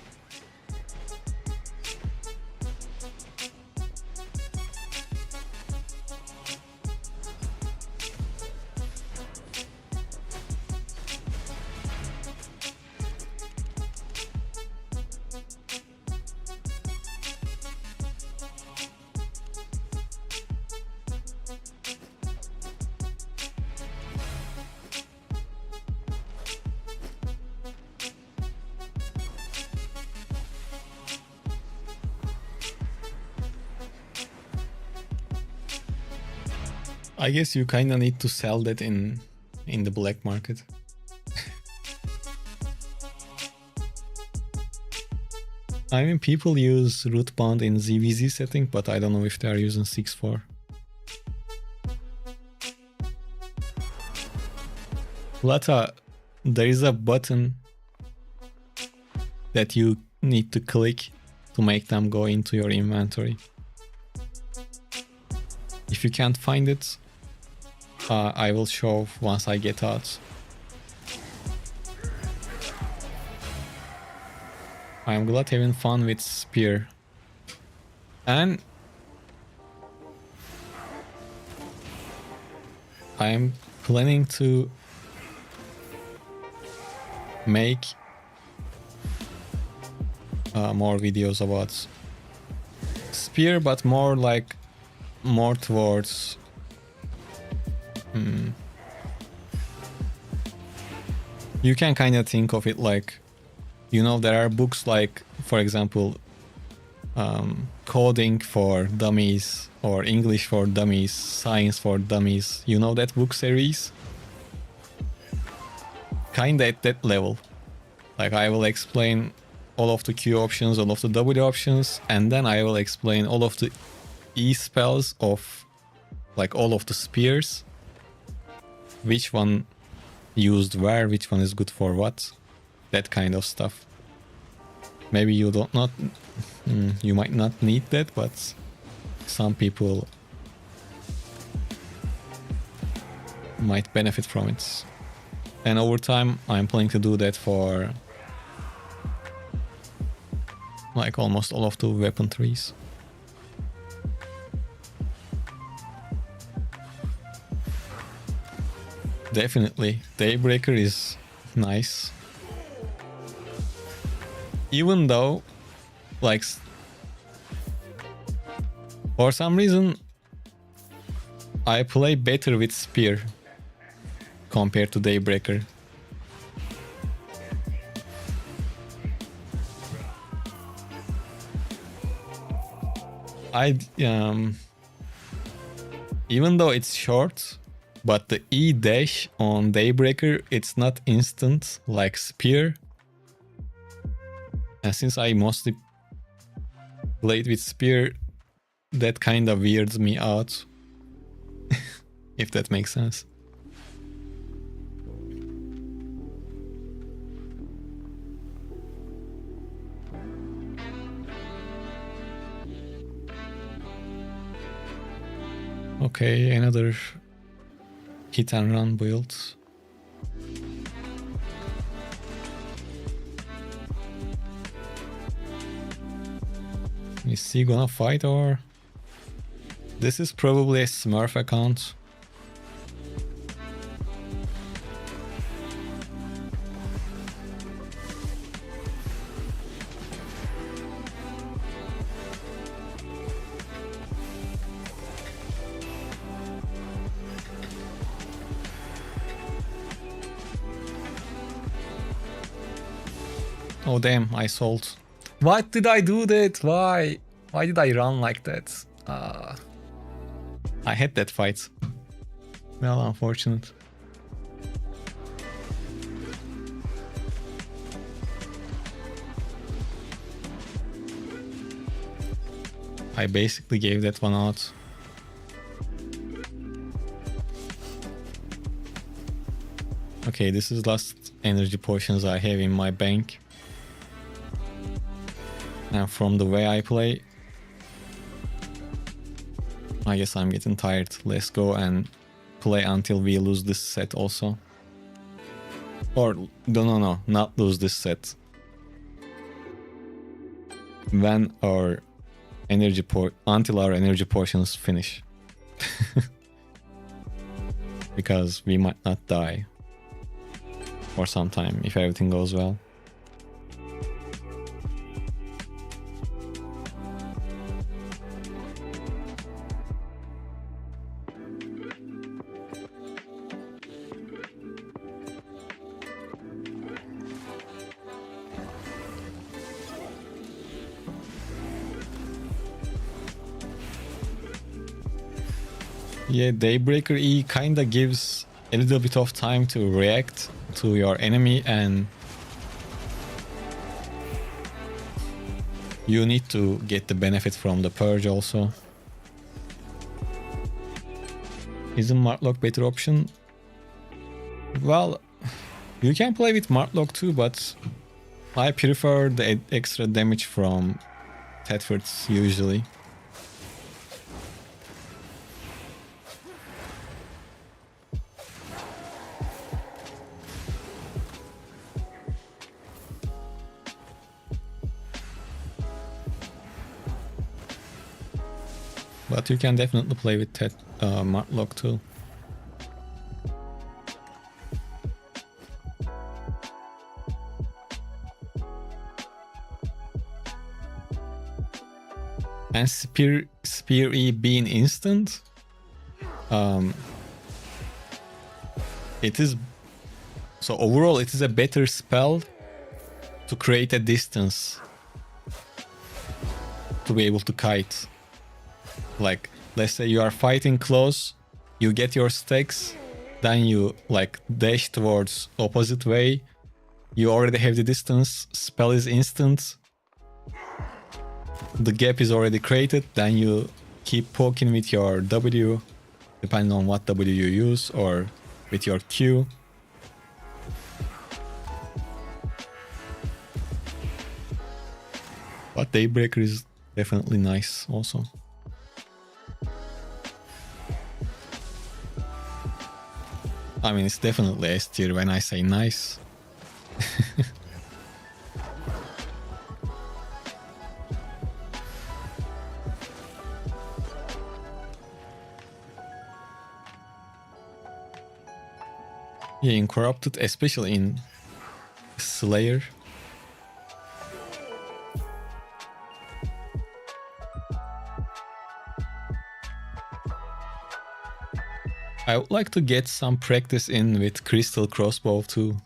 Speaker 1: I guess you kinda need to sell that in the black market. I mean, people use root bound in ZVZ setting, but I don't know if they are using 6.4. Lata, there is a button that you need to click to make them go into your inventory. If you can't find it, I will show once I get out. I'm glad having fun with Spear. And I'm planning to make more videos about Spear, but more towards you can kind of think of it like, you know, there are books like, for example, Coding for Dummies or English for Dummies, Science for Dummies. You know that book series? Kinda at that level. Like, I will explain all of the Q options, all of the W options, and then I will explain all of the E spells of like all of the spears. Which one used where, which one is good for what, that kind of stuff. Maybe you you might not need that, but some people might benefit from it. And over time, I'm planning to do that for like almost all of the weapon trees. Definitely, Daybreaker is nice. Even though, like, for some reason, I play better with Spear compared to Daybreaker. Even though it's short, but the E dash on Daybreaker, it's not instant like Spear. And since I mostly played with Spear, that kind of weirds me out. If that makes sense. Okay, another hit and run build. Is he gonna fight, or? This is probably a Smurf account. Oh damn, I sold. What did I do that? Why? Why did I run like that? I had that fight. Well, unfortunate. I basically gave that one out. Okay, this is last energy potions I have in my bank. And from the way I play, I guess I'm getting tired. Let's go and play until we lose this set also. Or, no, not lose this set. When our until our energy potions finish. Because we might not die. For some time, if everything goes well. Yeah, Daybreaker E kinda gives a little bit of time to react to your enemy, and you need to get the benefit from the purge also. Isn't Martlock better option? Well, you can play with Martlock too, but I prefer the extra damage from Tedfords usually. But you can definitely play with Martlock too. And Spear E being instant, it is, so overall it is a better spell to create a distance to be able to kite. Like, let's say you are fighting close, you get your stacks, then you like dash towards opposite way, you already have the distance, spell is instant, the gap is already created, then you keep poking with your W, depending on what W you use, or with your Q. But Daybreaker is definitely nice also. I mean, it's definitely S tier when I say nice. Yeah, in Corrupted, especially in Slayer. I would like to get some practice in with Crystal Crossbow too.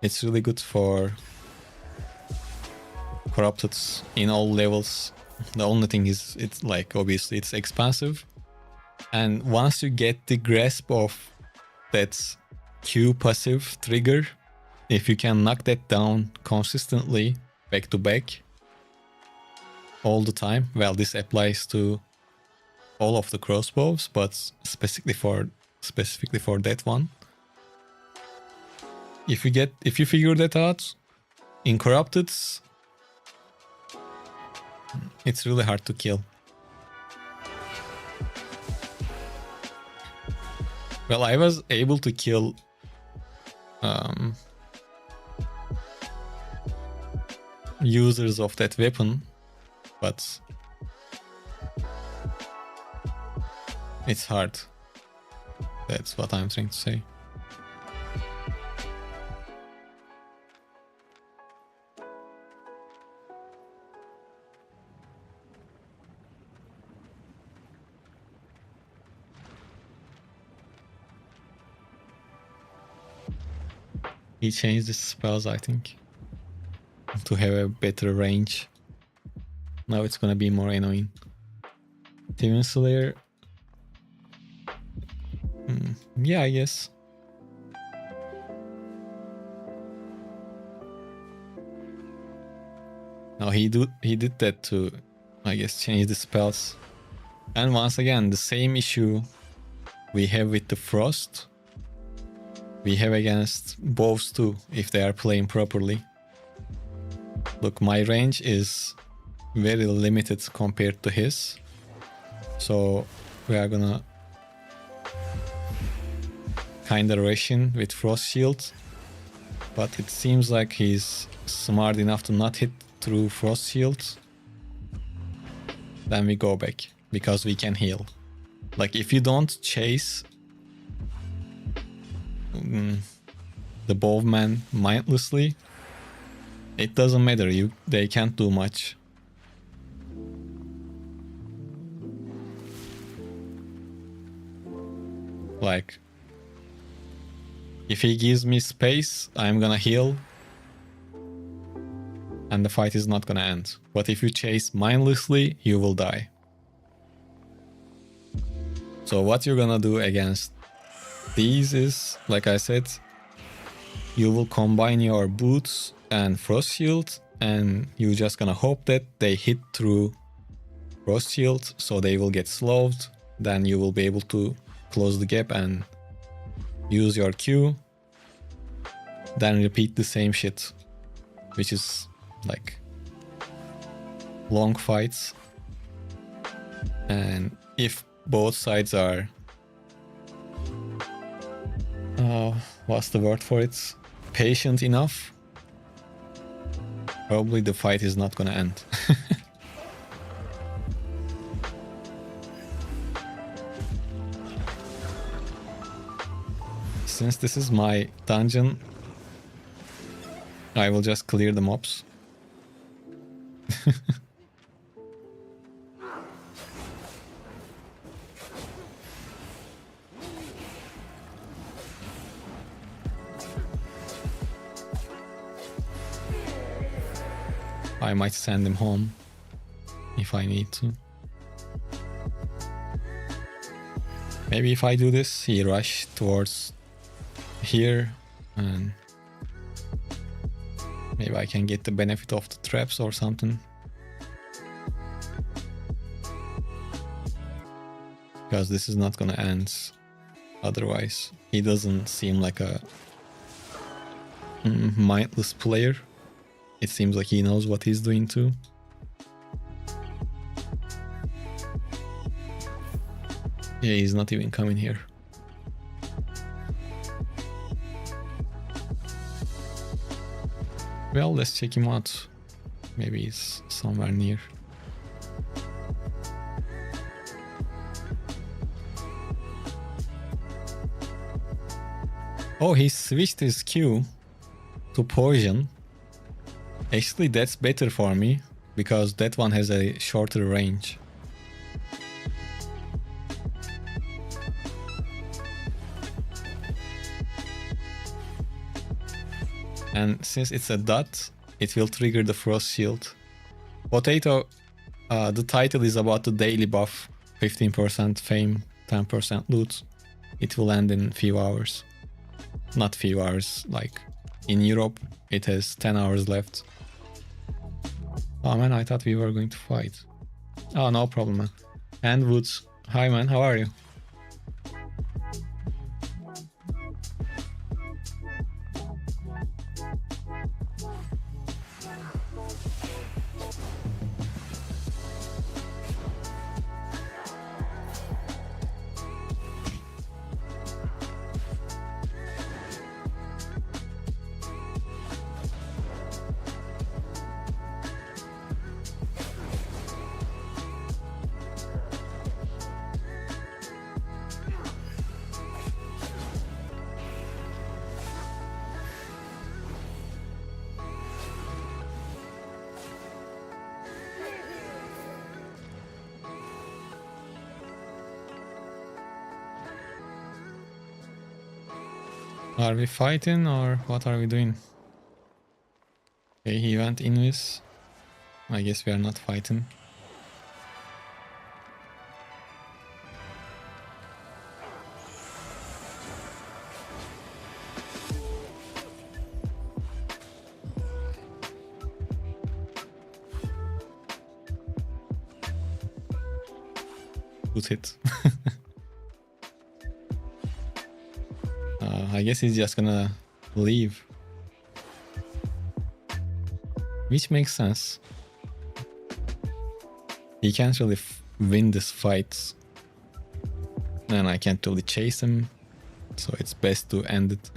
Speaker 1: It's really good for Corrupted in all levels. The only thing is, it's like, obviously it's expensive. And once you get the grasp of that Q passive trigger, if you can knock that down consistently, back to back, all the time, well, this applies to all of the crossbows, but specifically for that one. If you figure that out in Corrupted, it's really hard to kill. Well, I was able to kill users of that weapon, but it's hard. That's what I'm trying to say. He changed the spells, I think. to have a better range. Now it's gonna be more annoying. Demon Slayer. Yeah, I guess. No, he did that to, I guess, change the spells. And once again, the same issue we have with the Frost, we have against bows too, if they are playing properly. Look, my range is very limited compared to his. So we are gonna kinda rush in with Frost Shield. But it seems like he's smart enough to not hit through Frost Shield. Then we go back, because we can heal. Like, if you don't chase the bowman mindlessly, it doesn't matter. They can't do much. Like, if he gives me space, I'm gonna heal, and the fight is not gonna end. But if you chase mindlessly, you will die. So what you're gonna do against these is, like I said, you will combine your boots and Frost Shield, and you're just gonna hope that they hit through Frost Shield, so they will get slowed. Then you will be able to close the gap and use your Q. Then repeat the same shit, which is like long fights. And if both sides are, what's the word for it? Patient enough, probably the fight is not gonna end. Since this is my dungeon, I will just clear the mobs. I might send him home if I need to. Maybe if I do this, he rush towards here, and maybe I can get the benefit of the traps or something. Because this is not gonna end otherwise. He doesn't seem like a mindless player. It seems like he knows what he's doing too. Yeah, he's not even coming here. Well, let's check him out. Maybe he's somewhere near. Oh, he switched his Q to poison. Actually, that's better for me, because that one has a shorter range. And since it's a dot, it will trigger the Frost Shield. Potato, the title is about the daily buff. 15% fame, 10% loot. It will end in few hours. Not few hours, like in Europe, it has 10 hours left. Oh man, I thought we were going to fight. Oh, no problem, man. And Woods. Hi man, how are you? Are we fighting or what are we doing? Okay, he went invis. I guess we are not fighting. Good hit. I guess he's just gonna leave. Which makes sense. He can't really win this fight. And I can't really chase him. So it's best to end it.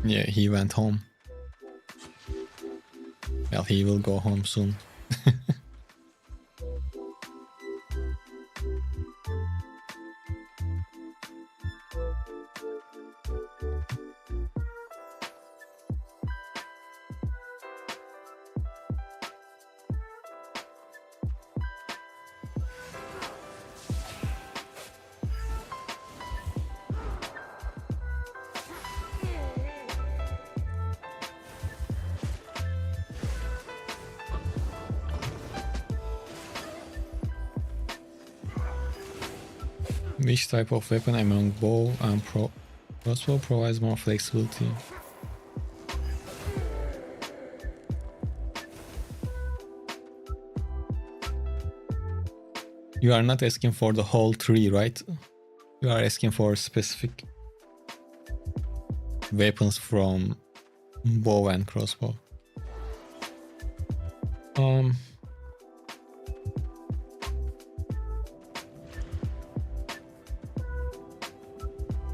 Speaker 1: Yeah, he went home. Well, he will go home soon. Which type of weapon among bow and crossbow provides more flexibility? You are not asking for the whole tree, right? You are asking for specific weapons from bow and crossbow.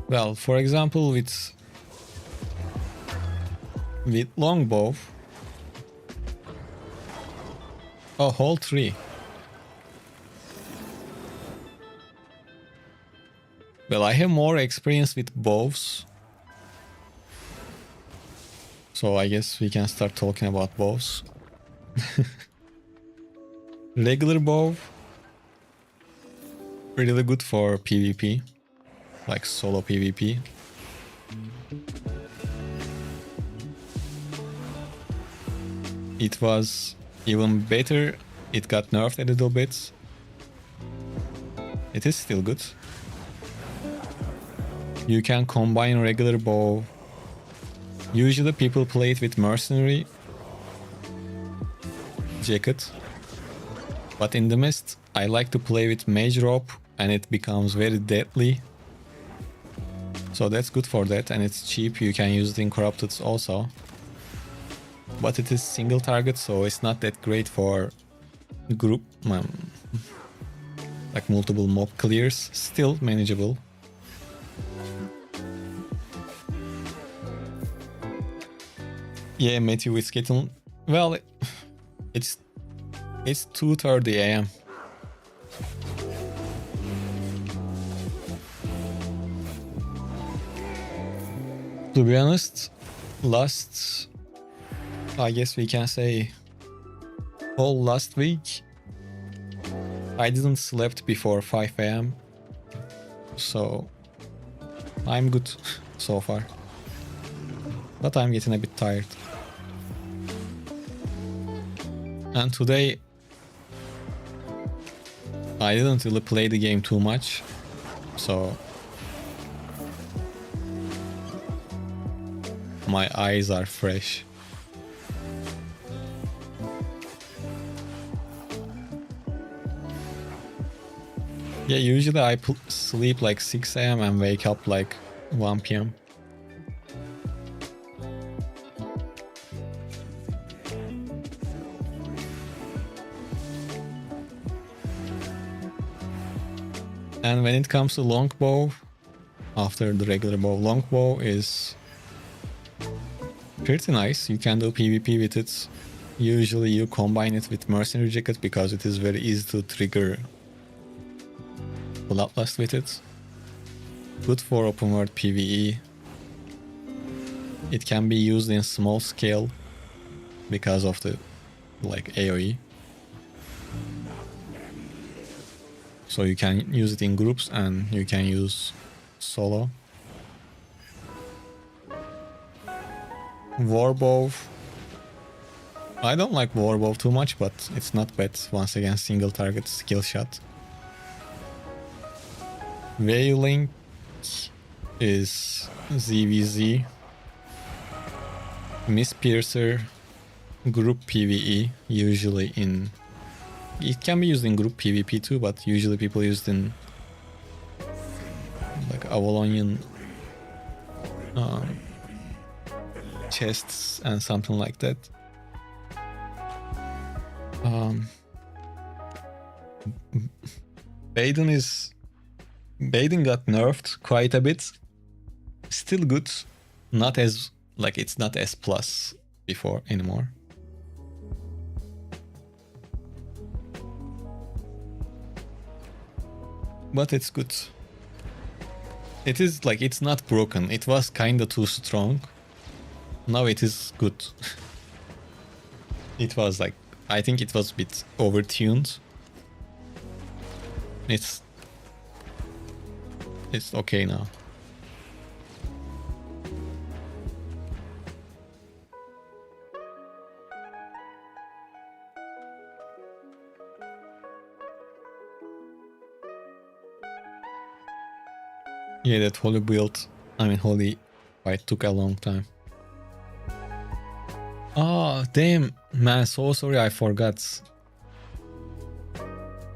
Speaker 1: Well, for example, with longbow, a whole tree. Well, I have more experience with bows, so I guess we can start talking about bows. Regular bow, really good for PvP. Like solo PvP. It was even better. It got nerfed a little bit. It is still good. You can combine regular bow. Usually people play it with mercenary jacket. But in the mist, I like to play with mage rope and it becomes very deadly. So that's good for that, and it's cheap. You can use it in corrupted also. But it is single target, so it's not that great for group, like multiple mob clears. Still manageable. Yeah, Matthew, it's getting... Well, it's 2:30 AM. To be honest, I guess we can say, whole last week, I didn't slept before 5 AM. So, I'm good so far. But I'm getting a bit tired. And today, I didn't really play the game too much. So, my eyes are fresh. Yeah, usually I sleep like 6 AM and wake up like 1 PM. And when it comes to longbow, after the regular bow, longbow is pretty nice. You can do PvP with it. Usually you combine it with mercenary jacket because it is very easy to trigger bloodlust with it. Good for open world PvE. it can be used in small scale because of the like AoE. So you can use it in groups and you can use solo. Warbow. I don't like Warbow too much, but it's not bad. Once again, single target skill shot. Wailing is ZVZ. Miss Piercer, group PvE, usually in... It can be used in group PvP too, but usually people use it in like Avalonian chests and something like that. Baden got nerfed quite a bit. Still good, not as like it's not S plus before anymore. But it's good. It is like it's not broken. It was kinda too strong. Now it is good. It was like, I think it was a bit overtuned. It's okay now. Yeah, that holy build, I mean holy fight took a long time. Oh, damn, man, so sorry, I forgot.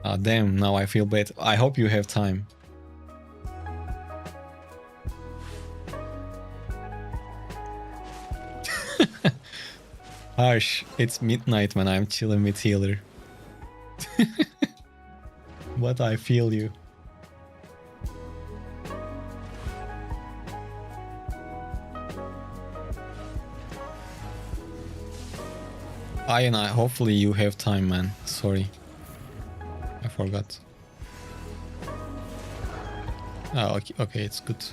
Speaker 1: Ah, damn, now I feel bad. I hope you have time. Harsh, it's midnight when I'm chilling with healer. But I feel you. And hopefully you have time, man. Sorry. I forgot. Oh, okay, it's good.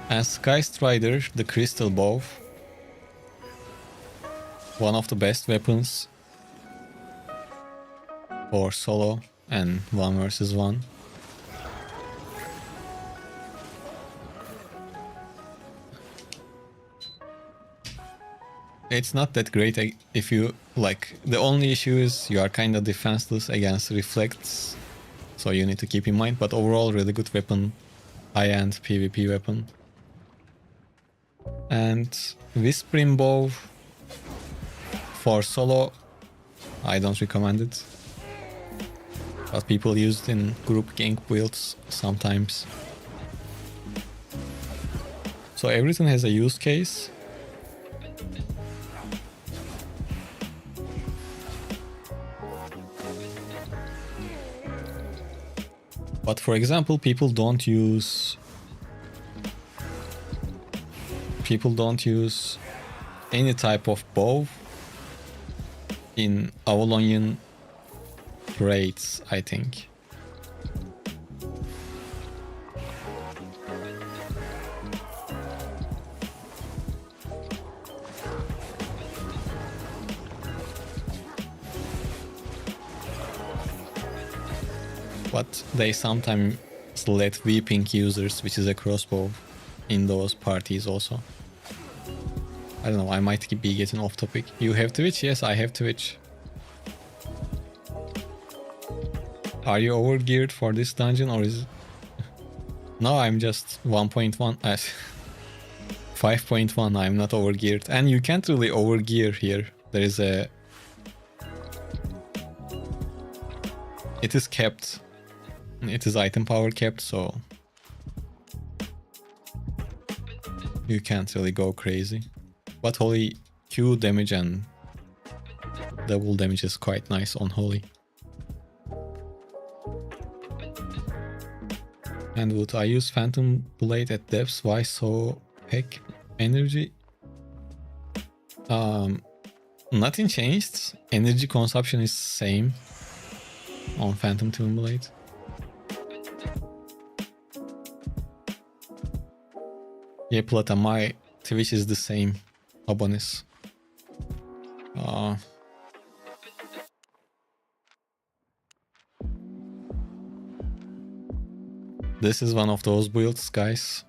Speaker 1: And Sky Strider, the crystal bow. One of the best weapons for solo and 1 versus 1. It's not that great if you like. The only issue is you are kind of defenseless against reflects, so you need to keep in mind. But overall, really good weapon, high-end PvP weapon. And Whispering Bow for solo, I don't recommend it, but people use it in group gank builds sometimes. So everything has a use case. But for example, people don't use any type of bow in Avalonian raids, I think. But they sometimes let Weeping users, which is a crossbow, in those parties also. I don't know, I might be getting off topic. You have Twitch? Yes, I have Twitch. Are you overgeared for this dungeon or is... No, I'm just 1.1... 5.1, I'm not overgeared. And you can't really overgear here. There is a... It is kept. It is item power kept, so... You can't really go crazy. But Holy Q damage and double damage is quite nice on Holy. And would I use Phantom Blade at depths? Why so heck? Energy? Nothing changed. Energy consumption is same on Phantom Blade. Yeah, Plata, my Twitch is the same. Abonis. This is one of those builds, guys.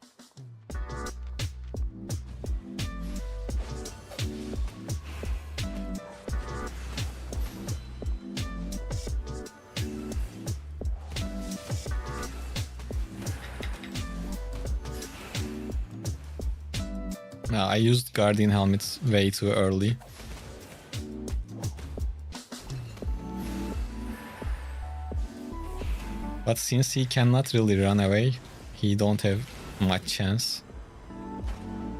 Speaker 1: Now, I used Guardian helmets way too early. But since he cannot really run away, he don't have much chance.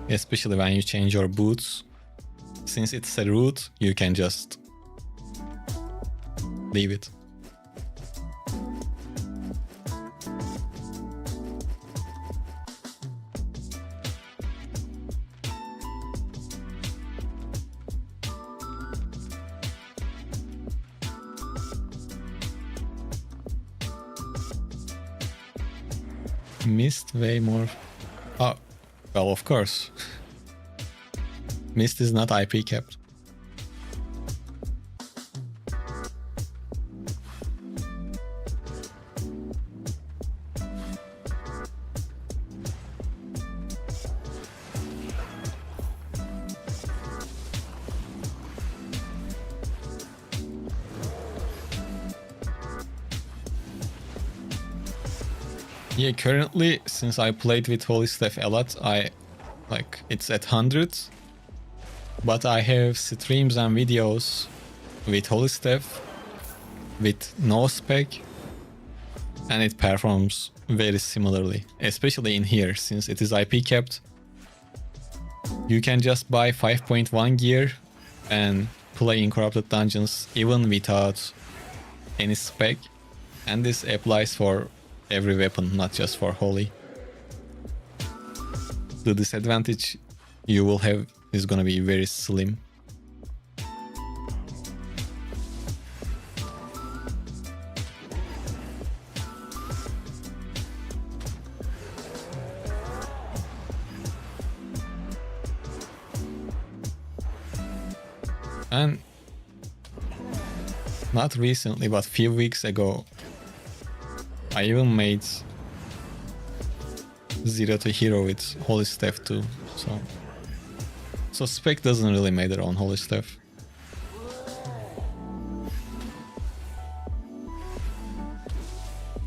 Speaker 1: Especially when you change your boots. Since it's a route, you can just leave it. Mist way more. Oh, well, of course. Mist is not IP capped. Yeah, currently, since I played with Holy Staff a lot, it's at 100. But I have streams and videos with Holy Staff, with no spec, and it performs very similarly, especially in here, since it is IP capped. You can just buy 5.1 gear and play in Corrupted Dungeons even without any spec, and this applies for every weapon, not just for Holy. The disadvantage you will have is gonna be very slim. And not recently, but few weeks ago, I even made 0 to hero with Holy Staff too, so spec doesn't really matter on Holy Staff.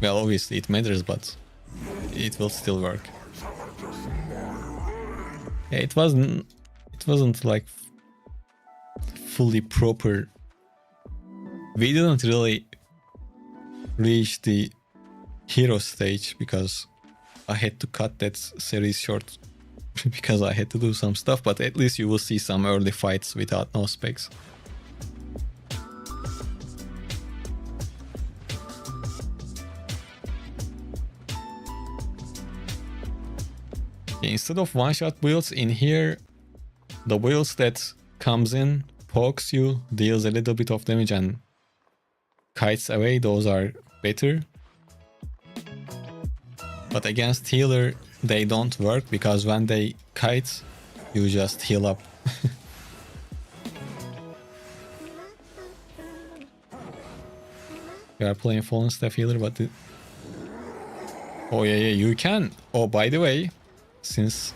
Speaker 1: Well, obviously it matters, but it will still work. Yeah, it wasn't like fully proper. We didn't really reach the hero stage because I had to cut that series short because I had to do some stuff, but at least you will see some early fights without no specs. Instead of one-shot builds in here, the builds that comes in, pokes you, deals a little bit of damage and kites away, those are better. But against healer, they don't work because when they kite, you just heal up. We are playing Fallen Staff healer, but... Oh yeah, you can... Oh, by the way, since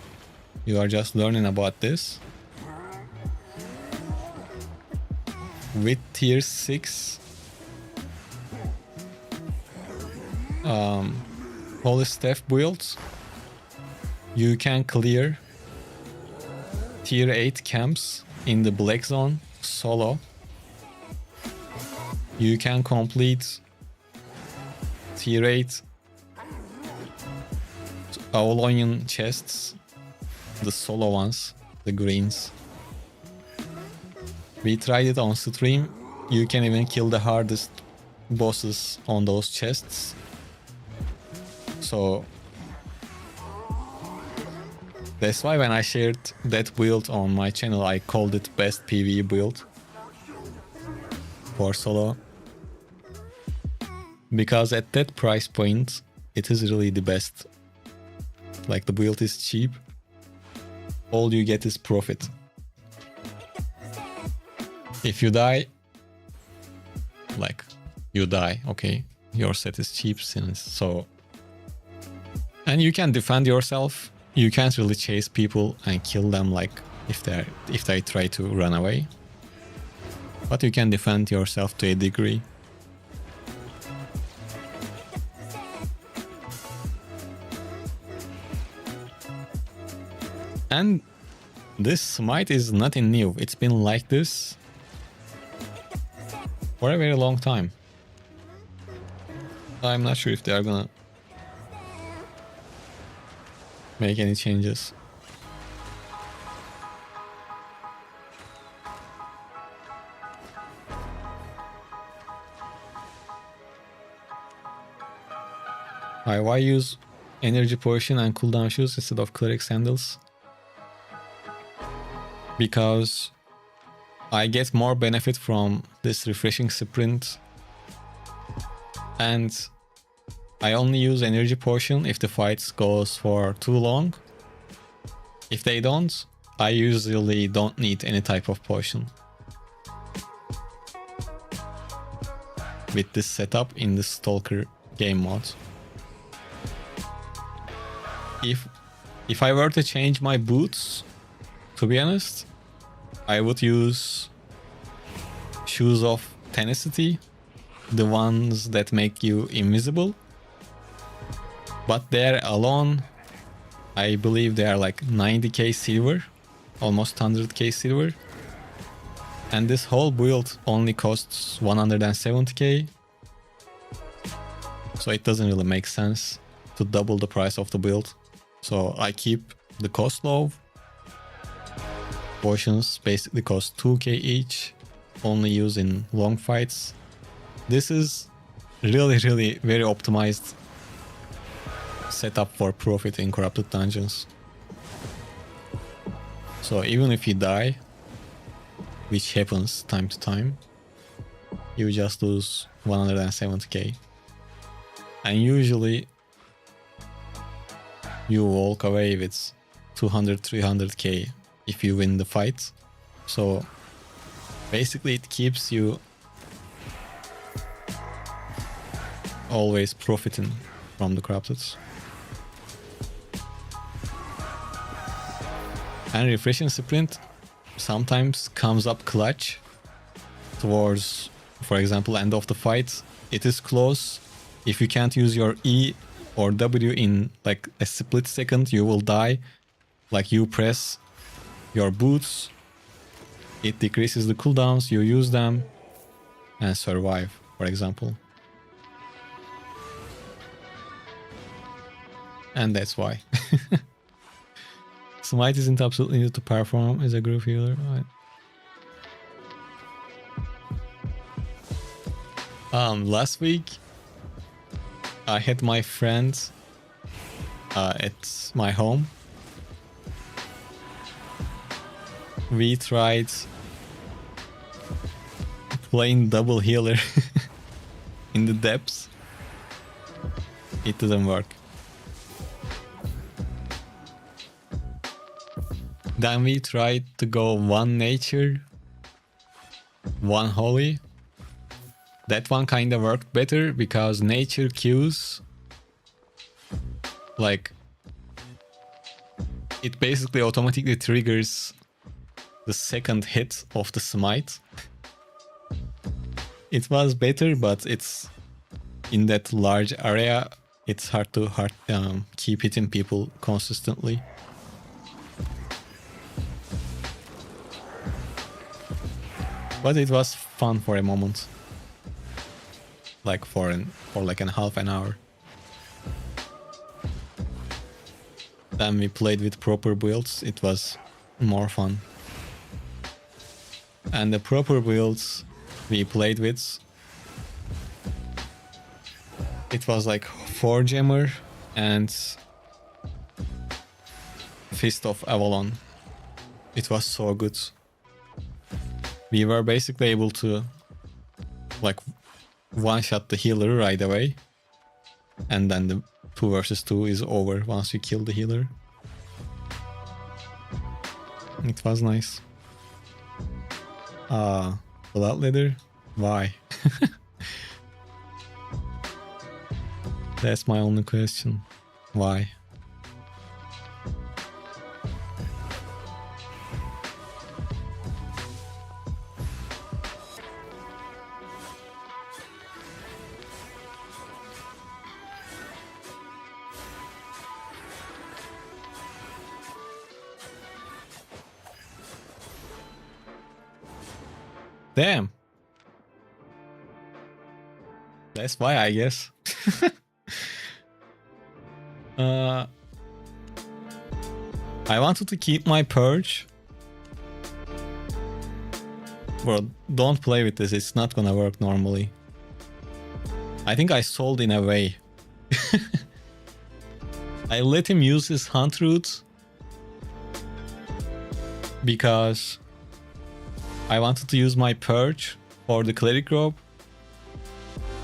Speaker 1: you are just learning about this, with tier 6 Holy Staff builds, you can clear tier 8 camps in the black zone solo. You can complete tier 8 Aulion chests, the solo ones, the greens. We tried it on stream. You can even kill the hardest bosses on those chests. So that's why when I shared that build on my channel, I called it best PvE build for solo. Because at that price point, it is really the best. Like, the build is cheap all you get is profit. If you die, like, you die, okay, your set is cheap since, so... And you can defend yourself. You can't really chase people and kill them, like, if they try to run away. But you can defend yourself to a degree. And this smite is nothing new. It's been like this for a very long time. I'm not sure if they are gonna make any changes. Why use energy potion and cooldown shoes instead of cleric sandals? Because I get more benefit from this refreshing sprint, and I only use energy potion if the fight goes for too long. If they don't, I usually don't need any type of potion. With this setup in the Stalker game mode. If I were to change my boots, to be honest, I would use shoes of toxicity, the ones that make you invisible. But they're alone, I believe they are like 90k silver, almost 100k silver. And this whole build only costs 170k. So it doesn't really make sense to double the price of the build. So I keep the cost low. Potions basically cost 2k each, only used in long fights. This is really very optimized setup for profit in corrupted dungeons. So even if you die, which happens time to time, you just lose 170k. And usually you walk away with 200-300k if you win the fight. So basically it keeps you always profiting from the corrupted. And refreshing sprint sometimes comes up clutch towards, for example, end of the fight. It is close. If you can't use your E or W in like a split second, you will die. Like you press your boots, it decreases the cooldowns, you use them and survive, for example. And that's why. Smite isn't absolutely needed to perform as a group healer. Last week I had my friend at my home. We tried playing double healer in the depths. It didn't work. Then we tried to go one nature, one holy. That one kind of worked better because nature Qs, like, it basically automatically triggers the second hit of the smite. It was better, but it's in that large area, it's hard to keep hitting people consistently. But it was fun for a moment, like for like a half an hour. Then we played with proper builds. It was more fun. And the proper builds we played with, it was like 4-gemmer and Fist of Avalon. It was so good. We were basically able to like one-shot the healer right away, and then the 2 versus 2 is over once you kill the healer. It was nice. Blood leather? Why? That's my only question. Why? Damn. That's why, I guess. I wanted to keep my purge. Bro, don't play with this. It's not gonna work normally. I think I sold in a way. I let him use his hunt route because I wanted to use my purge for the cleric robe,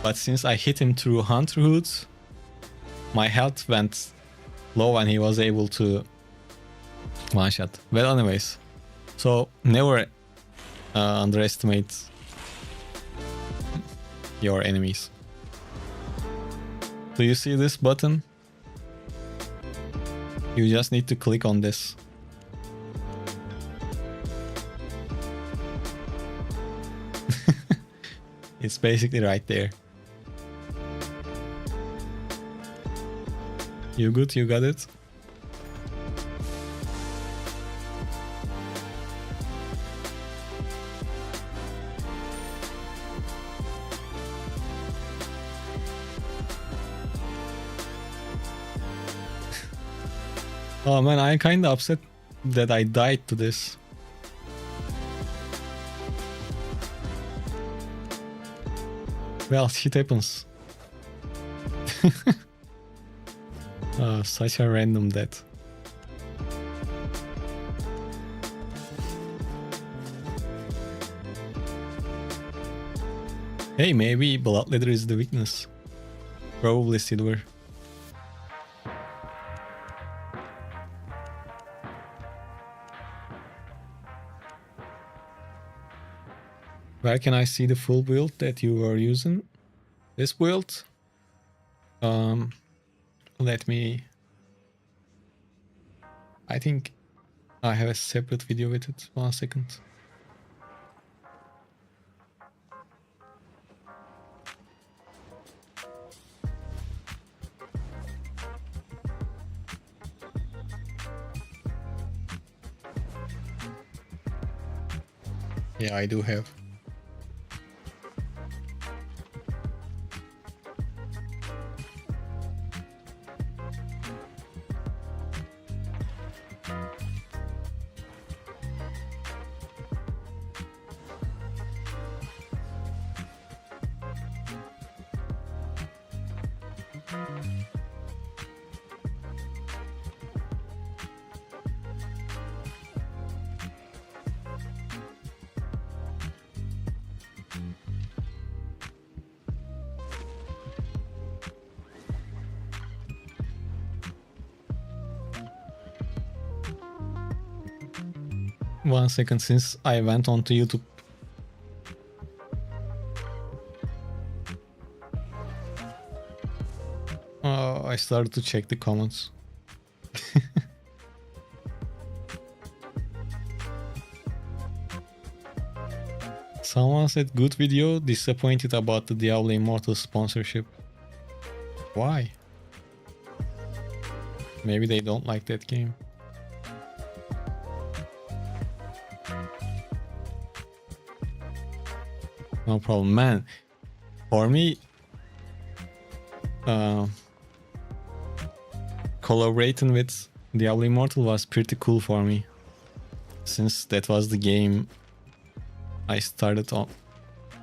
Speaker 1: but since I hit him through hunt routes, my health went low and he was able to one shot. Well, anyways, so never underestimate your enemies. Do you see this button? You just need to click on this. It's basically right there. You good? You got it? Oh man, I'm kinda upset that I died to this. Well, shit happens. Oh, such a random death. Hey, maybe blood leather is the weakness. Probably silver. Where can I see the full build that you were using? This build? Let me... I think I have a separate video with it. 1 second. Yeah, I do have. One second, since I went on to YouTube. I started to check the comments. Someone said good video, disappointed about the Diablo Immortal sponsorship. Why? Maybe they don't like that game. No problem, man. For me, collaborating with Diablo Immortal was pretty cool for me, since that was the game I started on.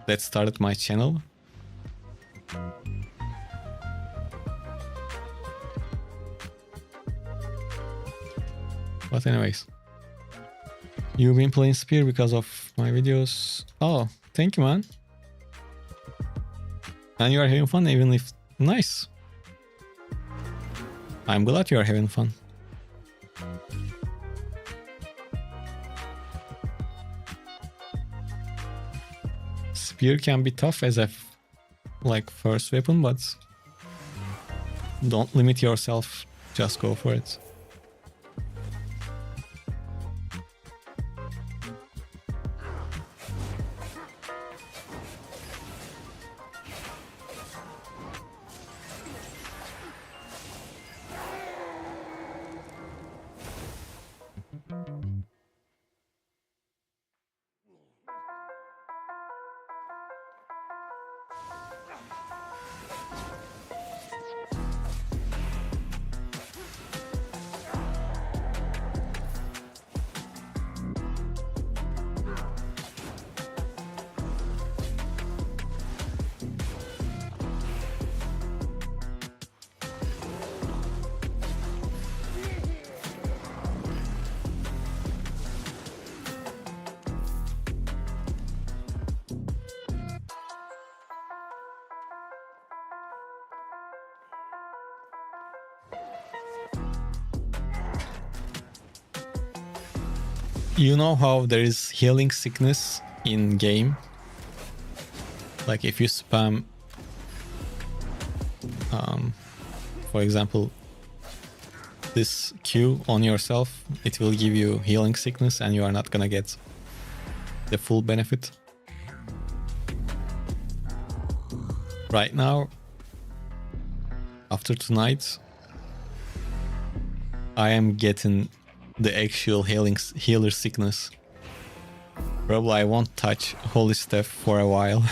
Speaker 1: That started my channel. But anyways, you've been playing Spear because of my videos. Oh, thank you, man. And you are having fun, even if... Nice. I'm glad you are having fun. spear can be tough as a like first weapon, but don't limit yourself. Just go for it. You know how there is healing sickness in game? Like if you spam, for example, this Q on yourself, it will give you healing sickness and you are not gonna get the full benefit. Right now, after tonight, I am getting the actual healer sickness. Probably I won't touch holy stuff for a while.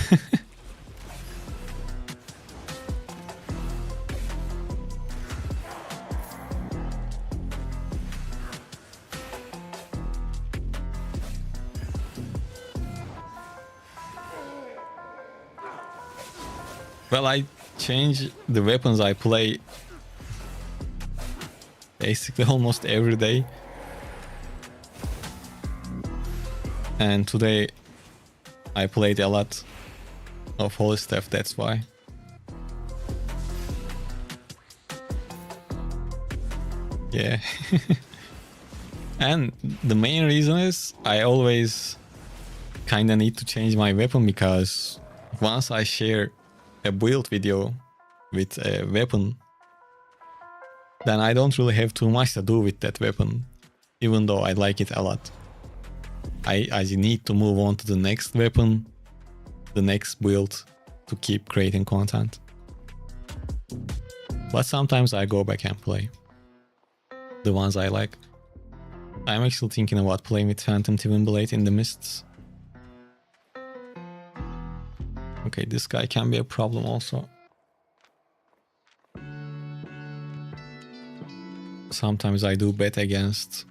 Speaker 1: Well, I change the weapons I play basically almost every day. And today I played a lot of holy stuff, that's why. Yeah. And the main reason is I always kinda need to change my weapon, because once I share a build video with a weapon, then I don't really have too much to do with that weapon, even though I like it a lot. I need to move on to the next weapon, the next build, to keep creating content. But sometimes I go back and play the ones I like. I'm actually thinking about playing with Phantom Twin Blade in the mists. Okay, this guy can be a problem also. Sometimes I do bet against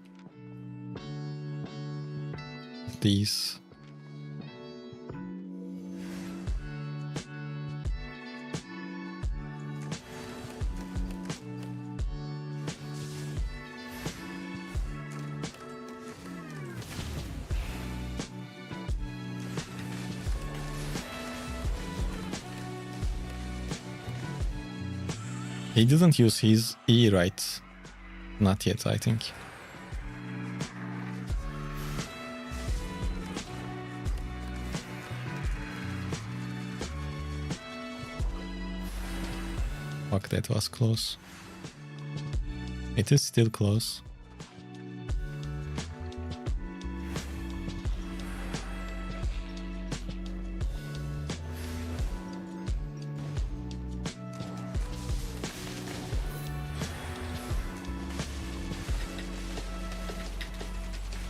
Speaker 1: these. He didn't use his E right. Not yet, I think. Fuck, that was close. It is still close.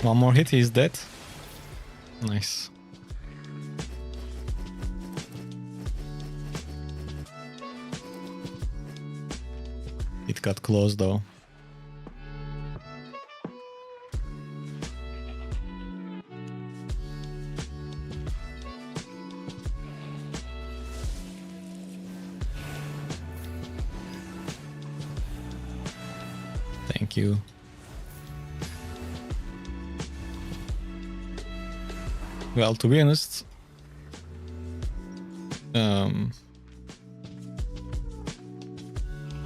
Speaker 1: One more hit, he's dead. Nice. It got close though. Thank you. Well, to be honest,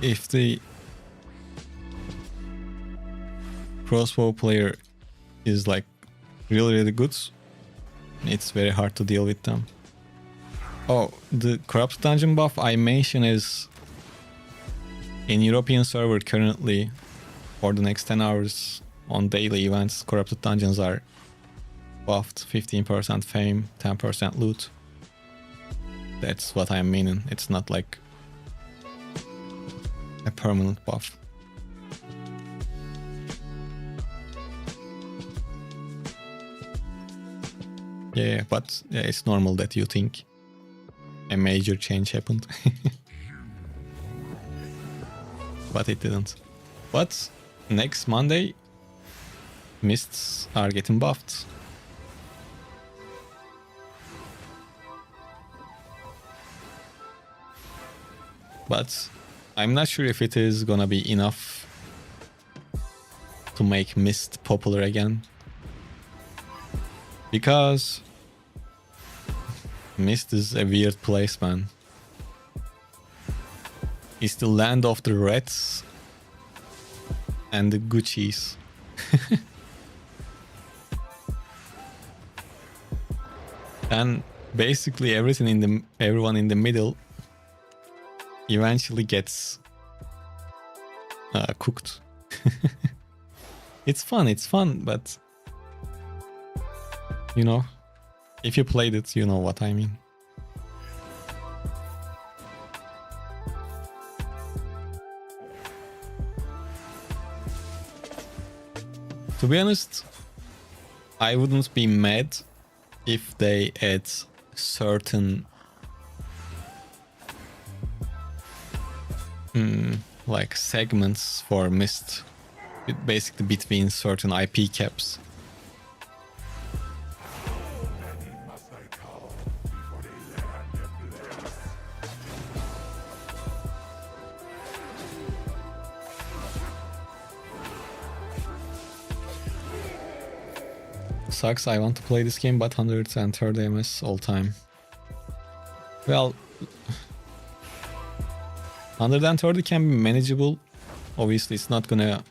Speaker 1: if the crossbow player is like really good, it's very hard to deal with them. Oh, the Corrupted Dungeon buff I mentioned is in European server currently for the next 10 hours on daily events. Corrupted Dungeons are buffed, 15% fame, 10% loot. That's what I'm meaning. It's not like a permanent buff. Yeah, but yeah, it's normal that you think a major change happened. But it didn't. But next Monday, mists are getting buffed. But I'm not sure if it is gonna be enough to make mist popular again. Because mist is a weird place, man. It's the land of the rats and the Gucci's. And basically everyone in the middle eventually gets cooked. It's fun, but you know, if you played it, you know what I mean. To be honest, I wouldn't be mad if they add certain like segments for Mist, basically between certain IP caps. Sucks, I want to play this game, but 130 MS all time. Well, 130 can be manageable. Obviously, it's not gonna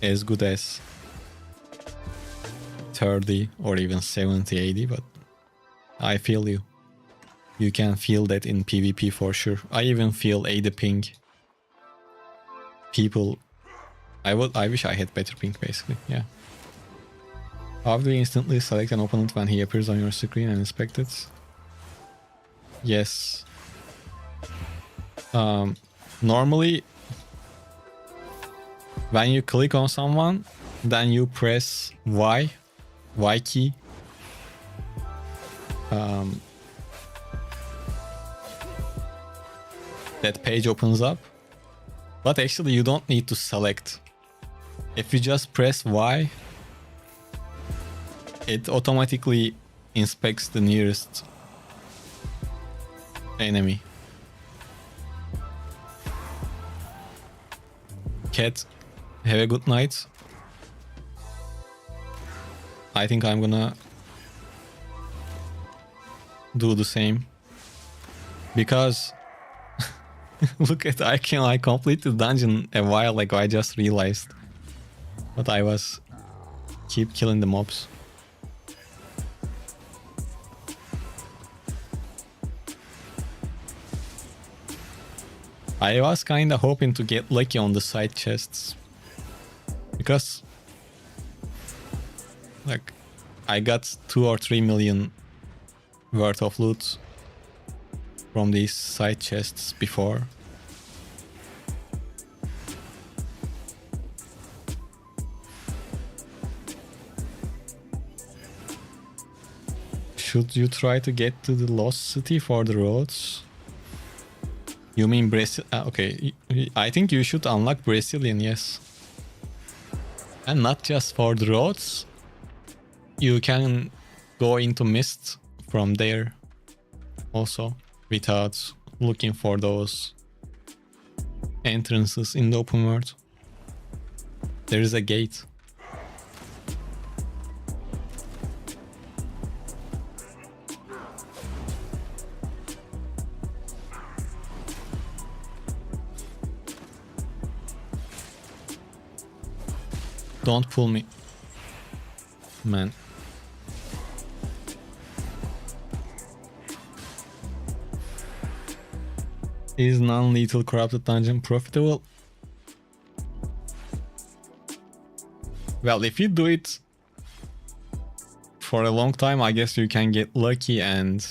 Speaker 1: as good as 30 or even 70, 80, but I feel you. You can feel that in PvP for sure. I even feel 80 ping. People, I wish I had better ping, basically, yeah. How do you instantly select an opponent when he appears on your screen and inspect it? Yes. Normally, when you click on someone, then you press Y key. That page opens up. But actually, you don't need to select. If you just press Y, it automatically inspects the nearest enemy. Cat, have a good night. I think I'm gonna do the same. Because look at I completed the dungeon a while ago, I just realized. But I was keep killing the mobs. I was kinda hoping to get lucky on the side chests. Because like I got 2 or 3 million worth of loot from these side chests before. Should you try to get to the Lost City for the roads? You mean Brazil? Okay, I think you should unlock Brazilian, yes. And not just for the roads. You can go into Mist from there also, without looking for those entrances in the open world. There is a gate. Don't pull me, man. Is non-lethal corrupted dungeon profitable? Well, if you do it for a long time, I guess you can get lucky and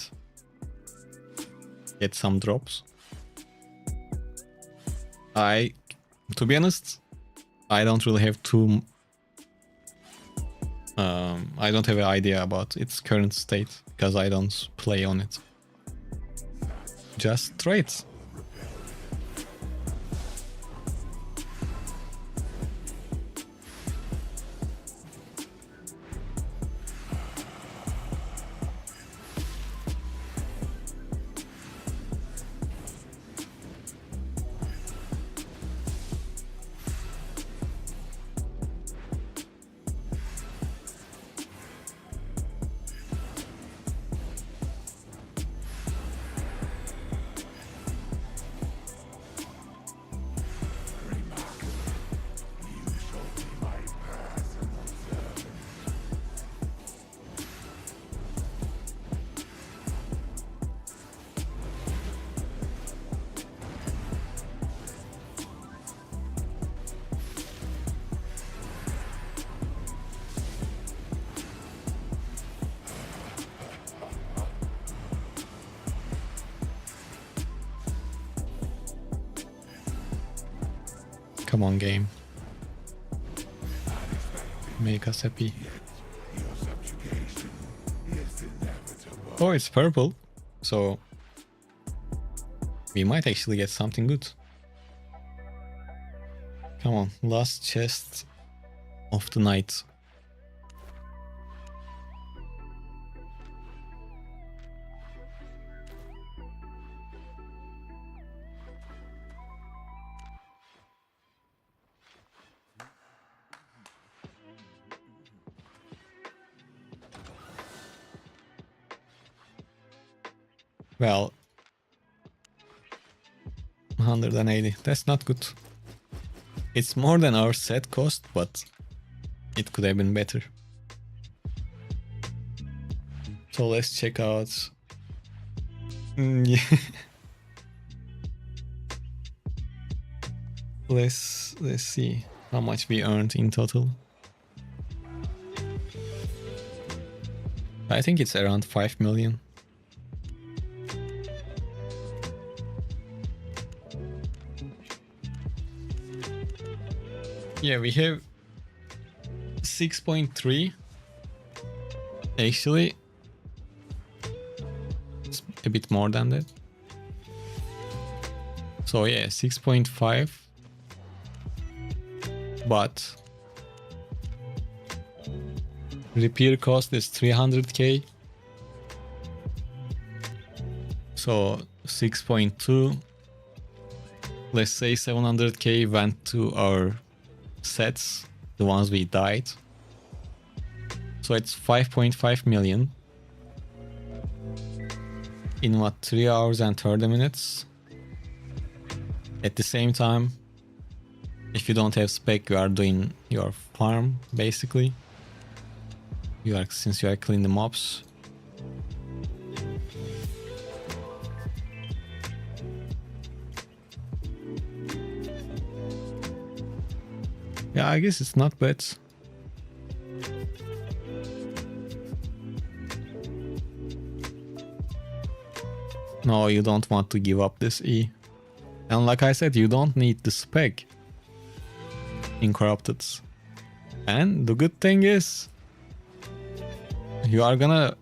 Speaker 1: get some drops. To be honest, I don't really have I don't have an idea about its current state because I don't play on it. Just try it. Come on, game. Make us happy. Oh, it's purple. So we might actually get something good. Come on, last chest of the night. Well, 180. That's not good. It's more than our set cost, but it could have been better. So let's check out. Yeah. Let's see how much we earned in total. I think it's around 5 million. Yeah, we have 6.3. Actually, it's a bit more than that. So yeah, 6.5. But repair cost is 300k. So 6.2. Let's say 700k went to our sets, the ones we died. So it's 5.5 million in what, 3 hours and 30 minutes. At the same time, if you don't have spec, you are doing your farm basically. Since you are killing the mobs. Yeah, I guess it's not bad. No, you don't want to give up this E. And like I said, you don't need the spec in Corrupted. And the good thing is, you are gonna,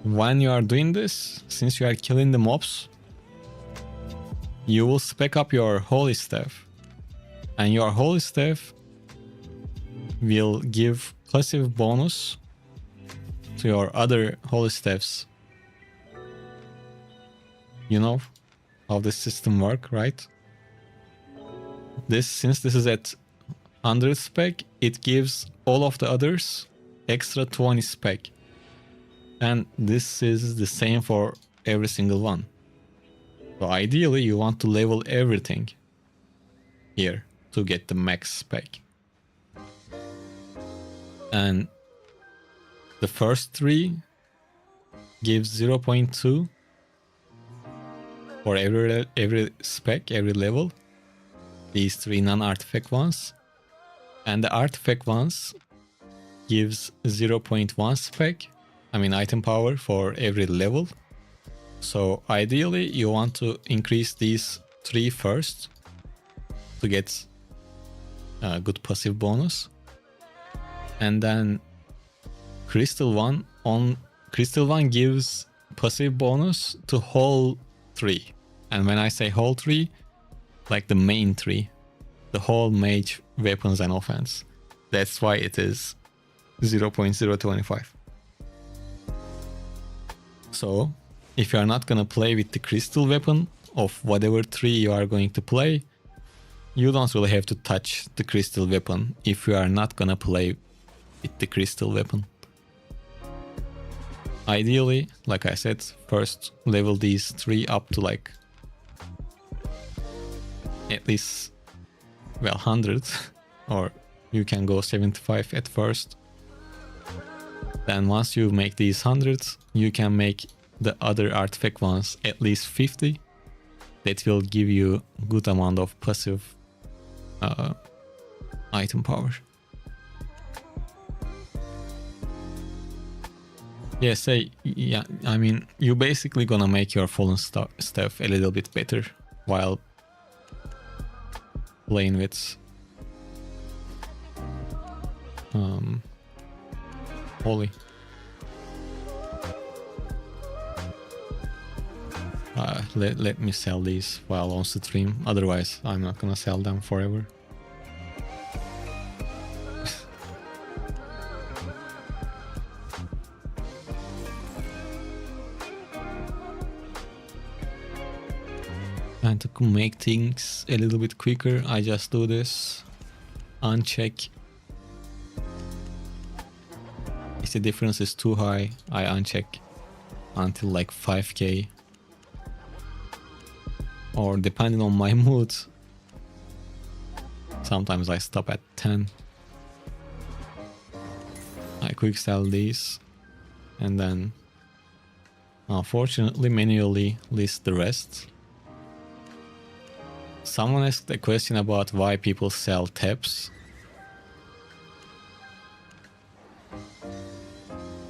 Speaker 1: when you are doing this, since you are killing the mobs, you will spec up your Holy Staff. And your Holy Staff will give passive bonus to your other Holy Staffs. You know how this system works, right? Since this is at 100 spec, it gives all of the others extra 20 spec. And this is the same for every single one. So ideally, you want to level everything here to get the max spec. And the first three gives 0.2. for every spec, every level, these 3 non-artifact ones, and the artifact ones gives 0.1 spec, I mean item power for every level. So ideally you want to increase these 3 first to get a good passive bonus, and then Crystal one gives passive bonus to whole 3. And when I say whole 3, like the main 3, the whole mage, weapons and offense. That's why it is 0.025. So if you are not gonna play with the crystal weapon of whatever 3 you are going to play, you don't really have to touch the crystal weapon if you are not gonna play with the crystal weapon. Ideally, like I said, first level these 3 up to like at least, well, 100, or you can go 75 at first. Then once you make these 100, you can make the other artifact ones at least 50. That will give you good amount of passive item power. Yeah, I mean, you're basically gonna make your fallen stuff a little bit better while playing with Holy. Let me sell these while on stream, otherwise I'm not gonna sell them forever. And to make things a little bit quicker, I just do this, uncheck. If the difference is too high, I uncheck until like 5k. Or depending on my mood, sometimes I stop at 10. I quick sell these and then unfortunately manually list the rest. Someone asked a question about why people sell tabs.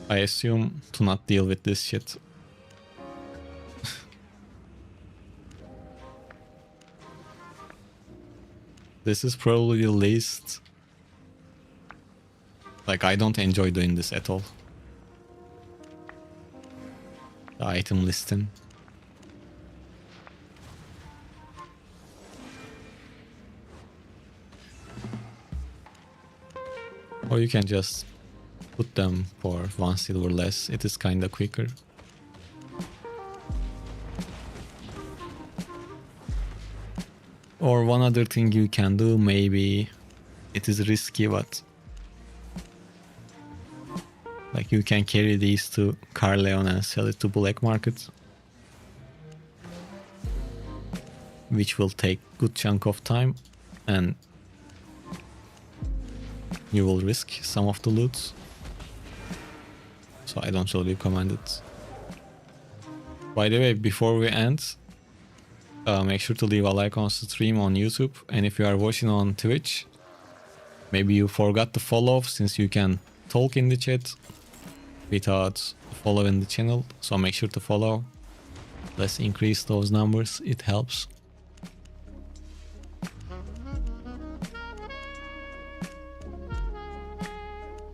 Speaker 1: I assume to not deal with this shit. This is probably the least... Like, I don't enjoy doing this at all. The item listing. Or you can just put them for 1 silver less. It is kinda quicker. Or one other thing you can do, maybe it is risky, but like you can carry these to Carleon and sell it to black market, which will take good chunk of time and you will risk some of the loot. So I don't really recommend it. By the way, before we end, make sure to leave a like on stream on YouTube, and if you are watching on Twitch, maybe you forgot to follow since you can talk in the chat without following the channel, so make sure to follow. Let's increase those numbers, it helps.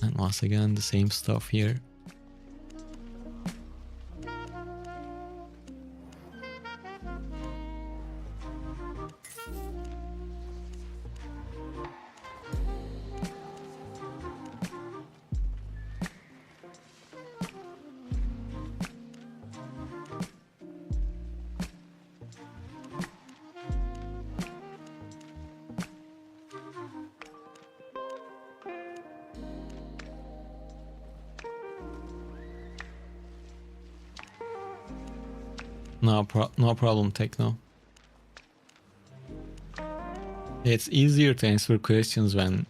Speaker 1: And once again, the same stuff here. No problem, Techno. It's easier to answer questions when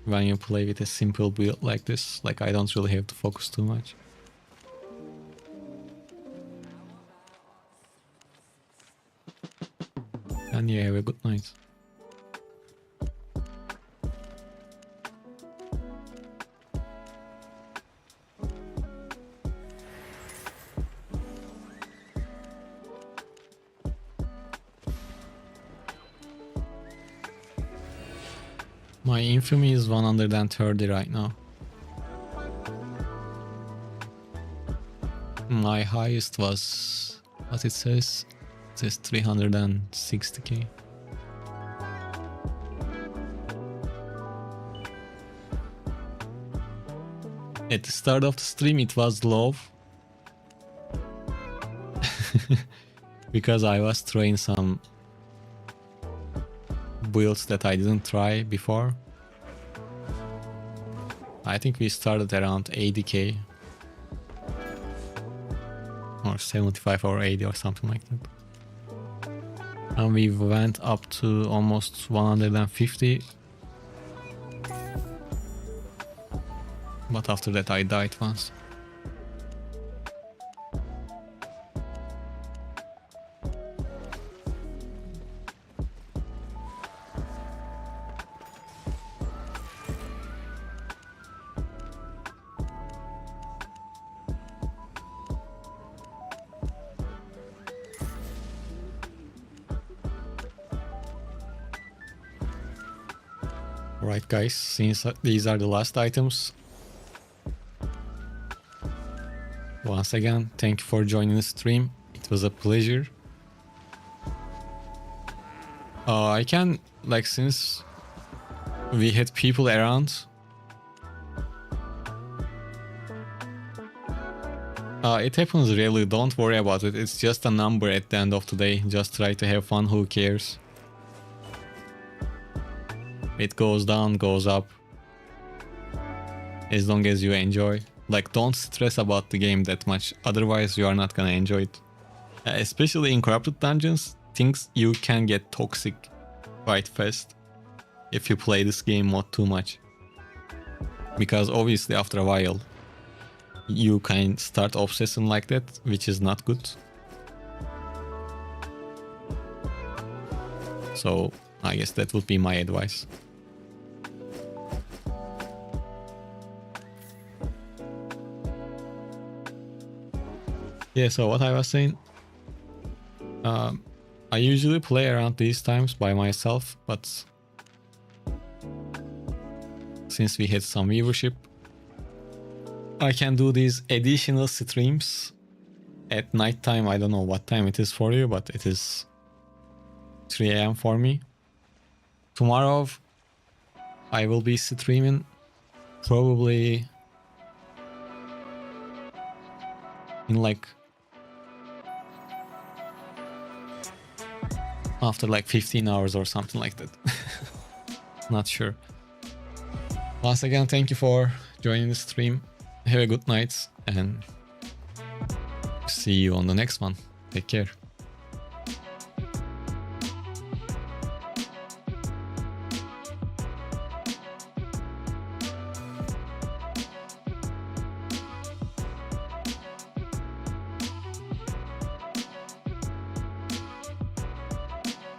Speaker 1: you play with a simple build like this. Like, I don't really have to focus too much. And yeah, have a good night. My infamy is 130 right now. My highest was, what it says? It says 360k. At the start of the stream it was low. Because I was trying some builds that I didn't try before. I think we started around 80k. Or 75 or 80 or something like that. And we went up to almost 150. But after that I died once. Alright guys, since these are the last items, once again, thank you for joining the stream. It was a pleasure. I can, like, since we had people around, it happens really, don't worry about it. It's just a number at the end of the day. Just try to have fun, who cares? It goes down, goes up. As long as you enjoy. Like, don't stress about the game that much, otherwise you are not gonna enjoy it. Especially in corrupted dungeons, things you can get toxic quite fast if you play this game mode too much. Because obviously after a while, you can start obsessing like that, which is not good. So I guess that would be my advice. Yeah, so what I was saying, I usually play around these times by myself, but since we had some viewership, I can do these additional streams at night time. I don't know what time it is for you, but it is 3 AM for me. Tomorrow I will be streaming probably in like after like 15 hours or something like that. Not sure. Once again, thank you for joining the stream. Have a good night and see you on the next one. Take care.